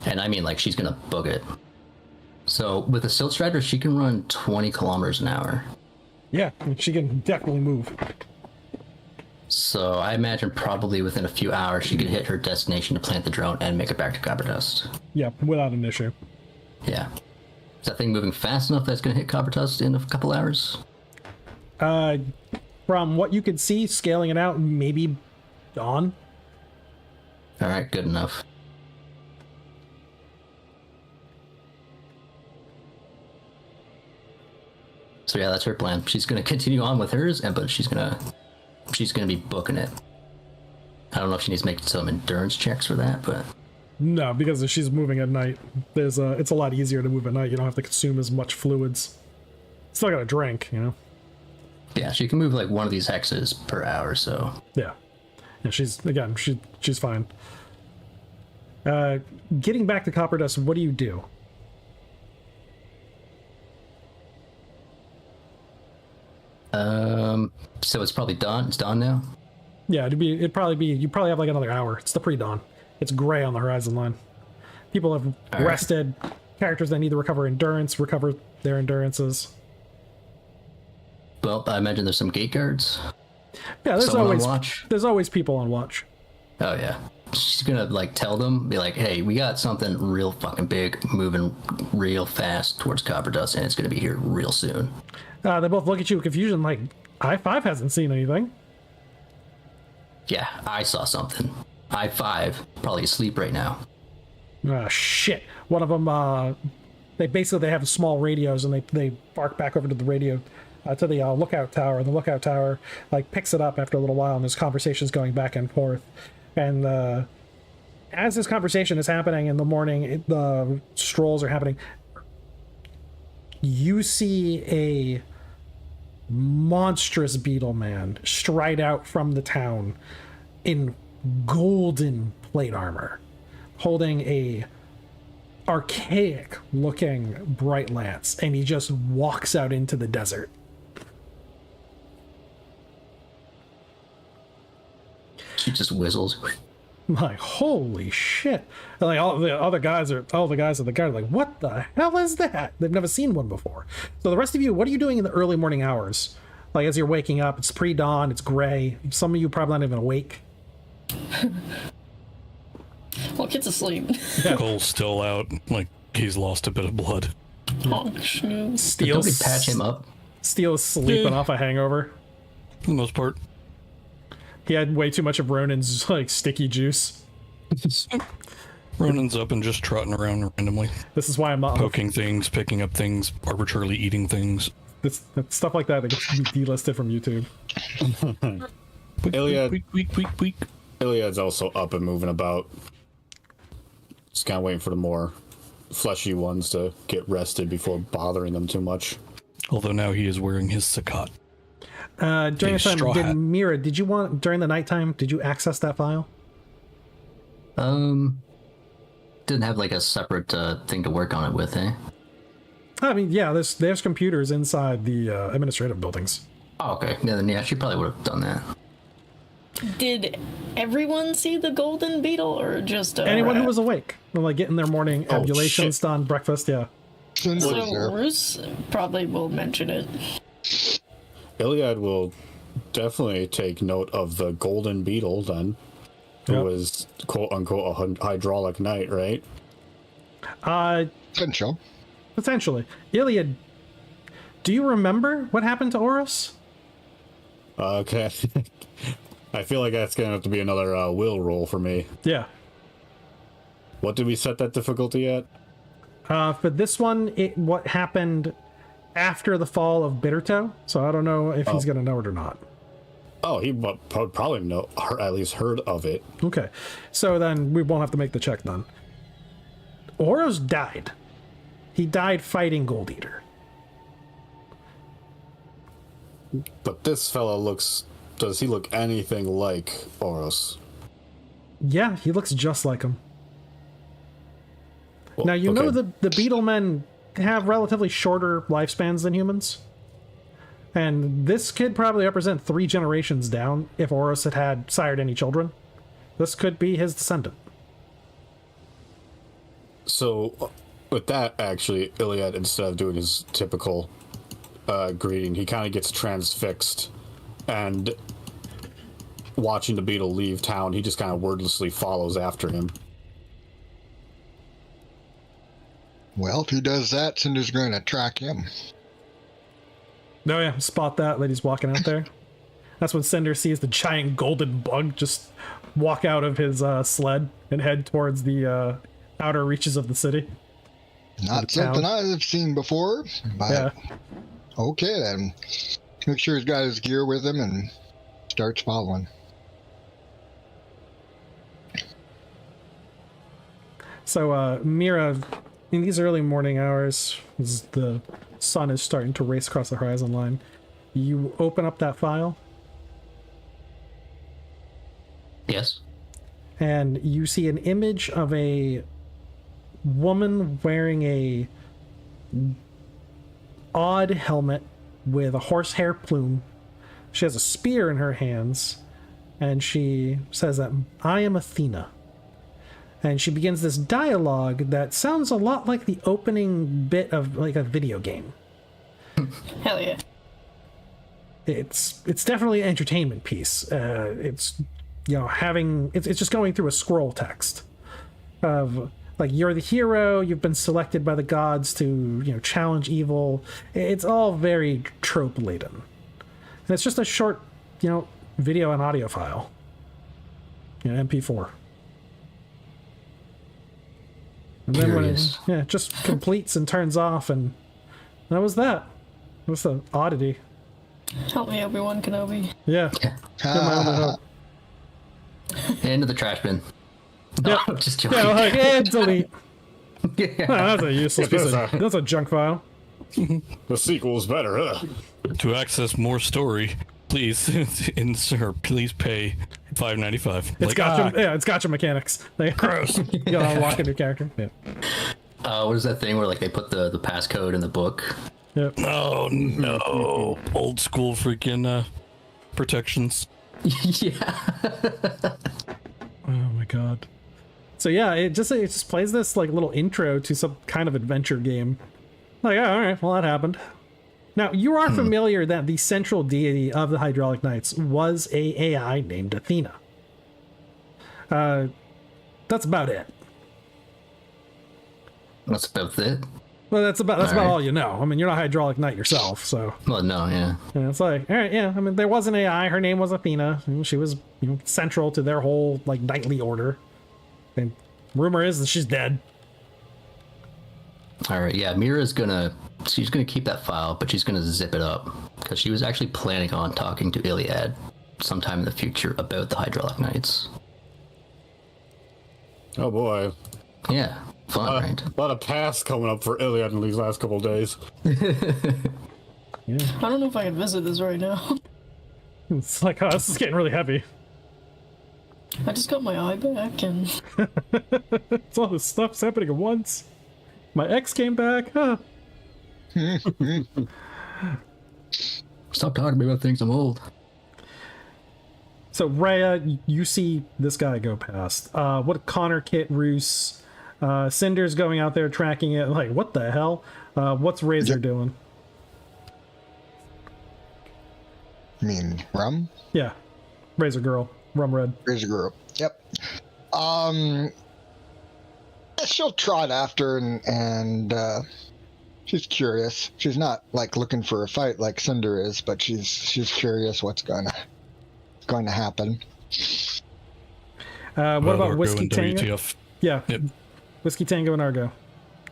And I mean, like, she's gonna book it. So with a Silt Strider, she can run 20 kilometers an hour. Yeah, she can definitely move. So I imagine probably within a few hours she could hit her destination to plant the drone and make it back to Copper Dust. Yeah, without an issue. Yeah. Is that thing moving fast enough that's going to hit Copper Dust in a couple hours? From what you could see, scaling it out, maybe dawn. All right, good enough. So yeah, that's her plan. She's going to continue on with hers, but she's going to be booking it. I don't know if she needs to make some endurance checks for that, but No, because if she's moving at night, it's a lot easier to move at night. You don't have to consume as much fluids. Still gotta drink, you know? yeah, she can move like one of these hexes per hour, so Yeah. Yeah, she's fine. Getting back to Copper Dust, what do you do? so it's probably dawn. It's dawn now. Yeah, you probably have like another hour. It's the pre-dawn. It's gray on the horizon line. People have rested. Characters that need to recover endurance recover their endurances. Well, I imagine there's some gate guards. Yeah, Someone on watch? there's always people on watch. Oh yeah. She's gonna like tell them, be like, hey, we got something real fucking big moving real fast towards Copper Dust, and it's gonna be here real soon. They both look at you with confusion like, I-5 hasn't seen anything. Yeah, I saw something. I-5, probably asleep right now. Ah, shit. One of them, they have small radios, and they bark back over to the radio, to the lookout tower. And the lookout tower, like, picks it up after a little while, and there's conversations going back and forth. And as this conversation is happening in the morning, the strolls are happening, you see a monstrous beetle man stride out from the town in golden plate armor, holding a archaic looking bright lance, and he just walks out into the desert. She just whistles. Like, holy shit. And like all the guys at the guard are like, what the hell is that? They've never seen one before. So the rest of you, what are you doing in the early morning hours? Like, as you're waking up, it's pre-dawn, it's gray. Some of you probably not even awake. Well, kid's asleep. Cole's still out, like he's lost a bit of blood. Oh, snooze. Did nobody patch him up? Steele's sleeping off a hangover. For the most part. He had way too much of Ronan's, like, sticky juice. Ronan's up and just trotting around randomly. This is why I'm not poking things, picking up things, arbitrarily eating things. It's stuff like that gets delisted from YouTube. Iliad, Iliad's also up and moving about. Just kind of waiting for the more fleshy ones to get rested before bothering them too much. Although now he is wearing his sakat. During the time, Mira, during the nighttime, did you access that file? Didn't have like a separate thing to work on it with, eh? I mean, yeah, there's computers inside the administrative buildings. Oh, okay. Yeah, then yeah, she probably would have done that. Did everyone see the golden beetle, or just Anyone who rat? was awake, like getting their morning Oh, ablutions shit. done, breakfast, yeah. Cinder's So there. Roos probably will mention it. Iliad will definitely take note of the golden beetle then, who Yep. was quote unquote a hydraulic knight, right? Potential. Potentially. Iliad, do you remember what happened to Oros? Okay. I feel like that's gonna have to be another will roll for me. Yeah. What did we set that difficulty at? For this one, what happened after the fall of Bittertoe, so I don't know if he's going to know it or not. Oh, he probably know, or at least heard of it. Okay, so then we won't have to make the check then. Oros died. He died fighting Gold Eater. But this fella does he look anything like Oros? Yeah, he looks just like him. Well, Now, you know okay. the beetle men have relatively shorter lifespans than humans. And this could probably represent 3 generations down if Oros had sired any children. This could be his descendant. So, with that, actually, Iliad, instead of doing his typical greeting, he kind of gets transfixed, and watching the beetle leave town, he just kind of wordlessly follows after him. Well, if he does that, Cinder's going to track him. Oh yeah, spot that lady's walking out there. That's when Cinder sees the giant golden bug just walk out of his sled and head towards the outer reaches of the city. Not the town. something I've seen before, but Yeah. okay then. Make sure he's got his gear with him and starts following. So Mira, in these early morning hours, as the sun is starting to race across the horizon line, you open up that file Yes. and you see an image of a woman wearing a odd helmet with a horsehair plume. She has a spear in her hands, and she says that I am Athena. And she begins this dialogue that sounds a lot like the opening bit of like a video game. Hell yeah. It's definitely an entertainment piece. It's it's just going through a scroll text of like, you're the hero, you've been selected by the gods to challenge evil. It's all very trope laden, and it's just a short video and audio file, MP4. And then when Curious. it just completes and turns off, and that was that. It was the oddity. Help me, Obi-Wan Kenobi. Yeah. Get my own hope. Into the trash bin. Yeah. No, I'm just joking. Yeah, like, delete. Yeah. Oh, that's a useless piece of... That's a junk file. The sequel's better, huh? To access more story, please please pay $5.95. It's it's gotcha mechanics. Gross. You gotta unlock a new character. Yeah. What is that thing where like they put the passcode in the book? Yep. Oh no, old school freaking protections. Yeah. Oh my god. So yeah, it just plays this like little intro to some kind of adventure game. Like, oh, all right, well that happened. Now you are familiar that the central deity of the Hydraulic Knights was a AI named Athena. That's about it. That's about it. Well, that's about All right. all you know. I mean, you're not a Hydraulic Knight yourself, so Well, no, yeah. it's like, all right, yeah. I mean, there was an AI. Her name was Athena, and she was central to their whole like knightly order. And rumor is that she's dead. All right, yeah. Mira's she's gonna keep that file, but she's gonna zip it up because she was actually planning on talking to Iliad sometime in the future about the Hydraulic Knights. Oh boy. Yeah, fun, right? A lot of past coming up for Iliad in these last couple of days. I don't know if I can visit this right now. It's like, oh, this is getting really heavy. I just got my eye back, and It's all this stuff's happening at once. My ex came back. Huh. Stop talking to me about things. I'm old. So Rhea, you see this guy go past. What Connor, Kit, Roos, Cinder's going out there tracking it. Like, what the hell? What's Razor doing? I mean, Rum? Yeah, Razor Girl, Rum Red. Razor Girl. Yep. She'll trot after and she's curious. She's not like looking for a fight like Cinder is, but she's curious what's going to happen. What about Whiskey and Tango? WTF. Yeah, Yep. Whiskey Tango and Argo.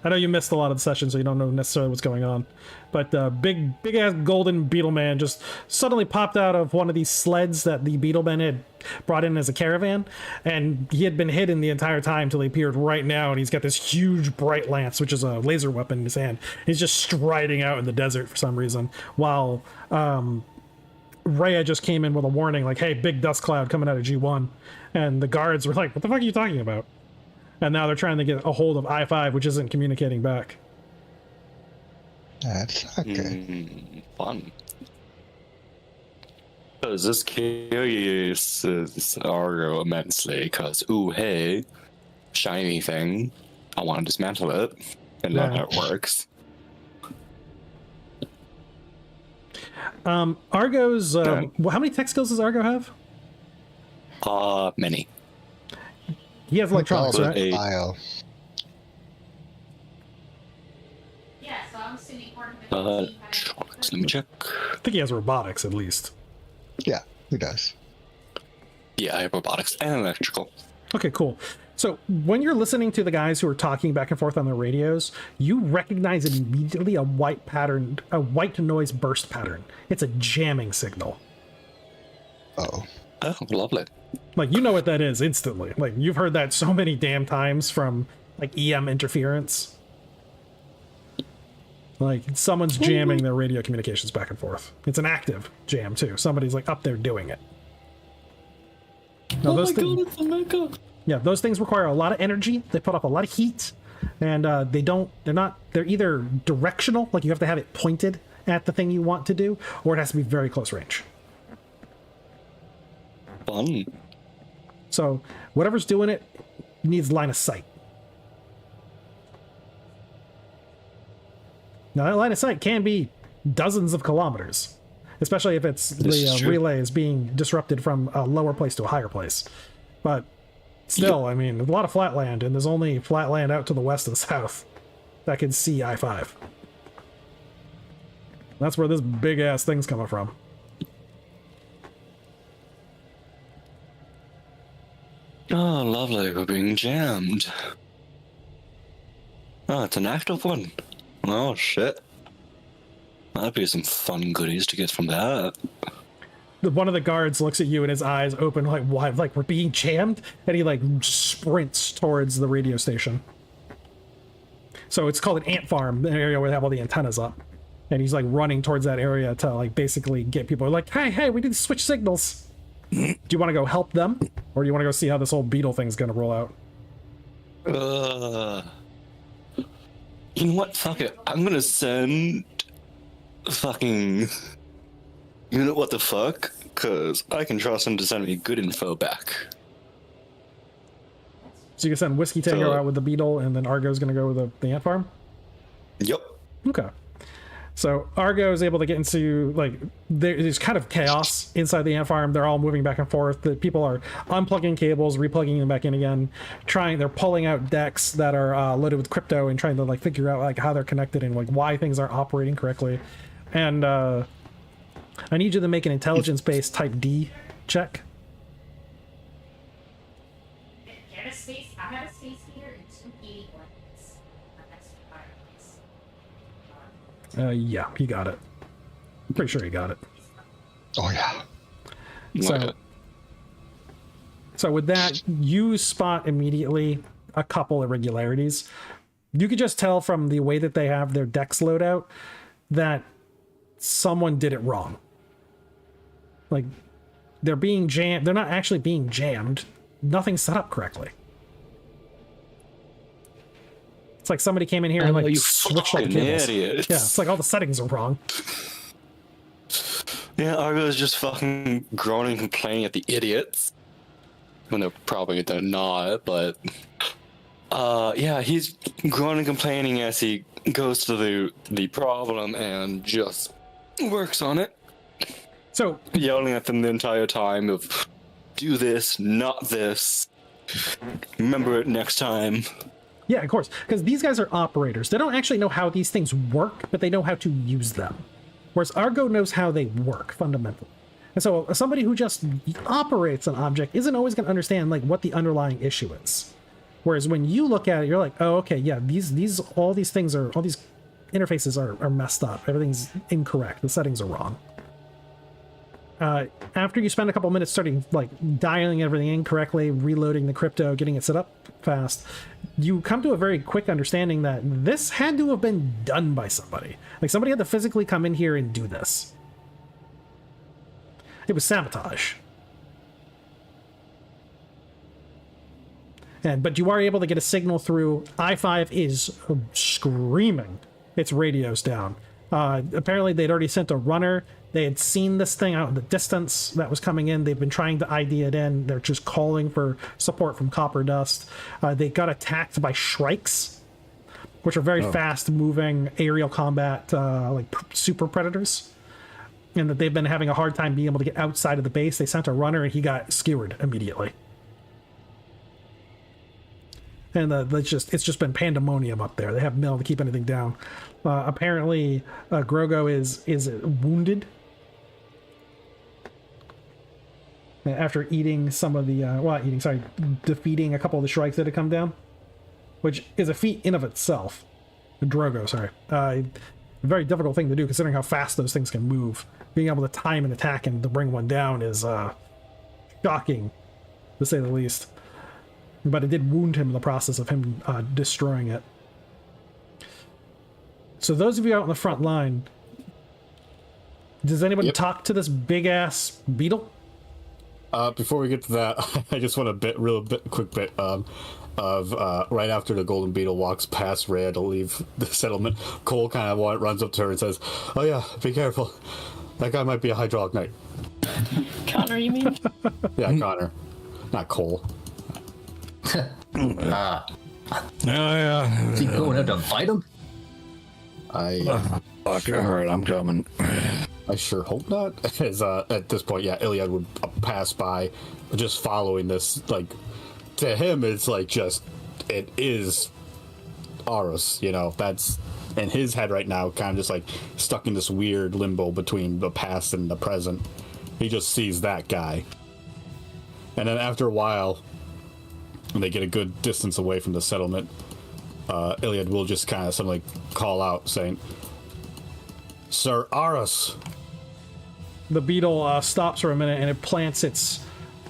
I know you missed a lot of the session, so you don't know necessarily what's going on. But big ass golden beetle man just suddenly popped out of one of these sleds that the beetle men had brought in as a caravan, and he had been hidden the entire time till he appeared right now, and he's got this huge bright lance, which is a laser weapon in his hand. He's just striding out in the desert for some reason, while Rhea just came in with a warning like, hey, big dust cloud coming out of G1, and the guards were like, what the fuck are you talking about? And now they're trying to get a hold of I-5, which isn't communicating back. That's not good. Fun. Because this curious Argo immensely, because, ooh, hey, shiny thing, I want to dismantle it, and then Yeah. it works. Argo's, how many tech skills does Argo have? Many. He has electronics, Oh, right? a- Bio. Yeah, so I'm assuming part of the team has- Let me check. I think he has robotics, at least. Yeah, he does. Yeah, I have robotics and electrical. Okay, cool. So when you're listening to the guys who are talking back and forth on their radios, you recognize immediately a white noise burst pattern. It's a jamming signal. Oh. Oh, lovely. Like, you know what that is instantly. Like, you've heard that so many damn times from, like, EM interference. Like, someone's jamming their radio communications back and forth. It's an active jam, too. Somebody's, like, up there doing it. Now, those things, it's a mecha! yeah, those things require a lot of energy. They put up a lot of heat. And they're either directional, like you have to have it pointed at the thing you want to do, or it has to be very close range. Fun. So whatever's doing it needs line of sight. Now that line of sight can be dozens of kilometers, especially if it's This is true. relay is being disrupted from a lower place to a higher place. But still, I mean, a lot of flat land, and there's only flat land out to the west and south that can see I-5. That's where this big ass thing's coming from. Oh, lovely. We're being jammed. Oh, it's an active one. Oh, shit. That'd be some fun goodies to get from that. One of the guards looks at you and his eyes open like, why? Like, we're being jammed? And he like sprints towards the radio station. So it's called an ant farm, the area where they have all the antennas up. And he's like running towards that area to like basically get people like, hey, we need to switch signals. Do you want to go help them? Or do you want to go see how this whole beetle thing's gonna roll out? You know what? Fuck it. I'm gonna send fucking... You know what the fuck? Because I can trust him to send me good info back. So you can send Whiskey Tango So- out with the beetle, and then Argo's gonna go with the ant farm? Yep. Okay. So Argo is able to get into, like, there's kind of chaos inside the ant farm. They're all moving back and forth. The people are unplugging cables, replugging them back in again. They're pulling out decks that are loaded with crypto and trying to like figure out like how they're connected and like why things aren't operating correctly. And I need you to make an intelligence-based type D check. Get a space. I have a space heater and 280 blankets. That's the fireplace. Yeah, you got it. I'm pretty sure you got it. Oh, yeah. So, so with that, you spot immediately a couple irregularities. You could just tell from the way that they have their decks load out that someone did it wrong. Like, they're being jammed. They're not actually being jammed. Nothing's set up correctly. It's like somebody came in here and like switched all the cables. Idiots. Yeah, it's like all the settings are wrong. Yeah, Argo's just fucking groaning and complaining at the idiots. When they're probably not, but yeah, he's groaning and complaining as he goes to the problem and just works on it. So Yelling at them the entire time of do this, not this. Remember it next time. yeah, of course, because these guys are operators. They don't actually know how these things work, but they know how to use them. Whereas Argo knows how they work fundamentally. And so somebody who just operates an object isn't always going to understand like what the underlying issue is. Whereas when you look at it, you're like, oh, okay, yeah, all these interfaces are messed up. Everything's incorrect. The settings are wrong. After you spend a couple minutes starting like dialing everything in correctly, reloading the crypto, getting it set up fast, you come to a very quick understanding that this had to have been done by somebody. Like somebody had to physically come in here and do this. It was sabotage. But you are able to get a signal through. I-5 is screaming its radios down. Apparently they'd already sent a runner. They had seen this thing out in the distance that was coming in. They've been trying to ID it in. They're just calling for support from Copper Dust. They got attacked by Shrikes, which are very fast-moving aerial combat, like super predators. And that they've been having a hard time being able to get outside of the base. They sent a runner and he got skewered immediately. And it's just been pandemonium up there. They haven't been able to keep anything down. Apparently, Grogo is wounded after eating some of the defeating a couple of the Shrikes that had come down, which is a feat in of itself. Drogo, sorry. A very difficult thing to do considering how fast those things can move. Being able to time an attack and to bring one down is shocking, to say the least. But it did wound him in the process of him destroying it. So those of you out on the front line, does anybody talk to this big-ass beetle? Before we get to that, I just want a quick bit of right after the golden beetle walks past Rhea to leave the settlement, Cole kind of runs up to her and says, "Oh yeah, be careful. That guy might be a hydraulic knight." Connor, you mean? Yeah, Connor, not Cole. Yeah. Is he going out to fight him? Fuck, alright, I'm coming. I sure hope not. As at this point, yeah, Iliad would pass by, just following this. Like, to him, it's like it is Aros. You know, that's in his head right now, kind of just like stuck in this weird limbo between the past and the present. He just sees that guy, and then after a while, when they get a good distance away from the settlement, Iliad will just kind of suddenly call out, saying, "Sir Aros." The beetle stops for a minute and it plants its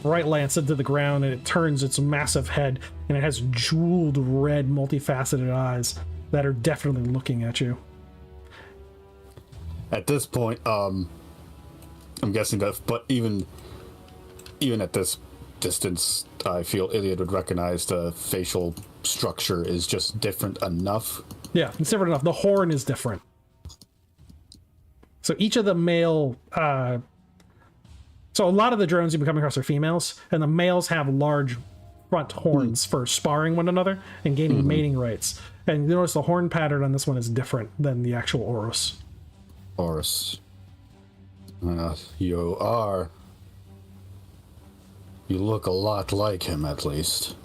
right lance into the ground and it turns its massive head and it has jeweled red multifaceted eyes that are definitely looking at you. At this point, I'm guessing that, but even at this distance, I feel Iliad would recognize the facial structure is just different enough. Yeah, it's different enough. The horn is different. So each of the male, so a lot of the drones you've been coming across are females, and the males have large front horns for sparring one another and gaining mating rights. And you notice the horn pattern on this one is different than the actual Oros. Oros. You look a lot like him, at least.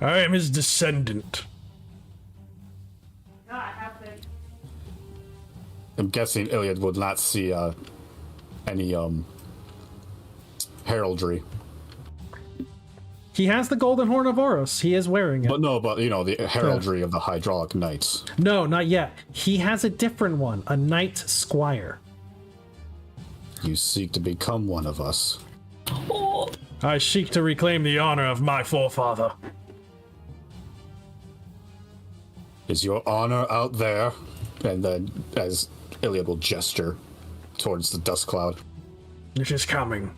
I am his descendant. I'm guessing Iliad would not see any heraldry. He has the golden horn of Oros. He is wearing it. But you know, the heraldry of the hydraulic knights. No, not yet. He has a different one, a knight squire. You seek to become one of us. I seek to reclaim the honor of my forefather. Is your honor out there? And then, as Iliad will gesture towards the dust cloud. It is coming.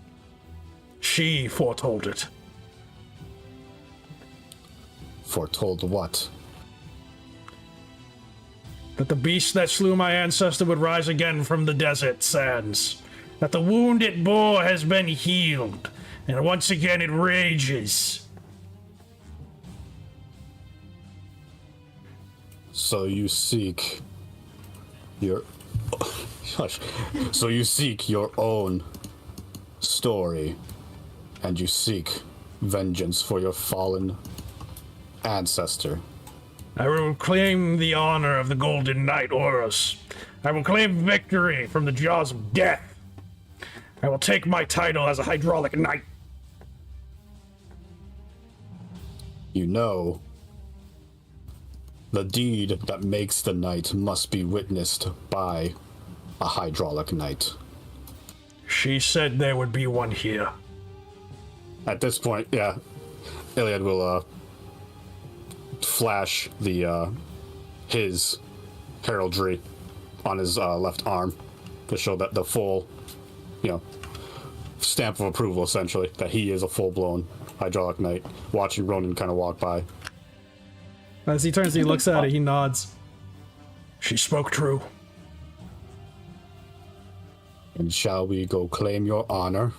She foretold it. Foretold what? that the beast that slew my ancestor would rise again from the desert sands, that the wound it bore has been healed, and once again it rages. So you seek your Hush. So you seek your own story, and you seek vengeance for your fallen ancestor. I will claim the honor of the Golden Knight Horus. I will claim victory from the jaws of death. I will take my title as a hydraulic knight. You know, the deed that makes the knight must be witnessed by a hydraulic knight. She said there would be one here. At this point, yeah, Iliad will flash the his heraldry on his left arm to show that the full, stamp of approval, essentially, that he is a full-blown hydraulic knight. Watching Ronan kind of walk by. As he turns and he looks at it, he nods. She spoke true. And shall we go claim your honor?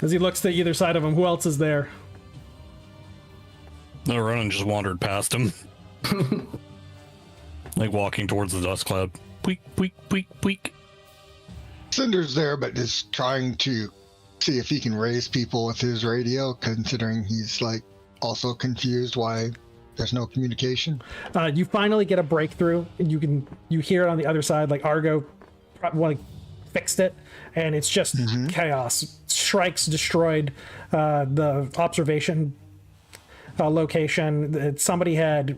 As he looks to either side of him, who else is there? No, Ronan just wandered past him. Like walking towards the dust cloud. Peek, peek, peek, peek. Cinder's there, but is trying to see if he can raise people with his radio, considering he's also confused why there's no communication. You finally get a breakthrough, and you hear it on the other side, like Argo fixed it, and it's just chaos. Strikes destroyed the observation location that somebody had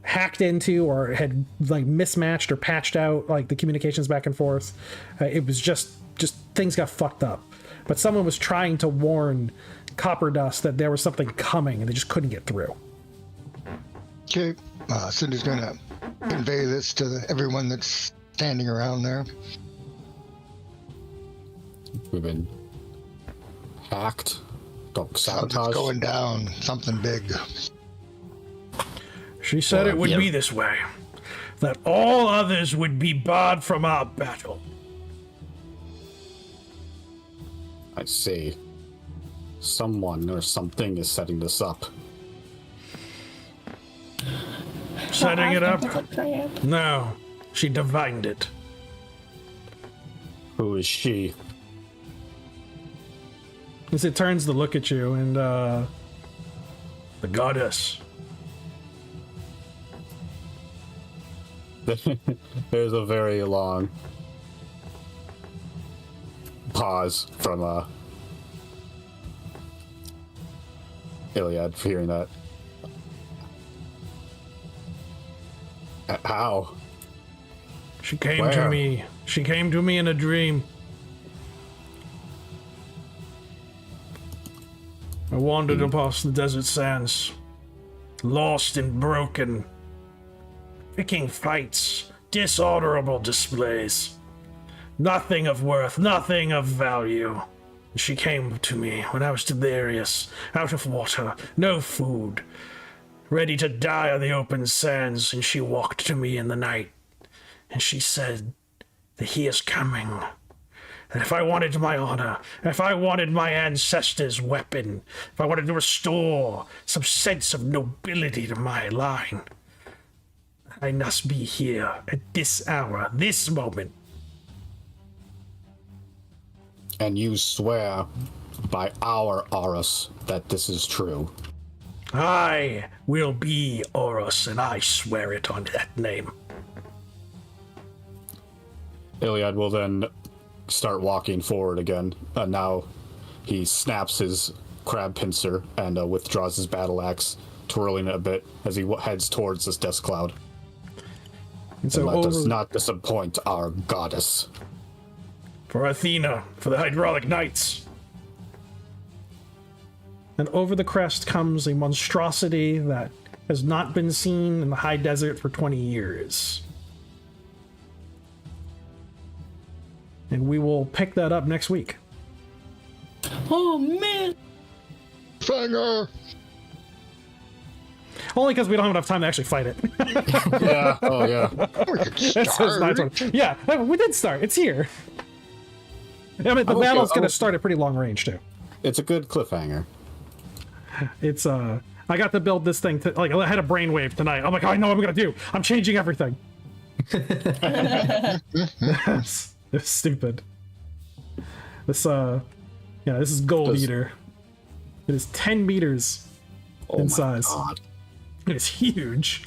hacked into or had mismatched or patched out the communications back and forth. It was just things got fucked up. But someone was trying to warn Copper Dust that there was something coming, and they just couldn't get through. Okay, Cinder's going to convey this to everyone that's standing around there. We've been hacked. Something's Sabotage. going down. Something big. She said it would be this way, that all others would be barred from our battle. I see. Someone or something is setting this up. Setting it up? No, she divined it. Who is she? As it turns to look at you, and the goddess. There's a very long pause from Iliad for hearing that. How? She came to me. She came to me in a dream. I wandered across the desert sands, lost and broken, picking fights, dishonorable displays. Nothing of worth, nothing of value. She came to me when I was delirious, out of water, no food, ready to die on the open sands, and she walked to me in the night, and she said that he is coming. That if I wanted my honor, if I wanted my ancestors' weapon, if I wanted to restore some sense of nobility to my line, I must be here at this hour, this moment. And you swear by our Horus that this is true. I will be Horus, and I swear it on that name. Iliad will then start walking forward again. Now he snaps his crab pincer and withdraws his battle axe, twirling it a bit as he heads towards this dust cloud. And so let us not disappoint our goddess. For Athena, for the hydraulic knights. And over the crest comes a monstrosity that has not been seen in the high desert for 20 years. And we will pick that up next week. Oh man! Fanger! Only because we don't have enough time to actually fight it. Yeah. Oh yeah. We could It says 9:20. Yeah, we did start. It's here. I mean, the I'm okay- battle's going I'm- to start at pretty long range too. It's a good cliffhanger. It's I got to build this thing to like I had a brainwave tonight. I'm like, I know what I'm gonna do. I'm changing everything. It's stupid. This this is Gold Does- Eater. It is 10 meters Oh in my size. God. It is huge.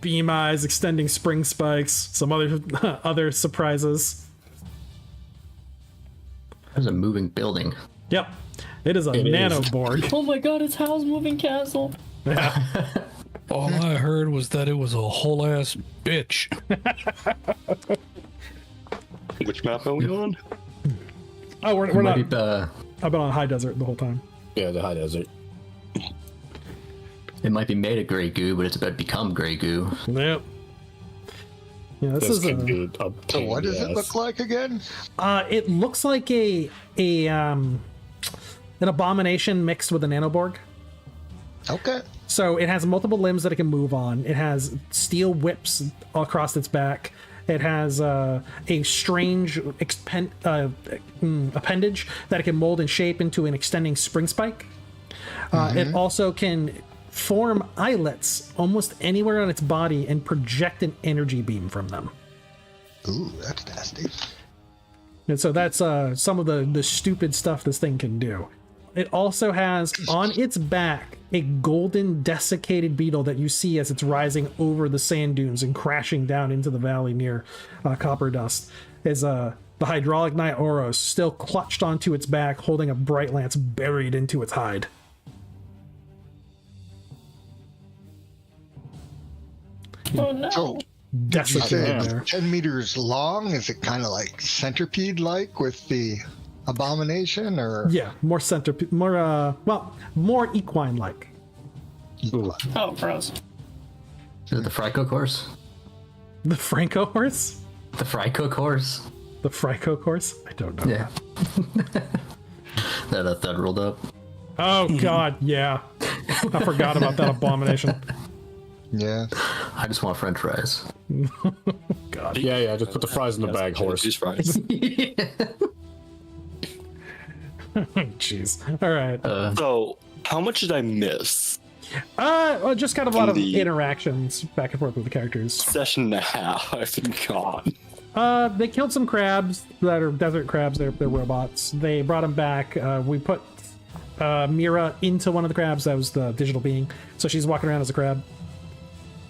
Beam eyes, extending spring spikes, some other surprises. There's a moving building. Yep. It is a It is. nanoborg. Oh my god, it's Hal's moving castle. All I heard was that it was a whole ass bitch. Which map are we on? Oh, we're not. Might be, I've been on high desert the whole time. Yeah, the high desert. it might be made of gray goo, but it's about to become gray goo. Yep. Yeah, this This is could a. be a So pain what in does the it ass. look like again? It looks like an abomination mixed with a nanoborg. Okay. So it has multiple limbs that it can move on. It has steel whips across its back. It has a strange appendage that it can mold and shape into an extending spring spike. It also can form eyelets almost anywhere on its body and project an energy beam from them. Ooh, that's nasty. And so that's some of the stupid stuff this thing can do. It also has on its back a golden desiccated beetle that you see as it's rising over the sand dunes and crashing down into the valley near Copper Dust. Is the hydraulic knight Oros still clutched onto its back, holding a bright lance buried into its hide. Oh no. So, Desiccated there. 10 meters long? Is it kind of like centipede-like with the abomination, or? Yeah, more more equine-like. Oh, gross. Is it the Fryco course? The Franco horse? The Fryco course? The Franco horse? I don't know. Yeah. that rolled up. Oh God, yeah. I forgot about that abomination. Yeah. I just want French fries. God. Yeah, just put the fries in the bag, horse. Just fries. Jeez. All right. So, how much did I miss? Well, just kind of a lot of The- interactions back and forth with the characters. Session and a half. I've been gone. They killed some crabs that are desert crabs. They're robots. They brought them back. We put Mira into one of the crabs. That was the digital being. So she's walking around as a crab.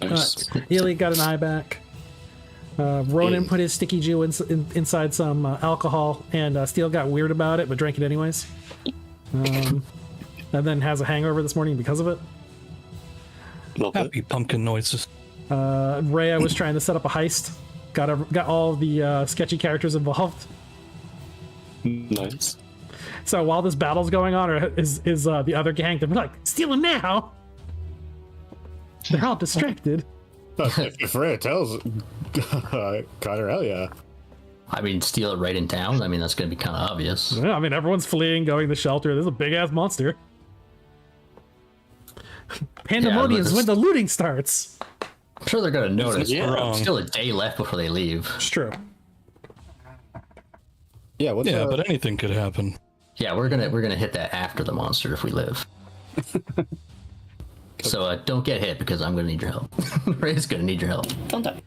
Nice. Ely got an eye back. Ronan put his sticky Jew inside some alcohol, and Steele got weird about it, but drank it anyways. And then has a hangover this morning because of it. Love it. Happy pumpkin noises. Rhea was trying to set up a heist. Got all the sketchy characters involved. Nice. So while this battle's going on, is the other gang? They're like, steal him now. They're all distracted. If Rhea tells Connor, hell yeah. I mean, steal it right in town? I mean, that's going to be kind of obvious. Yeah, I mean, everyone's fleeing, going to the shelter. There's a big ass monster. Pandemonium is this- when the looting starts. I'm sure they're going to notice. Yeah. but it's still a day left before they leave. It's true. Yeah, what's Yeah, but anything could happen. Yeah, we're gonna hit that after the monster if we live. So don't get hit because I'm gonna need your help. Ray's gonna need your help. Don't die.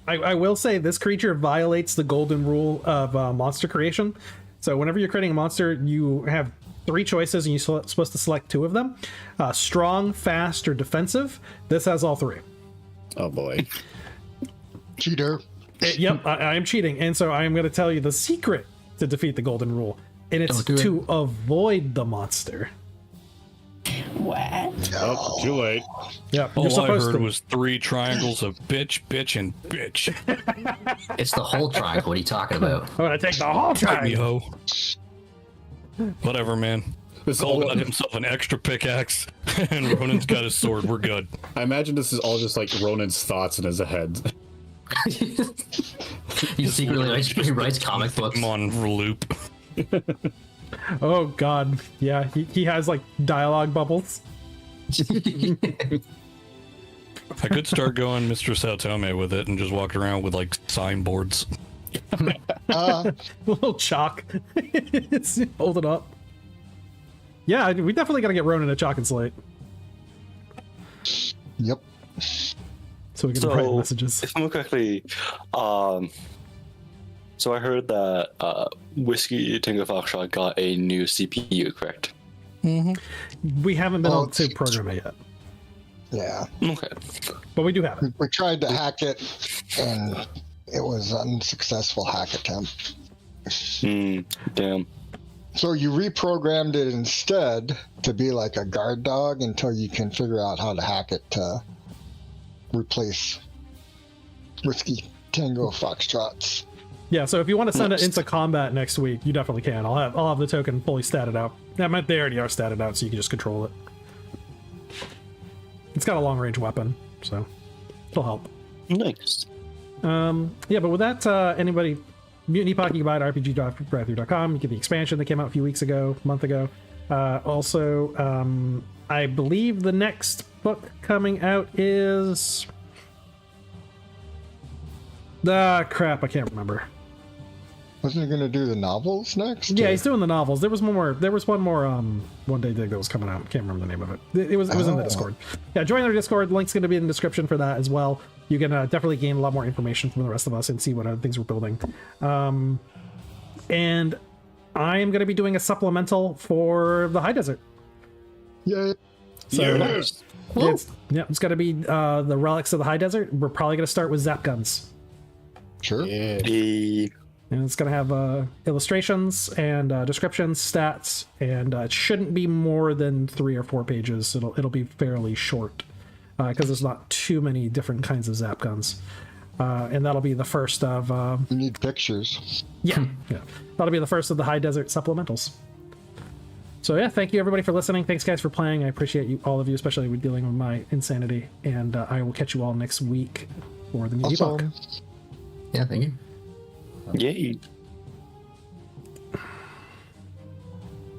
I will say this creature violates the golden rule of monster creation. So whenever you're creating a monster, you have 3 choices and you're supposed to select 2 of them. Strong, fast, or defensive. This has all 3. Oh boy. Cheater. Yep, I am cheating. And so I am going to tell you the secret to defeat the golden rule. And it's Don't do to avoid the monster. What? Oh, too late. Yep, All you're I supposed heard to. was 3 triangles of bitch, bitch, and bitch. It's the whole triangle. What are you talking about? I'm going to take the whole Fight me, time. ho. Whatever, man. This Cole all, got himself an extra pickaxe, and Ronan's got his sword. We're good. I imagine this is all just like Ronan's thoughts in his head. He secretly writes comic books. I'm on loop. Oh God, yeah, he has like dialogue bubbles. I could start going Mr. Saotome with it and just walk around with like signboards. Little chalk. Hold it up. Yeah, we definitely gotta get Ronan a chalk and slate Yep. so we can write So, messages. if I remember correctly, so I heard that Whiskey Tango Foxtrot got a new CPU, correct? We haven't been able to program it yet, Yeah. Okay. but we do have it. We tried to hack it, and it was an unsuccessful hack attempt. Damn. So you reprogrammed it instead to be like a guard dog until you can figure out how to hack it to replace Whiskey Tango Foxtrots. Yeah, so if you want to send it into combat next week, you definitely can. I'll have the token fully statted out. That meant they already are statted out, so you can just control it. It's got a long range weapon, so it'll help. Nice. Yeah, but with that, anybody, Mutant Epoch, you can buy it at rpg.drive-thru.com. You get the expansion that came out a month ago. Also, I believe the next book coming out is... crap, I can't remember. Wasn't he going to do the novels next? Yeah, or- he's doing the novels. There was one more one day dig that was coming out. Can't remember the name of it. It was in the Discord. Yeah, join our Discord. Link's going to be in the description for that as well. You can definitely gain a lot more information from the rest of us and see what other things we're building. And I am going to be doing a supplemental for the High Desert. Yeah. So Yes. it's going to be the relics of the High Desert. We're probably going to start with zap guns. Sure. Yeah. And it's going to have illustrations and descriptions, stats, and it shouldn't be more than 3 or 4 pages. It'll be fairly short because there's not too many different kinds of zap guns. And that'll be the first of... You need pictures. yeah. That'll be the first of the High Desert supplementals. So yeah, thank you everybody for listening. Thanks guys for playing. I appreciate you, all of you, especially with dealing with my insanity. And I will catch you all next week for the Mutant Epoch. Awesome. Yeah, thank you. Yay.